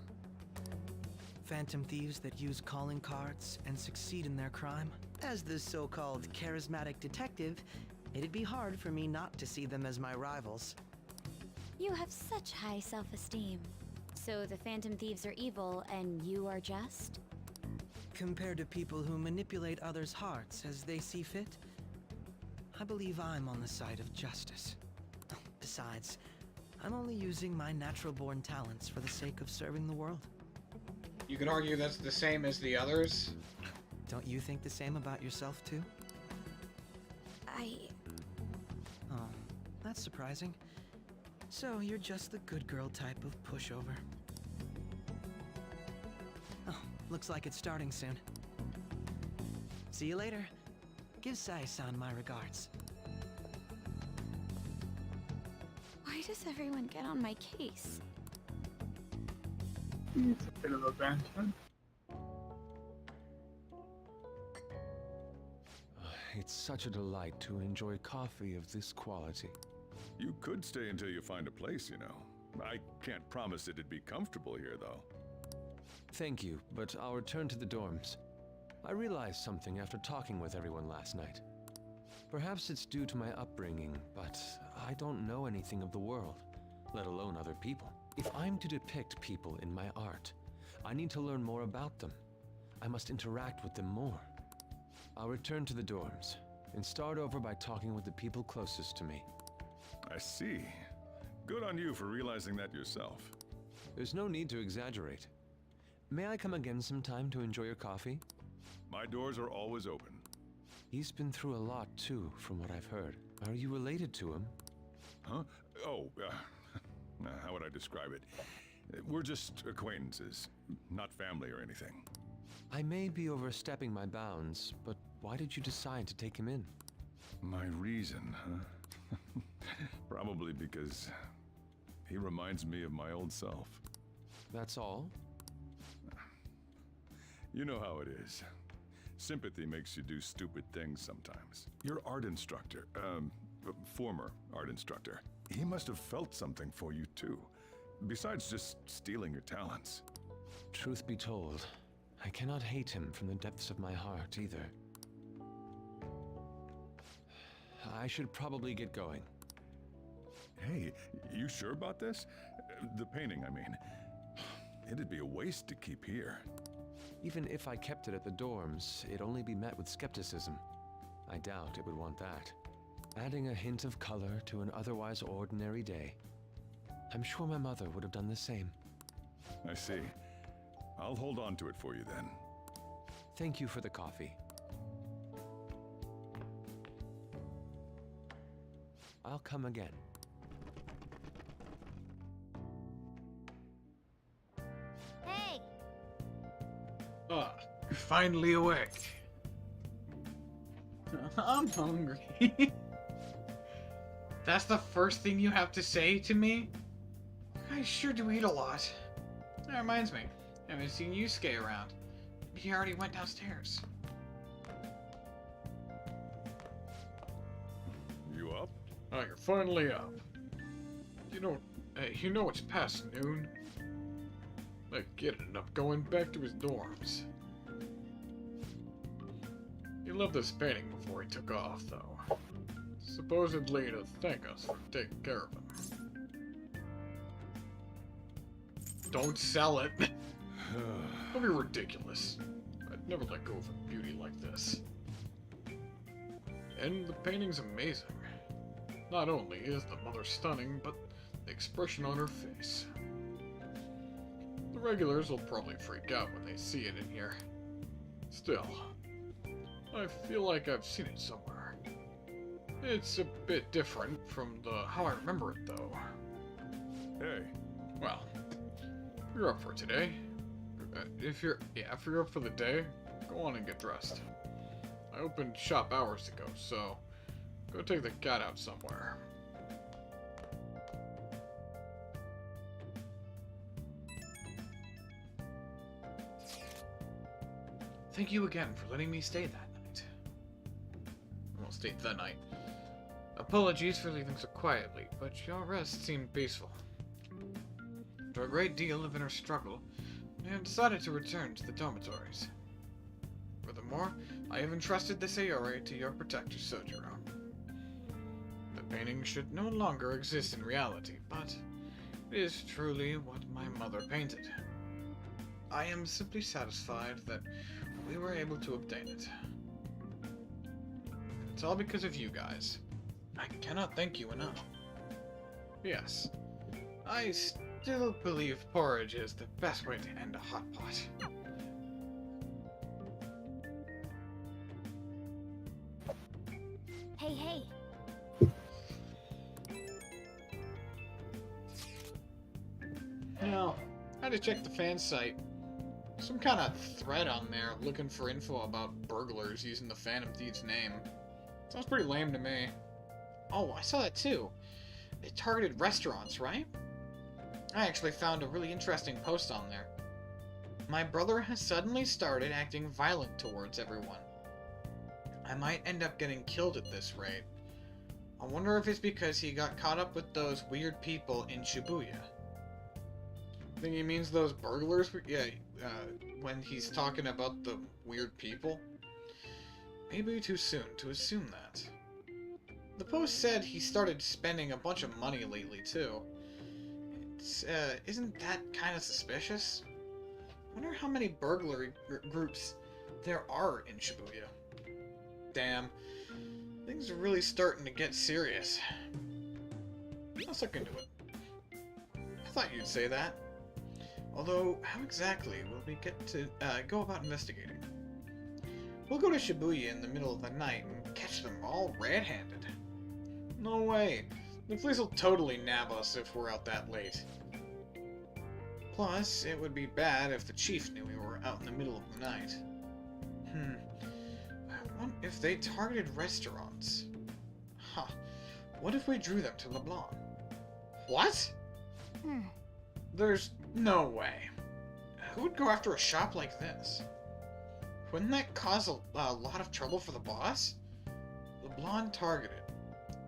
Speaker 10: Phantom thieves that use calling cards and succeed in their crime. As the so-called charismatic detective, it'd be hard for me not to see them as my rivals.
Speaker 15: You have such high self-esteem. So the Phantom Thieves are evil and you are just?
Speaker 10: Compared to people who manipulate others' hearts as they see fit, I believe I'm on the side of justice. Besides, I'm only using my natural-born talents for the sake of serving the world.
Speaker 2: You could argue that's the same as the others.
Speaker 10: Don't you think the same about yourself, too? Oh, that's surprising. So you're just the good girl type of pushover. Oh, looks like it's starting soon. See you later. Give Sai-san my regards.
Speaker 15: Why does everyone get on my case?
Speaker 1: It's a bit of a banter.
Speaker 6: It's such a delight to enjoy coffee of this quality.
Speaker 8: You could stay until you find a place, you know. I can't promise it'd be comfortable here, though.
Speaker 6: Thank you, but I'll return to the dorms. I realized something after talking with everyone last night. Perhaps it's due to my upbringing, but I don't know anything of the world, let alone other people. If I'm to depict people in my art, I need to learn more about them. I must interact with them more. I'll return to the dorms and start over by talking with the people closest to me.
Speaker 8: I see. Good on you for realizing that yourself.
Speaker 6: There's no need to exaggerate. May I come again sometime to enjoy your coffee?
Speaker 8: My doors are always open.
Speaker 6: He's been through a lot, too, from what I've heard. Are you related to him?
Speaker 8: Huh? Oh, how would I describe it? We're just acquaintances, not family or anything.
Speaker 6: I may be overstepping my bounds, but why did you decide to take him in?
Speaker 8: My reason, huh? Probably because he reminds me of my old self.
Speaker 6: That's all?
Speaker 8: You know how it is. Sympathy makes you do stupid things sometimes. Your art instructor, former art instructor, he must have felt something for you too. Besides just stealing your talents.
Speaker 6: Truth be told, I cannot hate him from the depths of my heart either. I should probably get going.
Speaker 8: Hey, you sure about this? The painting, I mean. It'd be a waste to keep here.
Speaker 6: Even if I kept it at the dorms, it'd only be met with skepticism. I doubt it would want that. Adding a hint of color to an otherwise ordinary day. I'm sure my mother would have done the same.
Speaker 8: I see. I'll hold on to it for you then.
Speaker 6: Thank you for the coffee. I'll come again.
Speaker 15: Hey!
Speaker 2: finally awake. I'm hungry. That's the first thing you have to say to me? I sure do eat a lot. That reminds me, I haven't seen Yusuke around. He already went downstairs.
Speaker 12: You up? Oh, you're finally up. You know it's past noon. I get it, and I'm going back to his dorms. He loved this painting before he took off, though. Supposedly to thank us for taking care of him.
Speaker 2: Don't sell it.
Speaker 12: Don't be ridiculous. I'd never let go of a beauty like this. And the painting's amazing. Not only is the mother stunning, but the expression on her face. The regulars will probably freak out when they see it in here. Still, I feel like I've seen it somewhere. It's a bit different from how I remember it, though. Hey. Well, you're up for today. If you're up for the day, go on and get dressed. I opened shop hours ago, so go take the cat out somewhere.
Speaker 2: Thank you again for letting me stay that night. Well, stay the night. Apologies for leaving so quietly, but your rest seemed peaceful. After a great deal of inner struggle, I have decided to return to the dormitories. Furthermore, I have entrusted the Sayori to your protector, Sojiro. The painting should no longer exist in reality, but it is truly what my mother painted. I am simply satisfied that we were able to obtain it. It's all because of you guys. I cannot thank you enough. Yes, I still believe porridge is the best way to end a hot pot.
Speaker 15: Hey, hey.
Speaker 2: Now, I had to check the fan site. Some kind of thread on there looking for info about burglars using the Phantom Thieves name. Sounds pretty lame to me. Oh, I saw that too. It targeted restaurants, right? I actually found a really interesting post on there. My brother has suddenly started acting violent towards everyone. I might end up getting killed at this rate. I wonder if it's because he got caught up with those weird people in Shibuya. I think he means those burglars? Yeah, when he's talking about the weird people. Maybe too soon to assume that. The post said he started spending a bunch of money lately, too. Isn't that kind of suspicious? Wonder how many burglary groups there are in Shibuya. Damn. Things are really starting to get serious. Let's look into it. I thought you'd say that. Although, how exactly will we get to go about investigating? We'll go to Shibuya in the middle of the night and catch them all red-handed. No way. The police will totally nab us if we're out that late. Plus, it would be bad if the chief knew we were out in the middle of the night. What if they targeted restaurants? Huh. What if we drew them to LeBlanc? What? There's no way. Who would go after a shop like this? Wouldn't that cause a lot of trouble for the boss? LeBlanc targeted.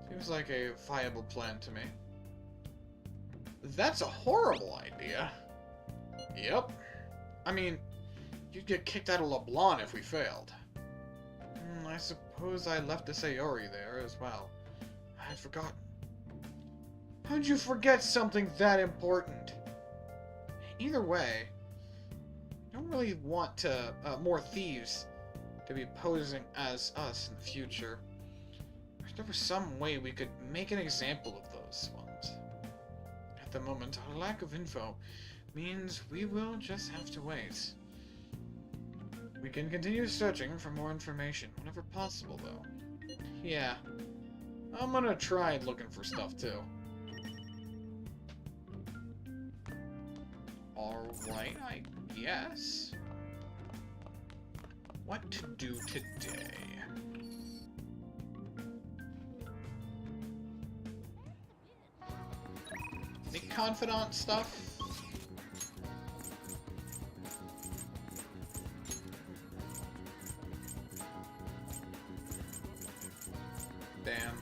Speaker 2: Seems like a viable plan to me. That's a horrible idea. Yep. I mean, you'd get kicked out of LeBlanc if we failed. I suppose I left the Sayori there as well. I had forgotten. How'd you forget something that important? Either way, I don't really want to more thieves to be posing as us in the future. If there was some way we could make an example of those ones. At the moment, our lack of info means we will just have to wait. We can continue searching for more information whenever possible, though. Yeah, I'm gonna try looking for stuff, too. Alright, I guess. What to do today? Any confidant stuff? Damn.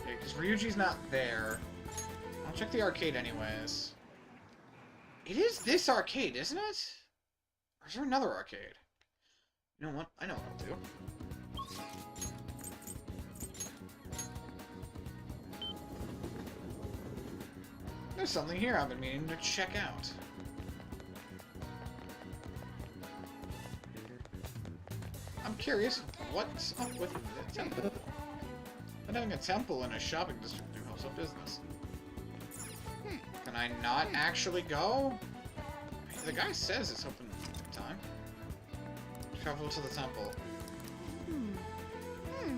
Speaker 2: Because Ryuji's not there. I'll check the arcade anyways. It is this arcade, isn't it? Or is there another arcade? You know what? I know what I'll do. There's something here I've been meaning to check out. I'm curious, what's up with the temple? But having a temple in a shopping district do helps up business. Can I not actually go? The guy says it's open at the time. Travel to the temple.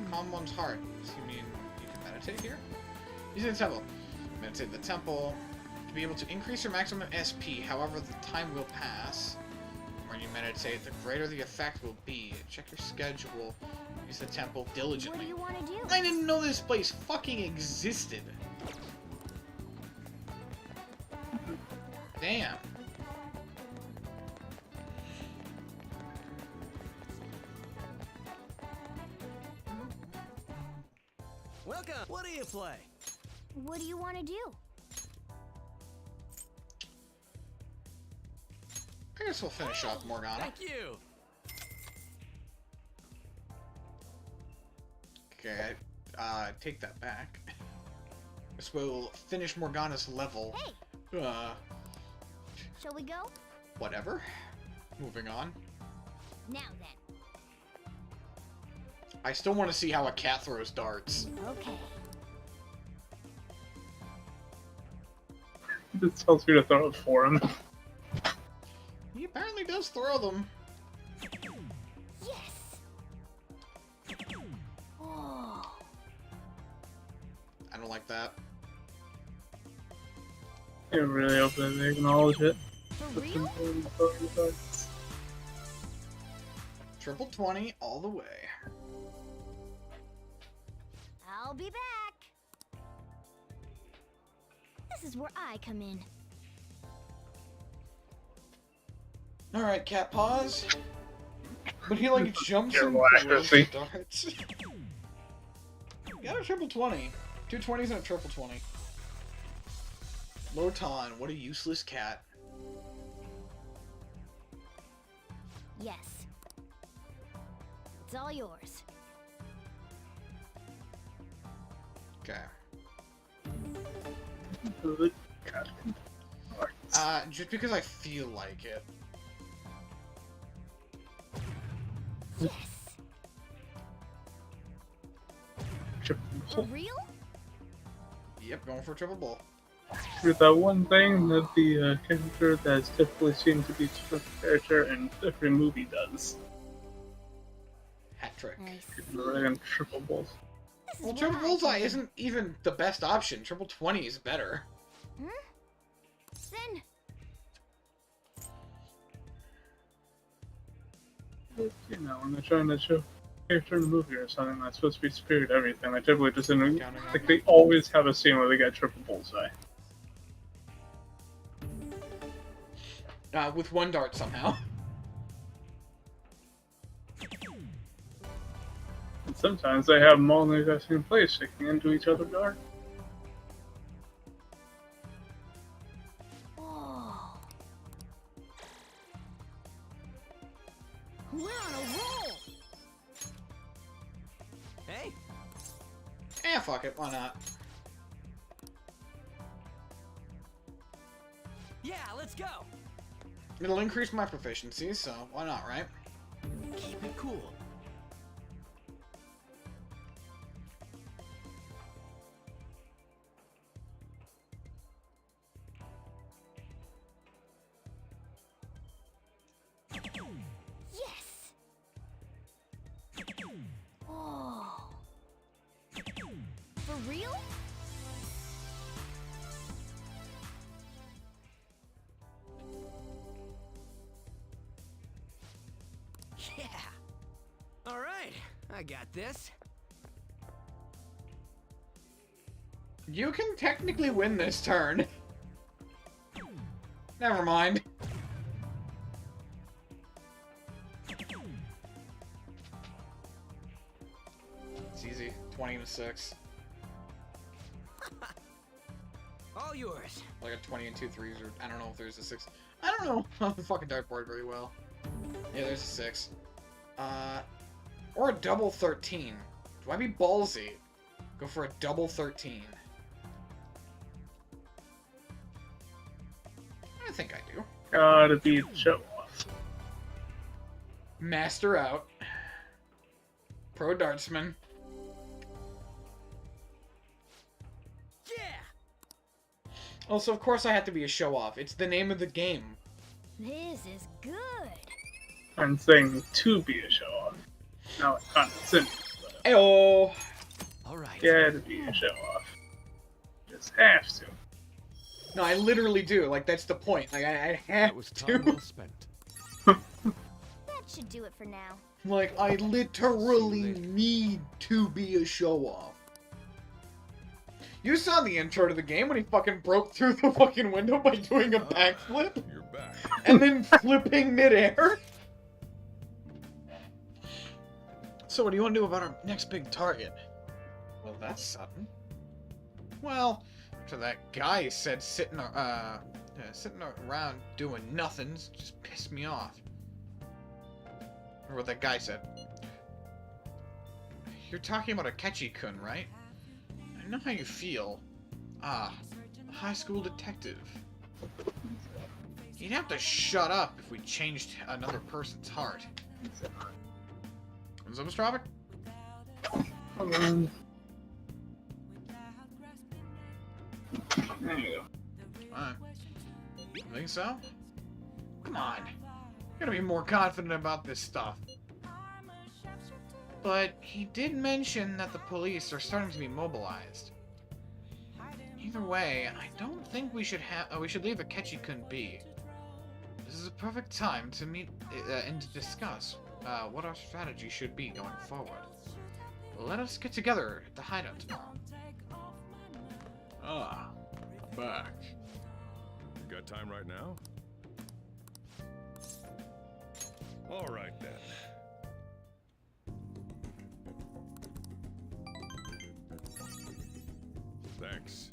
Speaker 2: Calm one's heart. So you mean you can meditate here? Using the temple. Meditate in the temple. To be able to increase your maximum SP, however the time will pass. When you meditate, the greater the effect will be. Check your schedule. Use the temple diligently.
Speaker 15: What do you want to do?
Speaker 2: I didn't know this place fucking existed. Damn.
Speaker 5: Welcome. What do you play?
Speaker 15: What do you want to do?
Speaker 2: I guess we'll finish off Morgana.
Speaker 5: Thank you.
Speaker 2: Okay, take that back. Guess we'll finish Morgana's level.
Speaker 15: Hey. Shall we go?
Speaker 2: Whatever. Moving on.
Speaker 15: Now then.
Speaker 2: I still want to see how a cat throws darts.
Speaker 15: Okay.
Speaker 1: It tells me to throw it for him.
Speaker 2: He apparently does throw them.
Speaker 15: Yes. Oh.
Speaker 2: I don't like that.
Speaker 1: I really hope that they acknowledge it.
Speaker 15: For real?
Speaker 2: Triple 20 all the way.
Speaker 15: I'll be back. This is where I come in.
Speaker 2: Alright, cat paws. But he like jumps and
Speaker 1: Careful, accuracy.
Speaker 2: throws darts. Got a triple 20. 2 20s and a triple 20. Lortan, what a useless cat.
Speaker 15: Yes. It's all yours.
Speaker 2: Okay.
Speaker 1: Good cat.
Speaker 2: Just because I feel like it.
Speaker 15: Yes. For real?
Speaker 2: Yep, going for a triple bull.
Speaker 1: With that one thing that the character that's typically seen to be a character in every movie does.
Speaker 2: Hat trick.
Speaker 1: Really triple bulls.
Speaker 2: Well, triple bullseye isn't even the best option. Triple 20 is better.
Speaker 15: Hmm? Then.
Speaker 1: You know, when they're trying to show character in a movie or something that's supposed to be superior to everything, they typically just like they always have a scene where they get triple bullseye.
Speaker 2: With one dart somehow.
Speaker 1: And sometimes they have them all in the exact same place, sticking into each other dark.
Speaker 15: Oh. We're on a roll.
Speaker 5: Hey.
Speaker 2: Eh, fuck it, why not?
Speaker 5: Yeah, let's go.
Speaker 2: It'll increase my proficiency, so why not, right?
Speaker 5: Keep it cool.
Speaker 15: Yes.
Speaker 5: I got this.
Speaker 2: You can technically win this turn. Never mind. It's easy. 20-6.
Speaker 5: All yours.
Speaker 2: Like a 20 and 2 threes, or I don't know if there's a 6. I don't know on the fucking dartboard very well. Yeah, there's a 6. Or a double 13. Do I be ballsy? Go for a double 13. I think I do.
Speaker 1: Gotta be show off.
Speaker 2: Master out. Pro dartsman.
Speaker 5: Yeah.
Speaker 2: Also, of course I have to be a show-off. It's the name of the game.
Speaker 15: This is good.
Speaker 1: I'm saying to be a show off. Not like condescending.
Speaker 2: Ayo.
Speaker 18: Alright.
Speaker 1: Gotta be a show off. Just have to.
Speaker 2: No, I literally do. Like, that's the point. Like, I have
Speaker 6: time well spent.
Speaker 15: That should do it for now.
Speaker 2: Like, I literally need to be a show-off. You saw the intro to the game when he fucking broke through the fucking window by doing a backflip?
Speaker 8: You're back.
Speaker 2: And then flipping midair? So what do you want to do about our next big target? Well, that's sudden. Well, after that guy said sitting around doing nothing's just pissed me off. Or what that guy said. You're talking about Akechi-kun, right? I know how you feel. Ah, a high school detective. You'd have to shut up if we changed another person's heart. What's up, Mr. Robert?
Speaker 1: There you go.
Speaker 2: Alright. You think so? Come on. You gotta be more confident about this stuff. But he did mention that the police are starting to be mobilized. Either way, I don't think we should leave Akechi-kun be. This is a perfect time to meet and to discuss what our strategy should be going forward. Let us get together at the hideout tomorrow.
Speaker 12: Ah, back.
Speaker 8: You got time right now? All right then. Thanks.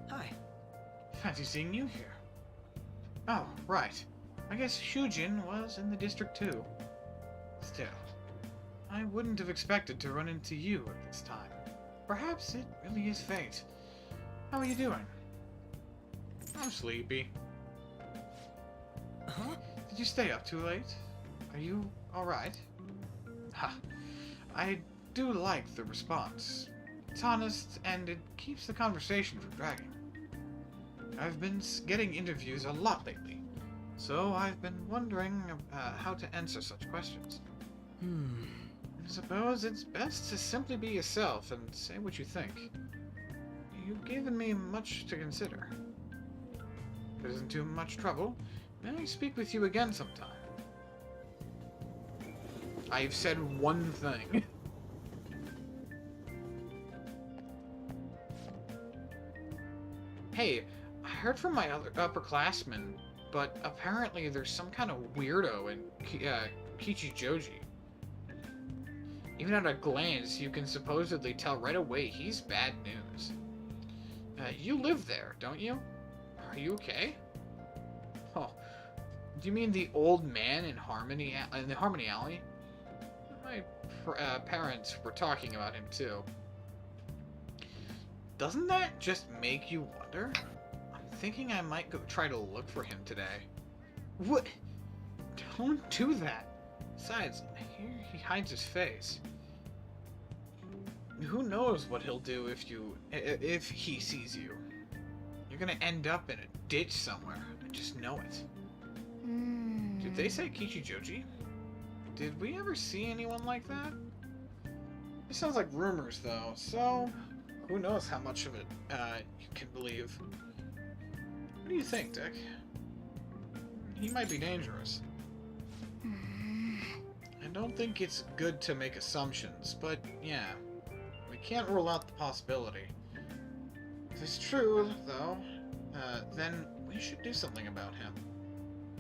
Speaker 10: Hi.
Speaker 2: Fancy seeing you here. Oh, right. I guess Shujin was in the district too. Still, I wouldn't have expected to run into you at this time. Perhaps it really is fate. How are you doing? I'm sleepy.
Speaker 10: Huh?
Speaker 2: Did you stay up too late? Are you alright? Ha. I do like the response. It's honest, and it keeps the conversation from dragging. I've been getting interviews a lot lately, so I've been wondering how to answer such questions. I suppose it's best to simply be yourself and say what you think. You've given me much to consider. If it isn't too much trouble, may I speak with you again sometime? I've said one thing. Hey, I heard from my other upperclassmen, but apparently there's some kind of weirdo in Kichijoji. Even at a glance, you can supposedly tell right away he's bad news. You live there, don't you? Are you okay? Oh, do you mean the old man in the Harmony Alley? My parents were talking about him too. Doesn't that just make you wonder? I'm thinking I might go try to look for him today. What? Don't do that. Besides, here he hides his face. Who knows what he'll do if he sees you? You're gonna end up in a ditch somewhere. I just know it. Did they say Kichijoji? Did we ever see anyone like that? It sounds like rumors, though, so who knows how much of it you can believe. What do you think, Dick? He might be dangerous. I don't think it's good to make assumptions, but yeah, we can't rule out the possibility. If it's true, though, then we should do something about him.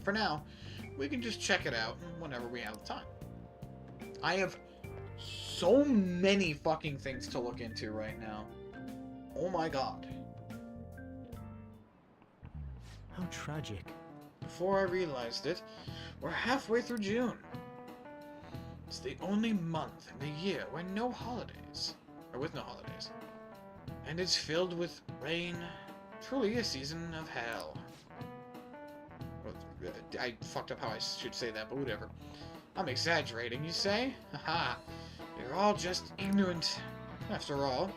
Speaker 2: For now, we can just check it out whenever we have the time. I have so many fucking things to look into right now. Oh my god.
Speaker 10: How tragic.
Speaker 2: Before I realized it, we're halfway through June. It's the only month in the year with no holidays. And it's filled with rain. Truly a season of hell. I fucked up how I should say that, but whatever. I'm exaggerating, you say? Haha. You're all just ignorant. After all,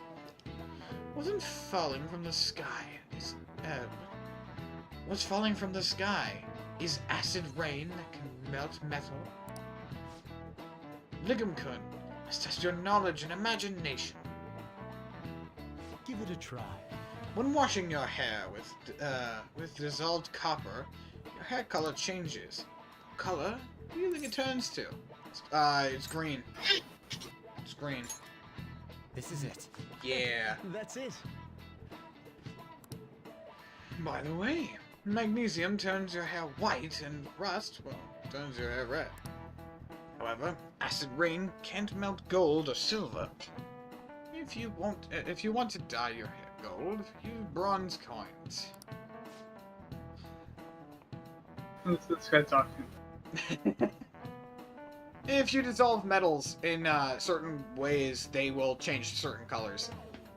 Speaker 2: wasn't falling from the sky is, what's falling from the sky is acid rain that can melt metal. Ligum-kun, let's test your knowledge and imagination.
Speaker 10: Give it a try.
Speaker 2: When washing your hair with dissolved copper, your hair color changes. What color do you think it turns to? It's green. It's green.
Speaker 10: This is it.
Speaker 2: Yeah.
Speaker 10: That's it.
Speaker 2: By the way, magnesium turns your hair white and rust, well, turns your hair red. However, acid rain can't melt gold or silver. If you want to dye your hair gold, use bronze coins.
Speaker 1: This guy talking.
Speaker 2: If you dissolve metals in certain ways, they will change certain colors.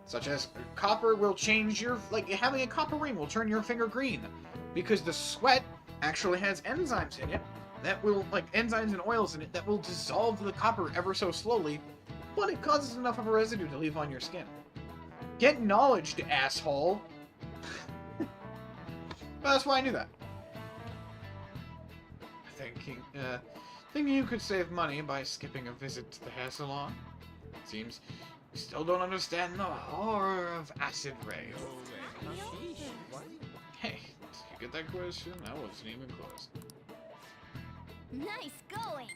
Speaker 2: Such as copper will change your... Like, having a copper ring will turn your finger green. Because the sweat actually has enzymes in it that will... Like, enzymes and oils in it that will dissolve the copper ever so slowly. But it causes enough of a residue to leave on your skin. Get knowledge, asshole! That's why I knew that. Thinking you could save money by skipping a visit to the hair salon? Seems you still don't understand the horror of acid rain. Hey, did you get that question? That wasn't even close.
Speaker 15: Nice going!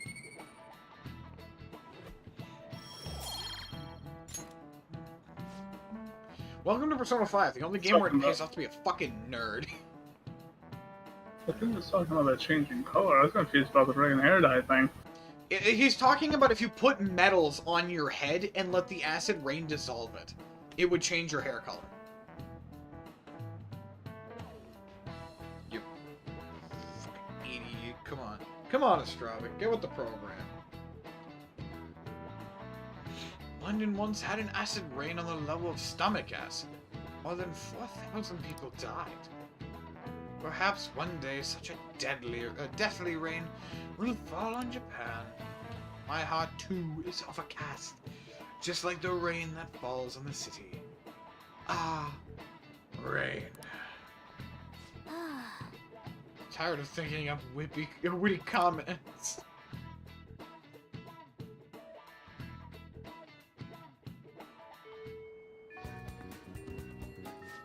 Speaker 2: Welcome to Persona 5, the only game where it pays off to be a fucking nerd.
Speaker 1: I think he's talking about that changing color. I was confused about the friggin' hair dye thing.
Speaker 2: He's talking about if you put metals on your head and let the acid rain dissolve it, it would change your hair color. You fucking idiot. Come on. Come on, Astravic. Get with the program. London once had an acid rain on the level of stomach acid. More than 4,000 people died. Perhaps one day such a deathly rain will fall on Japan. My heart too is overcast, just like the rain that falls on the city. Ah, rain. Tired of thinking of witty comments.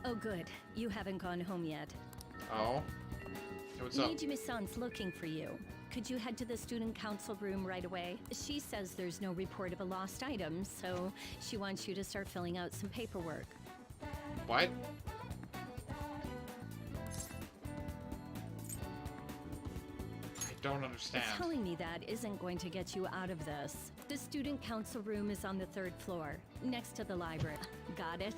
Speaker 7: Oh good, you haven't gone home yet.
Speaker 2: Oh? What's up?
Speaker 7: Nijimi-san's looking for you. Could you head to the student council room right away? She says there's no report of a lost item, so she wants you to start filling out some paperwork.
Speaker 2: What? I don't understand.
Speaker 7: Telling me that isn't going to get you out of this. The student council room is on the 3rd floor, next to the library. Got it?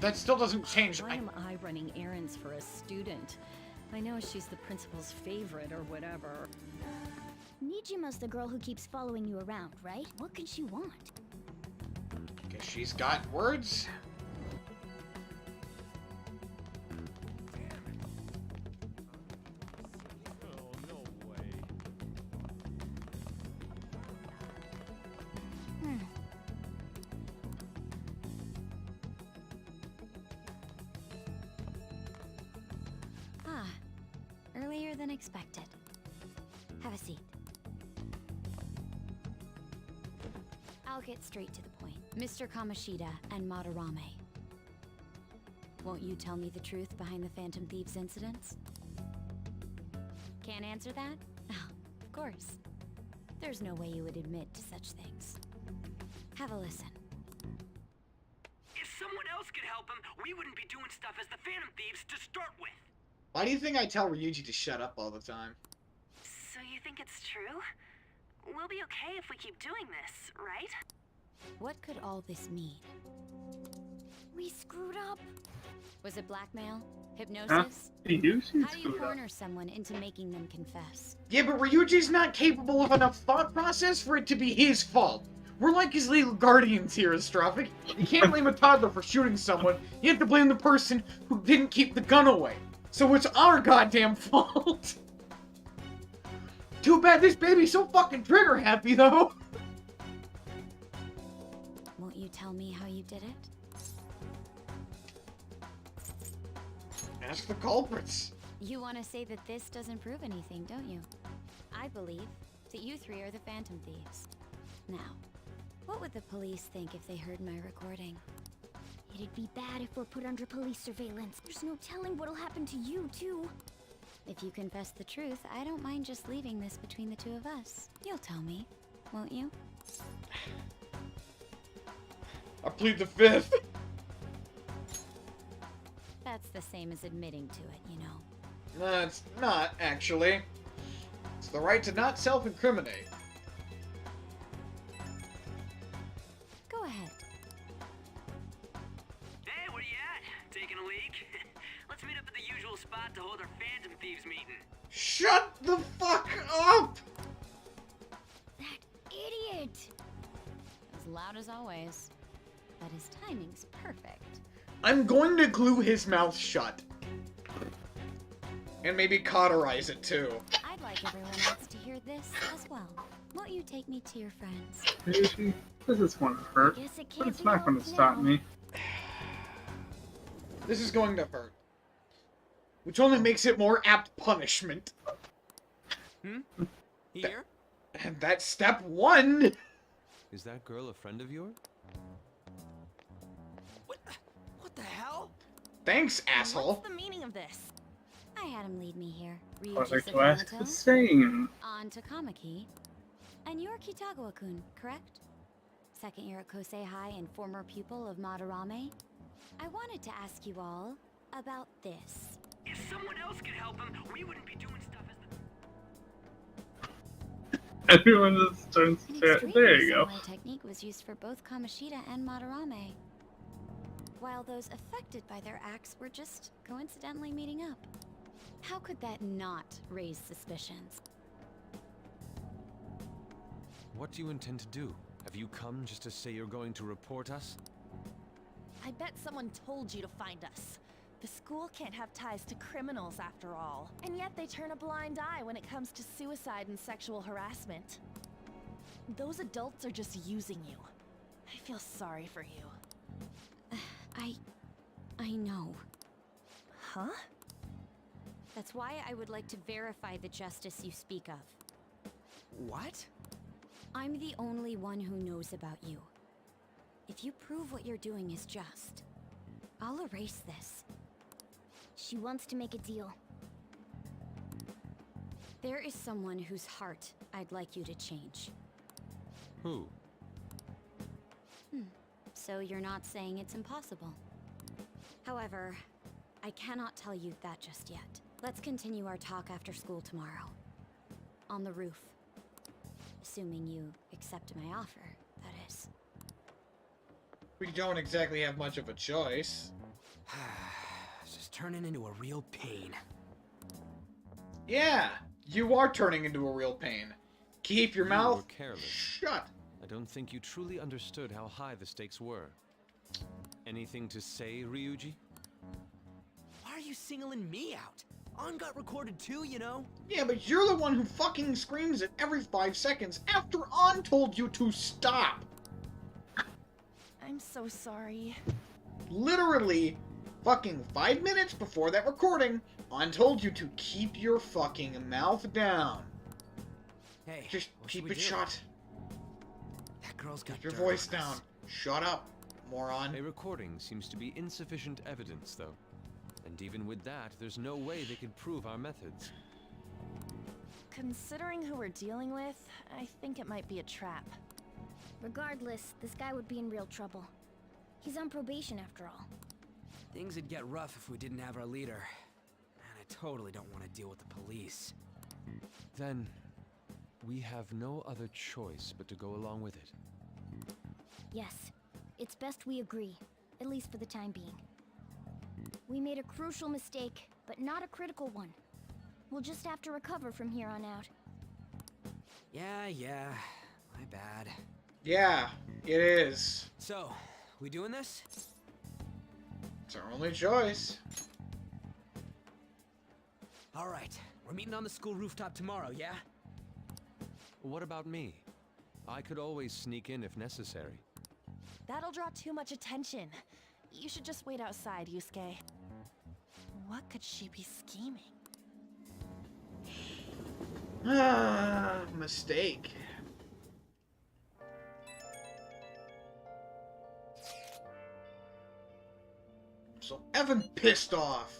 Speaker 2: That still doesn't change.
Speaker 7: Why am I running errands for a student? I know she's the principal's favorite or whatever.
Speaker 15: Nijima's the girl who keeps following you around, right? What can she want?
Speaker 2: Guess she's got words.
Speaker 15: Earlier than expected. Have a seat. I'll get straight to the point. Mr. Kamoshida and Madarame. Won't you tell me the truth behind the Phantom Thieves incidents? Can't answer that? Oh, of course. There's no way you would admit to such things. Have a listen.
Speaker 5: If someone else could help him, we wouldn't be doing stuff as the Phantom Thieves to start with.
Speaker 2: Why do you think I tell Ryuji to shut up all the time?
Speaker 14: So you think it's true? We'll be okay if we keep doing this, right?
Speaker 15: What could all this mean? We screwed up. Was it blackmail? Hypnosis?
Speaker 1: How do you
Speaker 15: corner someone into making them confess?
Speaker 2: Yeah, but Ryuji's not capable of enough thought process for it to be his fault. We're like his legal guardians here, Astrophic. You can't blame a toddler for shooting someone. You have to blame the person who didn't keep the gun away. So it's our goddamn fault. Too bad this baby's so fucking trigger happy, though.
Speaker 15: Won't you tell me how you did it?
Speaker 2: Ask the culprits.
Speaker 15: You want to say that this doesn't prove anything, don't you? I believe that you three are the Phantom Thieves. Now, what would the police think if they heard my recording?
Speaker 13: It'd be bad if we're put under police surveillance. There's no telling what'll happen to you, too.
Speaker 15: If you confess the truth, I don't mind just leaving this between the two of us. You'll tell me, won't you?
Speaker 2: I plead the fifth.
Speaker 15: That's the same as admitting to it, you know.
Speaker 2: No, it's not, actually. It's the right to not self-incriminate.
Speaker 15: Go ahead.
Speaker 5: Hey, where you at? Taking a leak? Let's meet up at the usual spot to hold our Phantom Thieves meeting.
Speaker 2: Shut the fuck up!
Speaker 15: Idiot! As loud as always. But his timing's perfect.
Speaker 2: I'm going to glue his mouth shut. And maybe cauterize it, too.
Speaker 15: I'd like everyone else to hear this as well. Won't you take me to your friends?
Speaker 1: Ryuji, this is going to hurt,
Speaker 15: Guess it
Speaker 1: but
Speaker 15: can't
Speaker 1: it's
Speaker 15: be
Speaker 1: not going to
Speaker 15: helped
Speaker 1: stop
Speaker 15: now.
Speaker 1: me.
Speaker 2: This is going to hurt. Which only makes it more apt punishment.
Speaker 9: Here?
Speaker 2: And that's step one!
Speaker 6: Is that girl a friend of yours?
Speaker 5: What the hell?
Speaker 2: Thanks, asshole.
Speaker 14: What's the meaning of this?
Speaker 15: I had him lead me here.
Speaker 1: I'd like
Speaker 15: Ryuji
Speaker 1: to ask the
Speaker 15: Sakamoto,
Speaker 1: same.
Speaker 15: on to Kamaki, and you're Kitagawa-kun, correct? Second year at Kosei High and former pupil of Madarame. I wanted to ask you all about this.
Speaker 5: If someone else could help him, we wouldn't be doing stuff as the...
Speaker 1: Everyone just turns to say, there you go.
Speaker 15: My technique was used for both Kamoshida and Madarame, while those affected by their acts were just coincidentally meeting up. How could that not raise suspicions?
Speaker 6: What do you intend to do? Have you come just to say you're going to report us?
Speaker 14: I bet someone told you to find us. The school can't have ties to criminals after all. And yet they turn a blind eye when it comes to suicide and sexual harassment. Those adults are just using you. I feel sorry for you.
Speaker 15: I know.
Speaker 14: Huh?
Speaker 15: That's why I would like to verify the justice you speak of.
Speaker 5: What?
Speaker 15: I'm the only one who knows about you. If you prove what you're doing is just, I'll erase this.
Speaker 13: She wants to make a deal.
Speaker 15: There is someone whose heart I'd like you to change.
Speaker 6: Who?
Speaker 15: So you're not saying it's impossible. However, I cannot tell you that just yet. Let's continue our talk after school tomorrow. On the roof. Assuming you accept my offer, that is.
Speaker 2: We don't exactly have much of a choice.
Speaker 5: It's just turning into a real pain.
Speaker 2: Yeah, you are turning into a real pain. Keep your
Speaker 6: You
Speaker 2: mouth
Speaker 6: were careless.
Speaker 2: shut.
Speaker 6: I don't think you truly understood how high the stakes were. Anything to say, Ryuji?
Speaker 5: Why are you singling me out? On got recorded too, you know?
Speaker 2: Yeah, but you're the one who fucking screams it every 5 seconds after On told you to stop.
Speaker 14: I'm so sorry.
Speaker 2: Literally, fucking 5 minutes before that recording, On told you to keep your fucking mouth down.
Speaker 5: Hey,
Speaker 2: Just
Speaker 5: what should
Speaker 2: keep
Speaker 5: we
Speaker 2: it
Speaker 5: do?
Speaker 2: shut.
Speaker 5: That girl's got
Speaker 2: Keep your
Speaker 5: dirt
Speaker 2: voice
Speaker 5: on us.
Speaker 2: down. Shut up. moron.
Speaker 6: A recording seems to be insufficient evidence, though. And even with that, there's no way they could prove our methods.
Speaker 14: Considering who we're dealing with, I think it might be a trap.
Speaker 15: Regardless, this guy would be in real trouble. He's on probation after all.
Speaker 5: Things would get rough if we didn't have our leader. And I totally don't want to deal with the police.
Speaker 6: Then, we have no other choice but to go along with it.
Speaker 15: Yes, it's best we agree, at least for the time being. We made a crucial mistake, but not a critical one. We'll just have to recover from here on out.
Speaker 5: Yeah, my bad.
Speaker 2: Yeah, it is.
Speaker 5: So, we doing this?
Speaker 2: It's our only choice.
Speaker 5: Alright, we're meeting on the school rooftop tomorrow, yeah?
Speaker 6: What about me? I could always sneak in if necessary.
Speaker 14: That'll draw too much attention. You should just wait outside, Yusuke. What could she be scheming?
Speaker 2: Mistake. So Evan pissed off.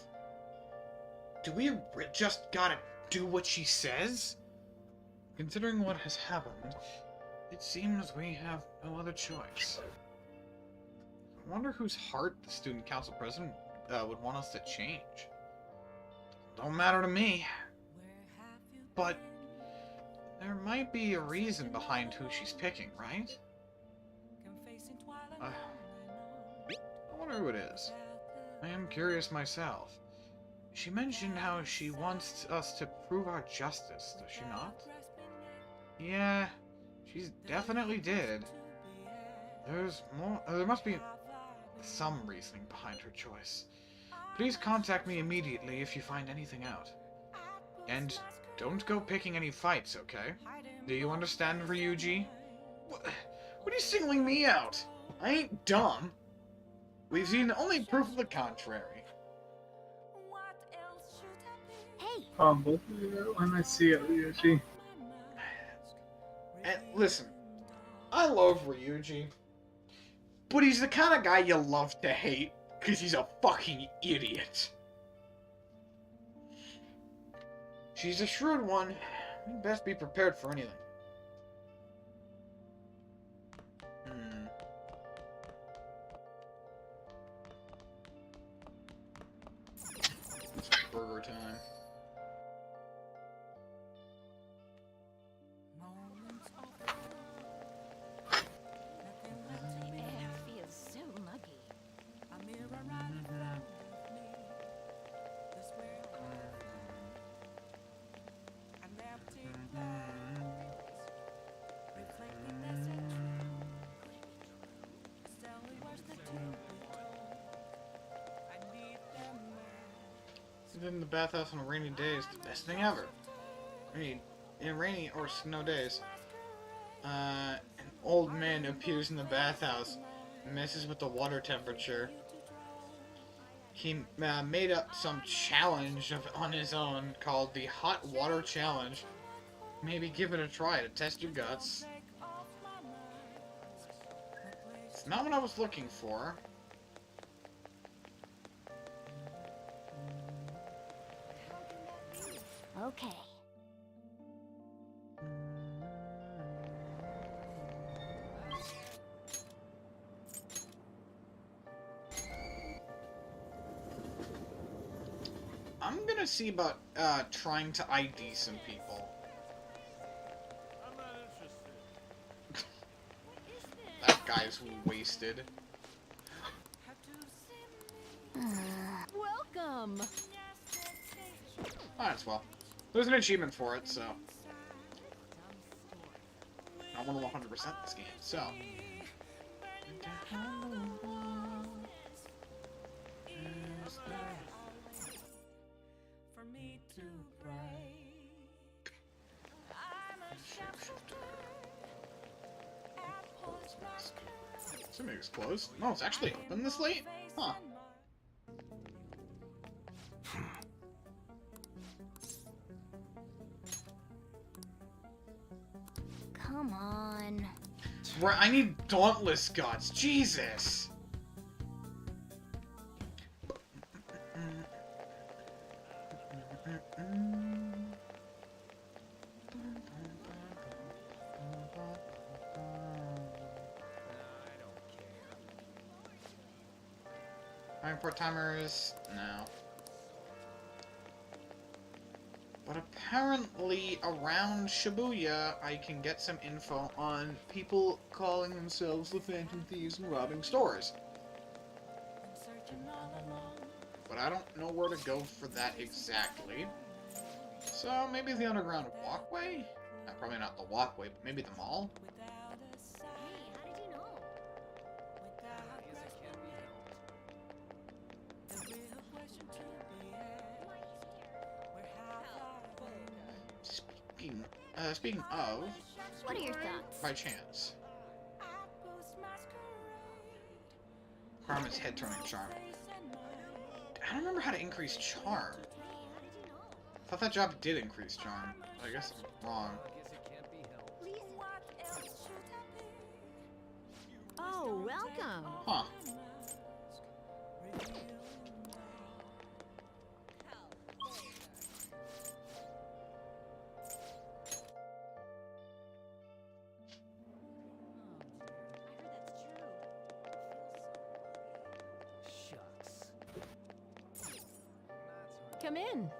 Speaker 2: Do we just gotta do what she says? Considering what has happened, it seems we have no other choice. I wonder whose heart the student council president would want us to change. Don't matter to me. But there might be a reason behind who she's picking, right? I wonder who it is. I am curious myself. She mentioned how she wants us to prove our justice, does she not? Yeah, she definitely did. There's more. There must be some reasoning behind her choice. Please contact me immediately if you find anything out. And don't go picking any fights, okay? Do you understand, Ryuji? What are you singling me out? I ain't dumb. We've seen only proof of the contrary.
Speaker 15: Hey!
Speaker 1: Both of you when I see it, Ryuji.
Speaker 2: And listen, I love Ryuji, but he's the kind of guy you love to hate, because he's a fucking idiot. She's a shrewd one. You'd best be prepared for anything. It's burger time.
Speaker 3: It feels so muggy.
Speaker 2: Sitting in the bathhouse on a rainy day is the best thing ever. I mean, in rainy or snow days, an old man appears in the bathhouse, messes with the water temperature. He made up some challenge on his own called the Hot Water Challenge. Maybe give it a try to test your guts. It's not what I was looking for.
Speaker 15: Okay.
Speaker 2: I'm gonna see about trying to ID some people. That guy's wasted.
Speaker 14: Welcome!
Speaker 2: Might as well. There's an achievement for it, so. I want to 100% this game, so. Assuming it's closed. No, it's actually open this late? Huh.
Speaker 15: Come on.
Speaker 2: Right, I need Dauntless Guts. Jesus! Import timers? No. But apparently around Shibuya, I can get some info on people calling themselves the Phantom Thieves and robbing stores. But I don't know where to go for that exactly. So maybe the underground walkway? Probably not the walkway, but maybe the mall? Speaking of...
Speaker 15: What are your thoughts?
Speaker 2: By chance. Carmen's head turning charm. I don't remember how to increase charm. I thought that job did increase charm. I guess I'm wrong.
Speaker 17: Oh, welcome.
Speaker 2: Huh.
Speaker 17: Come in.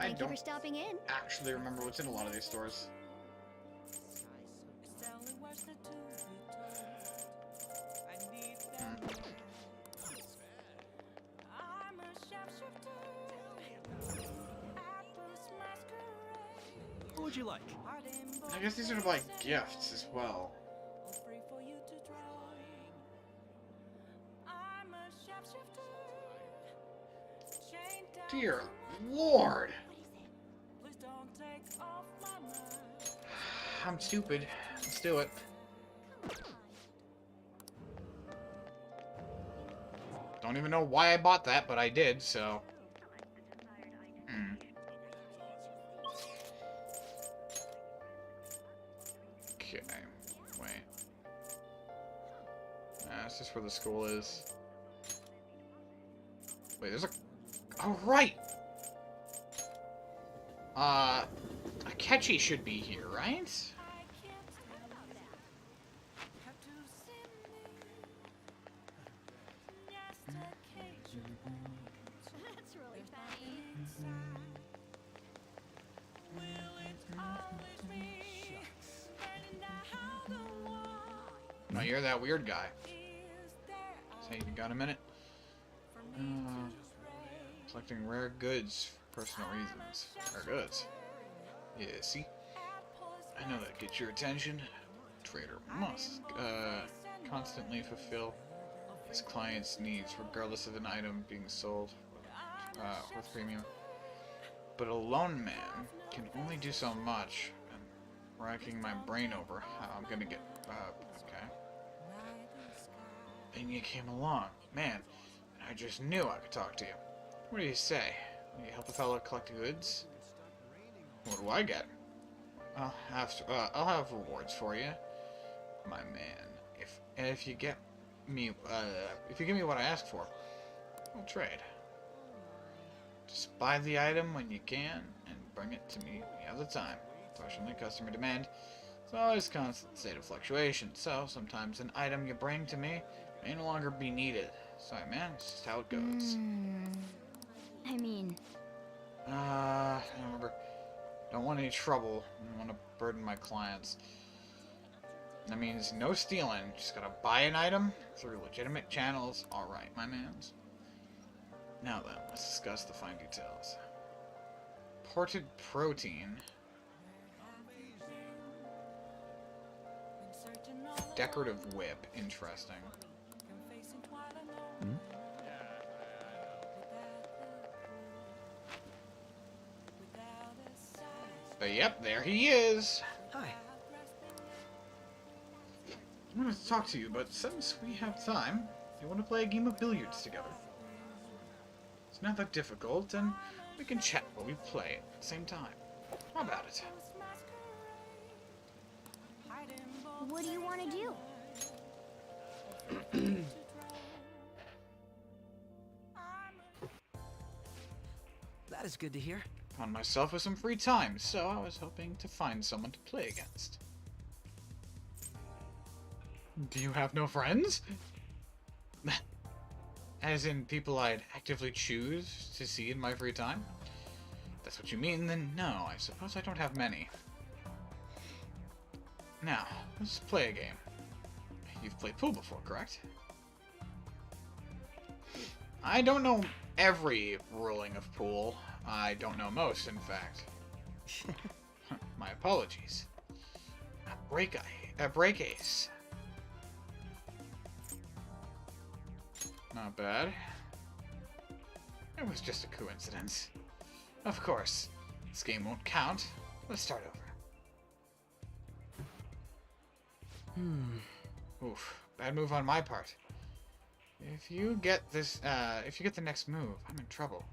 Speaker 15: Thank you for stopping in.
Speaker 2: Actually remember what's in a lot of these stores.
Speaker 9: What would you like?
Speaker 2: I guess these are like gifts as well. Dear Lord! I'm stupid. Let's do it. Don't even know why I bought that, but I did, so... Okay, wait. That's just where the school is. Wait, there's a... Oh, right! Akechi should be here, right?
Speaker 14: That's really funny.
Speaker 2: No, you're that weird guy. Say, you got a minute? Collecting rare goods for personal reasons. Rare goods. Yeah, see? I know that gets your attention. Trader must constantly fulfill his client's needs, regardless of an item being sold worth premium. But a lone man can only do so much. I'm racking my brain over how I'm gonna get... okay. And you came along. Man, I just knew I could talk to you. What do you say? Will you help a fellow collect goods? What do I get? I'll have rewards for you, my man. If you get me, if you give me what I ask for, we'll trade. Just buy the item when you can and bring it to me when you have the time. Fortunately, customer demand is always a constant state of fluctuation, so sometimes an item you bring to me may no longer be needed. Sorry, man. It's just how it goes.
Speaker 15: I mean...
Speaker 2: I remember. Don't want any trouble. I don't want to burden my clients. That means no stealing. Just gotta buy an item through legitimate channels. Alright, my mans. Now then, let's discuss the fine details. Ported protein. Decorative whip. Interesting. But yep, there he is.
Speaker 10: Hi.
Speaker 2: I wanted to talk to you, but since we have time, you want to play a game of billiards together? It's not that difficult, and we can chat while we play at the same time. How about it?
Speaker 15: What do you want to do?
Speaker 10: That is good to hear.
Speaker 2: Found myself with some free time, so I was hoping to find someone to play against. Do you have no friends? As in people I'd actively choose to see in my free time? If that's what you mean, then no, I suppose I don't have many. Now, let's play a game. You've played pool before, correct? I don't know every ruling of pool. I don't know most, in fact. My apologies. Break ace. Not bad. It was just a coincidence. Of course, this game won't count. Let's start over. Oof, bad move on my part. If you get this, if you get the next move, I'm in trouble.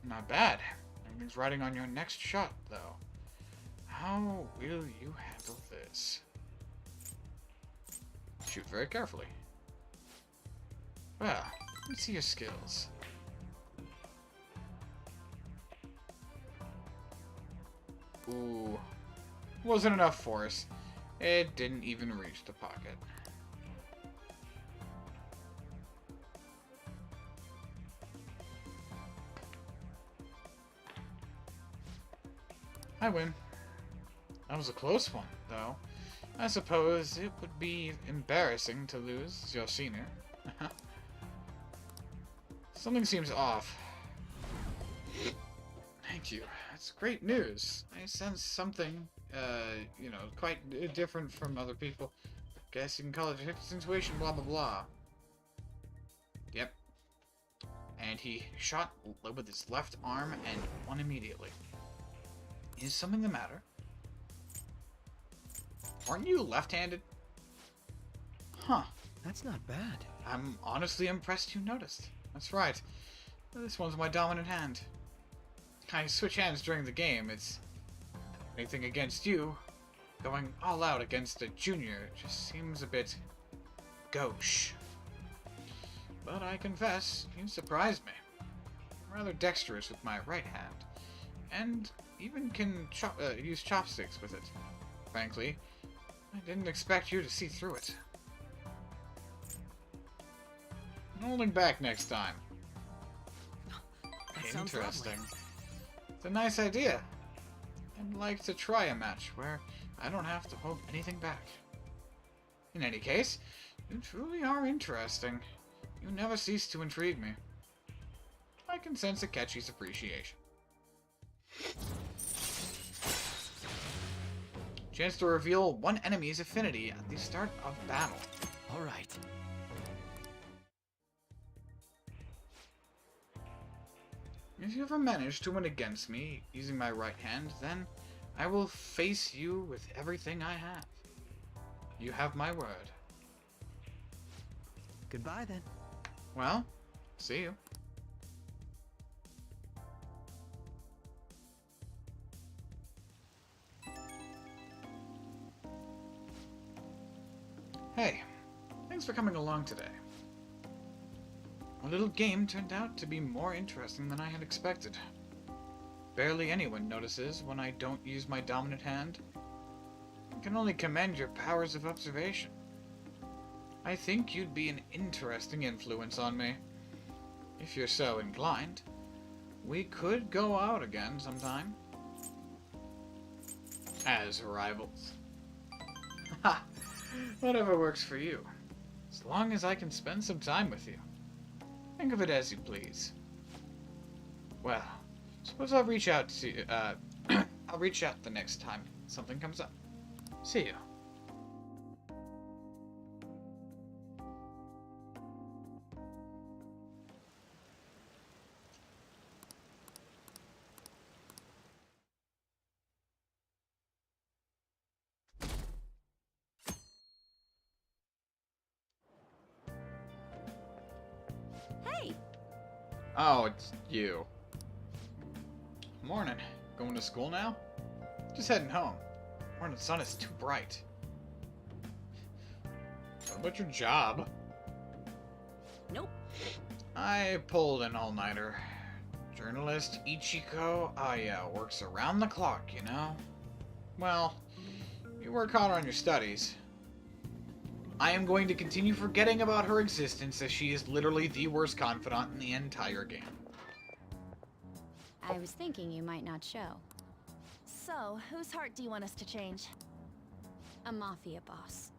Speaker 2: Not bad. Everything's riding on your next shot, though. How will you handle this? Shoot very carefully. Well, let's see your skills. Ooh. Wasn't enough force. It didn't even reach the pocket. I win. That was a close one, though. I suppose it would be embarrassing to lose as your senior. Something seems off. Thank you. That's great news. I sense something, you know, quite different from other people. Guess you can call it a intuition, blah blah blah. Yep. And he shot with his left arm and won immediately. Is something the matter? Aren't you left-handed? Huh.
Speaker 10: That's not bad.
Speaker 2: I'm honestly impressed you noticed. That's right. This one's my dominant hand. I switch hands during the game. It's anything against you. Going all out against a junior just seems a bit gauche. But I confess, you surprised me. I'm rather dexterous with my right hand. And even can use chopsticks with it. Frankly, I didn't expect you to see through it. I'm holding back next time. Interesting. It's a nice idea. I'd like to try a match where I don't have to hold anything back. In any case, you truly are interesting. You never cease to intrigue me. I can sense Akechi's appreciation. Chance to reveal one enemy's affinity at the start of battle.
Speaker 9: Alright.
Speaker 2: If you ever manage to win against me using my right hand, then I will face you with everything I have. You have my word.
Speaker 10: Goodbye, then.
Speaker 2: Well, see you. Hey, thanks for coming along today. Our little game turned out to be more interesting than I had expected. Barely anyone notices when I don't use my dominant hand. I can only commend your powers of observation. I think you'd be an interesting influence on me. If you're so inclined, we could go out again sometime. As rivals. Ha! Whatever works for you. As long as I can spend some time with you. Think of it as you please. Well, suppose I'll reach out to you, I'll reach out the next time something comes up. See you. Oh, it's you. Morning. Going to school now? Just heading home. Morning sun is too bright. What about your job?
Speaker 7: Nope.
Speaker 2: I pulled an all-nighter. Journalist Ichiko, works around the clock, you know? Well, you work hard on your studies. I am going to continue forgetting about her existence as she is literally the worst confidant in the entire game.
Speaker 15: I was thinking you might not show.
Speaker 14: So, whose heart do you want us to change?
Speaker 15: A mafia boss.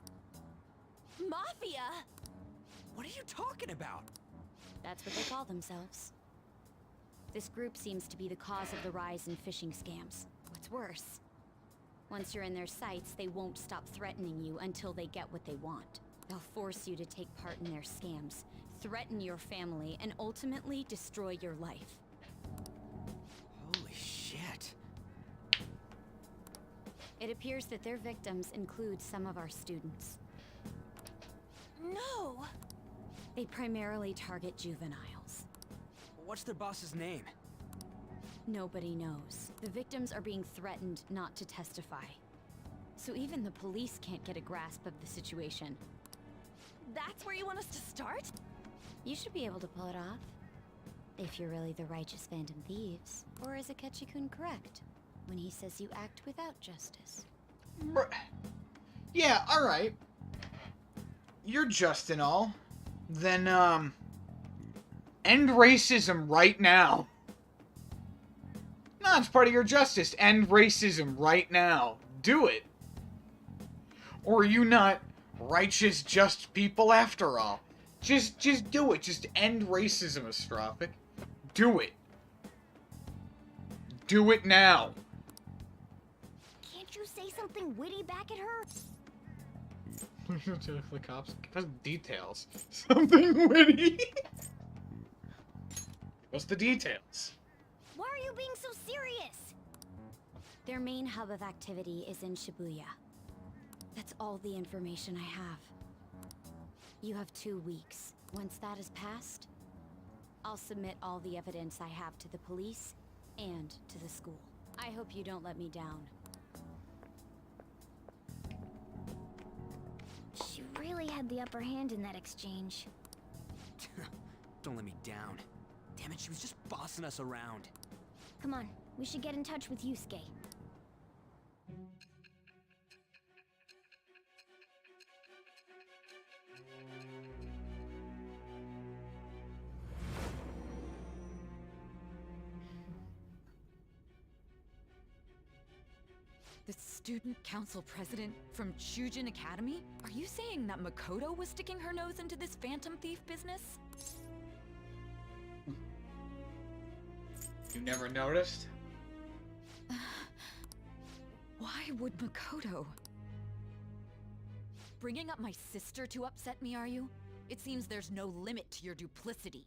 Speaker 14: Mafia?
Speaker 5: What are you talking about?
Speaker 15: That's what they call themselves. This group seems to be the cause of the rise in phishing scams. What's worse, once you're in their sights, they won't stop threatening you until they get what they want. They'll force you to take part in their scams, threaten your family, and ultimately destroy your life.
Speaker 5: Holy shit.
Speaker 15: It appears that their victims include some of our students.
Speaker 14: No!
Speaker 15: They primarily target juveniles.
Speaker 5: What's their boss's name?
Speaker 15: Nobody knows. The victims are being threatened not to testify. So even the police can't get a grasp of the situation.
Speaker 14: That's where you want us to start?
Speaker 15: You should be able to pull it off. If you're really the righteous Phantom Thieves. Or is Akechi-kun correct when he says you act without justice?
Speaker 2: Yeah, alright. You're just and all. Then, end racism right now. No, it's part of your justice. End racism right now. Do it. Or are you not righteous, just people after all? Just do it. Just end racism, Astrophic. Do it. Do it now.
Speaker 15: Can't you say something witty back at her?
Speaker 2: The cops. Give us details. Something witty. What's the details?
Speaker 15: Why are you being so serious? Their main hub of activity is in Shibuya. That's all the information I have. You have 2 weeks. Once that is passed, I'll submit all the evidence I have to the police and to the school. I hope you don't let me down. She really had the upper hand in that exchange.
Speaker 5: Don't let me down. Damn it, she was just bossing us around.
Speaker 15: Come on, we should get in touch with Yusuke.
Speaker 16: The student council president from Chujin Academy? Are you saying that Makoto was sticking her nose into this phantom thief business?
Speaker 2: You never noticed?
Speaker 16: Why would Makoto? Bringing up my sister to upset me, are you? It seems there's no limit to your duplicity.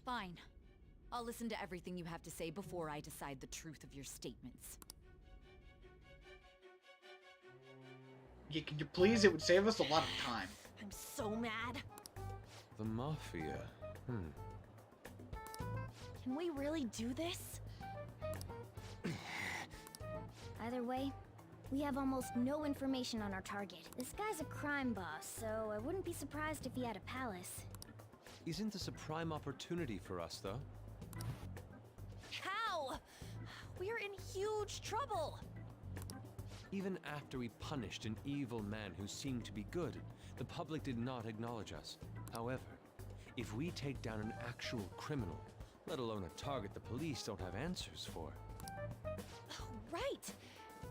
Speaker 16: Fine. I'll listen to everything you have to say before I decide the truth of your statements.
Speaker 2: Yeah, can you please? It would save us a lot of time.
Speaker 14: I'm so mad.
Speaker 6: The Mafia.
Speaker 14: Can we really do this?
Speaker 15: Either way, we have almost no information on our target. This guy's a crime boss, so I wouldn't be surprised if he had a palace.
Speaker 6: Isn't this a prime opportunity for us, though?
Speaker 14: How? We're in huge trouble.
Speaker 6: Even after we punished an evil man who seemed to be good, the public did not acknowledge us. However, if we take down an actual criminal, let alone a target the police don't have answers for.
Speaker 14: Right.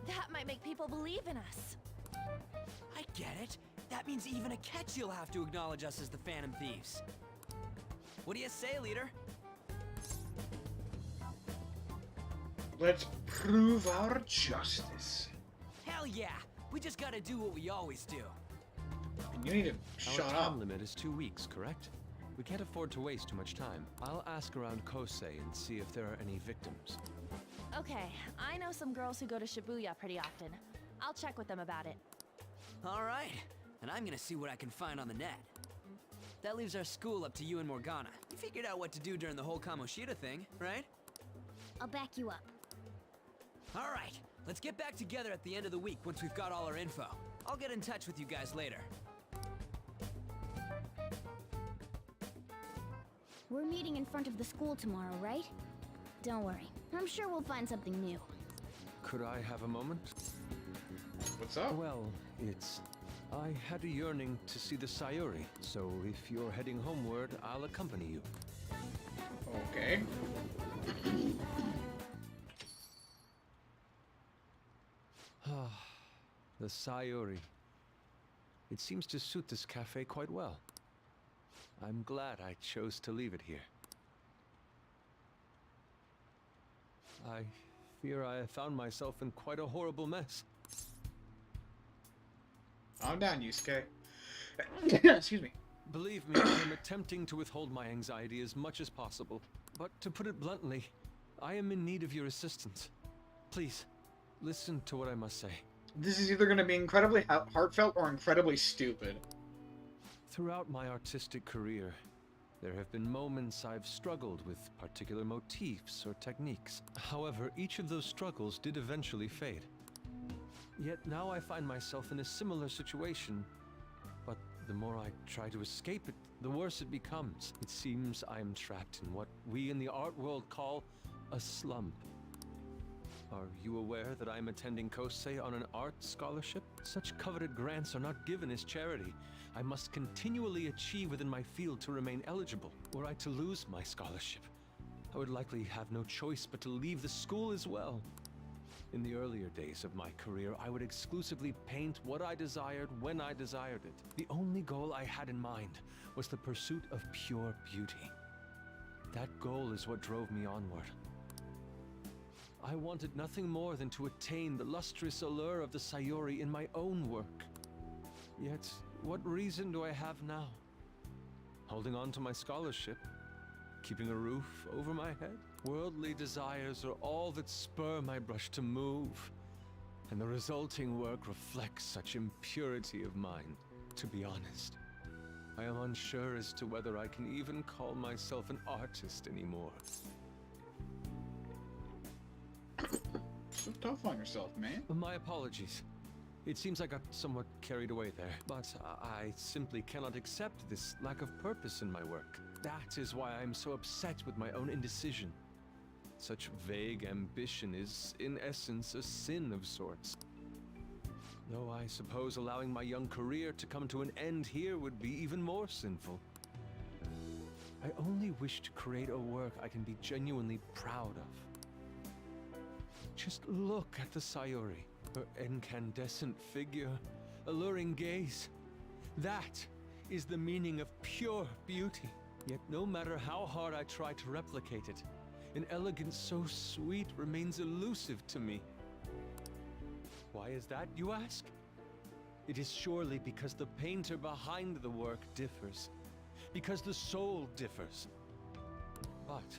Speaker 14: That might make people believe in us.
Speaker 5: I get it. That means even Akechi'll have to acknowledge us as the Phantom Thieves. What do you say, leader?
Speaker 2: Let's prove our justice.
Speaker 5: Hell yeah! We just gotta do what we always do.
Speaker 2: And you need to
Speaker 6: Our
Speaker 2: shut
Speaker 6: time
Speaker 2: up.
Speaker 6: limit is 2 weeks, correct? We can't afford to waste too much time. I'll ask around Kosei and see if there are any victims.
Speaker 14: Okay, I know some girls who go to Shibuya pretty often. I'll check with them about it.
Speaker 5: Alright, and I'm gonna see what I can find on the net. That leaves our school up to you and Morgana. You figured out what to do during the whole Kamoshida thing, right?
Speaker 15: I'll back you up.
Speaker 5: All right, let's get back together at the end of the week once we've got all our info. I'll get in touch with you guys later.
Speaker 15: We're meeting in front of the school tomorrow, right? Don't worry. I'm sure we'll find something new.
Speaker 6: Could I have a moment?
Speaker 2: What's up?
Speaker 6: Well, I had a yearning to see the Sayuri, so if you're heading homeward, I'll accompany you.
Speaker 2: Okay.
Speaker 6: The Sayuri. It seems to suit this cafe quite well. I'm glad I chose to leave it here. I fear I have found myself in quite a horrible mess.
Speaker 2: Calm down, Yusuke. Excuse me.
Speaker 6: Believe me, I am attempting to withhold my anxiety as much as possible. But to put it bluntly, I am in need of your assistance. Please, listen to what I must say.
Speaker 2: This is either going to be incredibly heartfelt or incredibly stupid.
Speaker 6: Throughout my artistic career, there have been moments I've struggled with particular motifs or techniques. However, each of those struggles did eventually fade. Yet now I find myself in a similar situation, but the more I try to escape it, the worse it becomes. It seems I am trapped in what we in the art world call a slump. Are you aware that I am attending Kosei on an art scholarship? Such coveted grants are not given as charity. I must continually achieve within my field to remain eligible. Were I to lose my scholarship, I would likely have no choice but to leave the school as well. In the earlier days of my career, I would exclusively paint what I desired when I desired it. The only goal I had in mind was the pursuit of pure beauty. That goal is what drove me onward. I wanted nothing more than to attain the lustrous allure of the Sayuri in my own work. Yet, what reason do I have now? Holding on to my scholarship? Keeping a roof over my head? Worldly desires are all that spur my brush to move, and the resulting work reflects such impurity of mind. To be honest, I am unsure as to whether I can even call myself an artist anymore.
Speaker 2: So tough on yourself, man.
Speaker 6: My apologies. It seems I got somewhat carried away there, but I simply cannot accept this lack of purpose in my work. That is why I am so upset with my own indecision. Such vague ambition is, in essence, a sin of sorts. Though I suppose allowing my young career to come to an end here would be even more sinful. I only wish to create a work I can be genuinely proud of. Just look at the Sayuri. Her incandescent figure, alluring gaze. That is the meaning of pure beauty. Yet no matter how hard I try to replicate it, an elegance so sweet remains elusive to me. Why is that, you ask? It is surely because the painter behind the work differs. Because the soul differs. But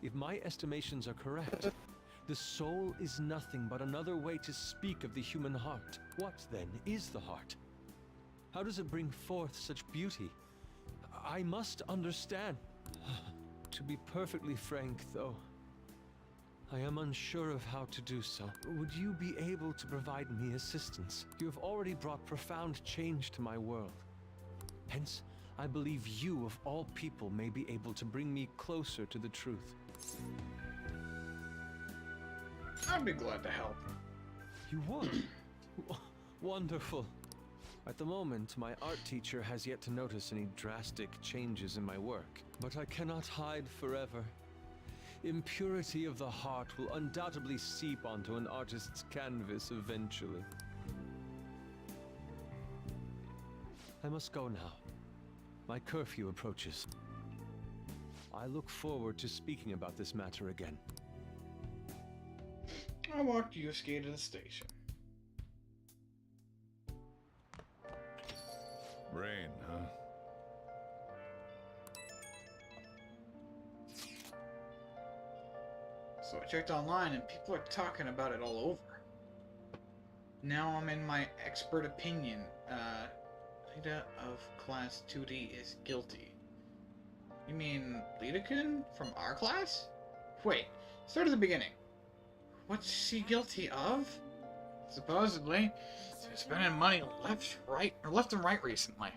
Speaker 6: if my estimations are correct, the soul is nothing but another way to speak of the human heart. What, then, is the heart? How does it bring forth such beauty? I must understand. To be perfectly frank, though, I am unsure of how to do so. Would you be able to provide me assistance? You have already brought profound change to my world. Hence, I believe you, of all people, may be able to bring me closer to the truth.
Speaker 2: I'd be glad to help.
Speaker 6: You would? Wonderful. At the moment, my art teacher has yet to notice any drastic changes in my work. But I cannot hide forever. Impurity of the heart will undoubtedly seep onto an artist's canvas eventually. I must go now. My curfew approaches. I look forward to speaking about this matter again.
Speaker 2: I walked Yusuke to the station.
Speaker 20: Rain, huh?
Speaker 2: So I checked online and people are talking about it all over. Now I'm in my expert opinion. Lita of Class 2D is guilty. You mean Lita-kun from our class? Wait, start at the beginning. What's she guilty of? Supposedly, she's spending money left and right recently.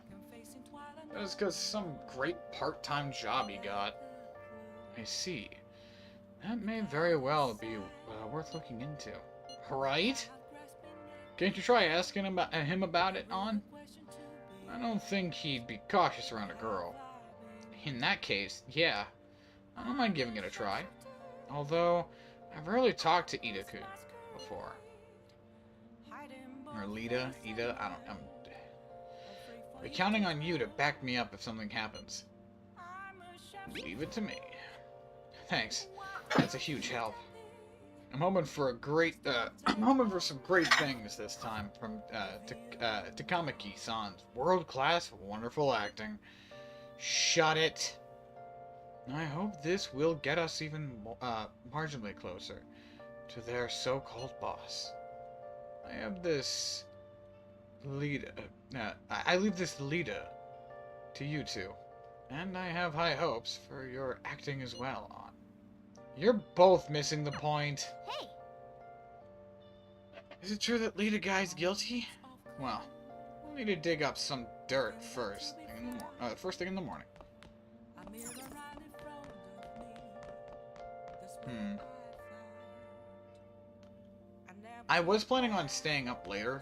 Speaker 2: That's because some great part-time job he got. I see. That may very well be worth looking into. Right? Can't you try asking him about it, On? I don't think he'd be cautious around a girl. In that case, yeah. I don't mind giving it a try. Although, I've rarely talked to Ida-kun before. Or Ida, I'm counting on you to back me up if something happens. Leave it to me. Thanks. That's a huge help. I'm hoping for some great things this time from Takamaki-san's world-class, wonderful acting. Shut it. I hope this will get us even marginally closer to their so-called boss. I have this Lita. I leave this Lita to you two, and I have high hopes for your acting as well, On. You're both missing the point.
Speaker 3: Hey!
Speaker 2: Is it true that Lita guy's guilty? Well, we'll need to dig up some dirt first thing in the morning. I was planning on staying up later,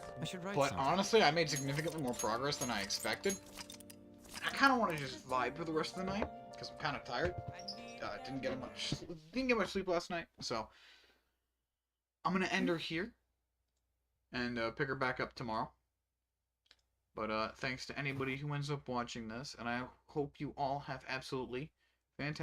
Speaker 2: but honestly, I made significantly more progress than I expected. I kind of want to just vibe for the rest of the night because I'm kind of tired. Didn't get much sleep last night, so I'm gonna end her here and pick her back up tomorrow. But thanks to anybody who ends up watching this, and I hope you all have absolutely fantastic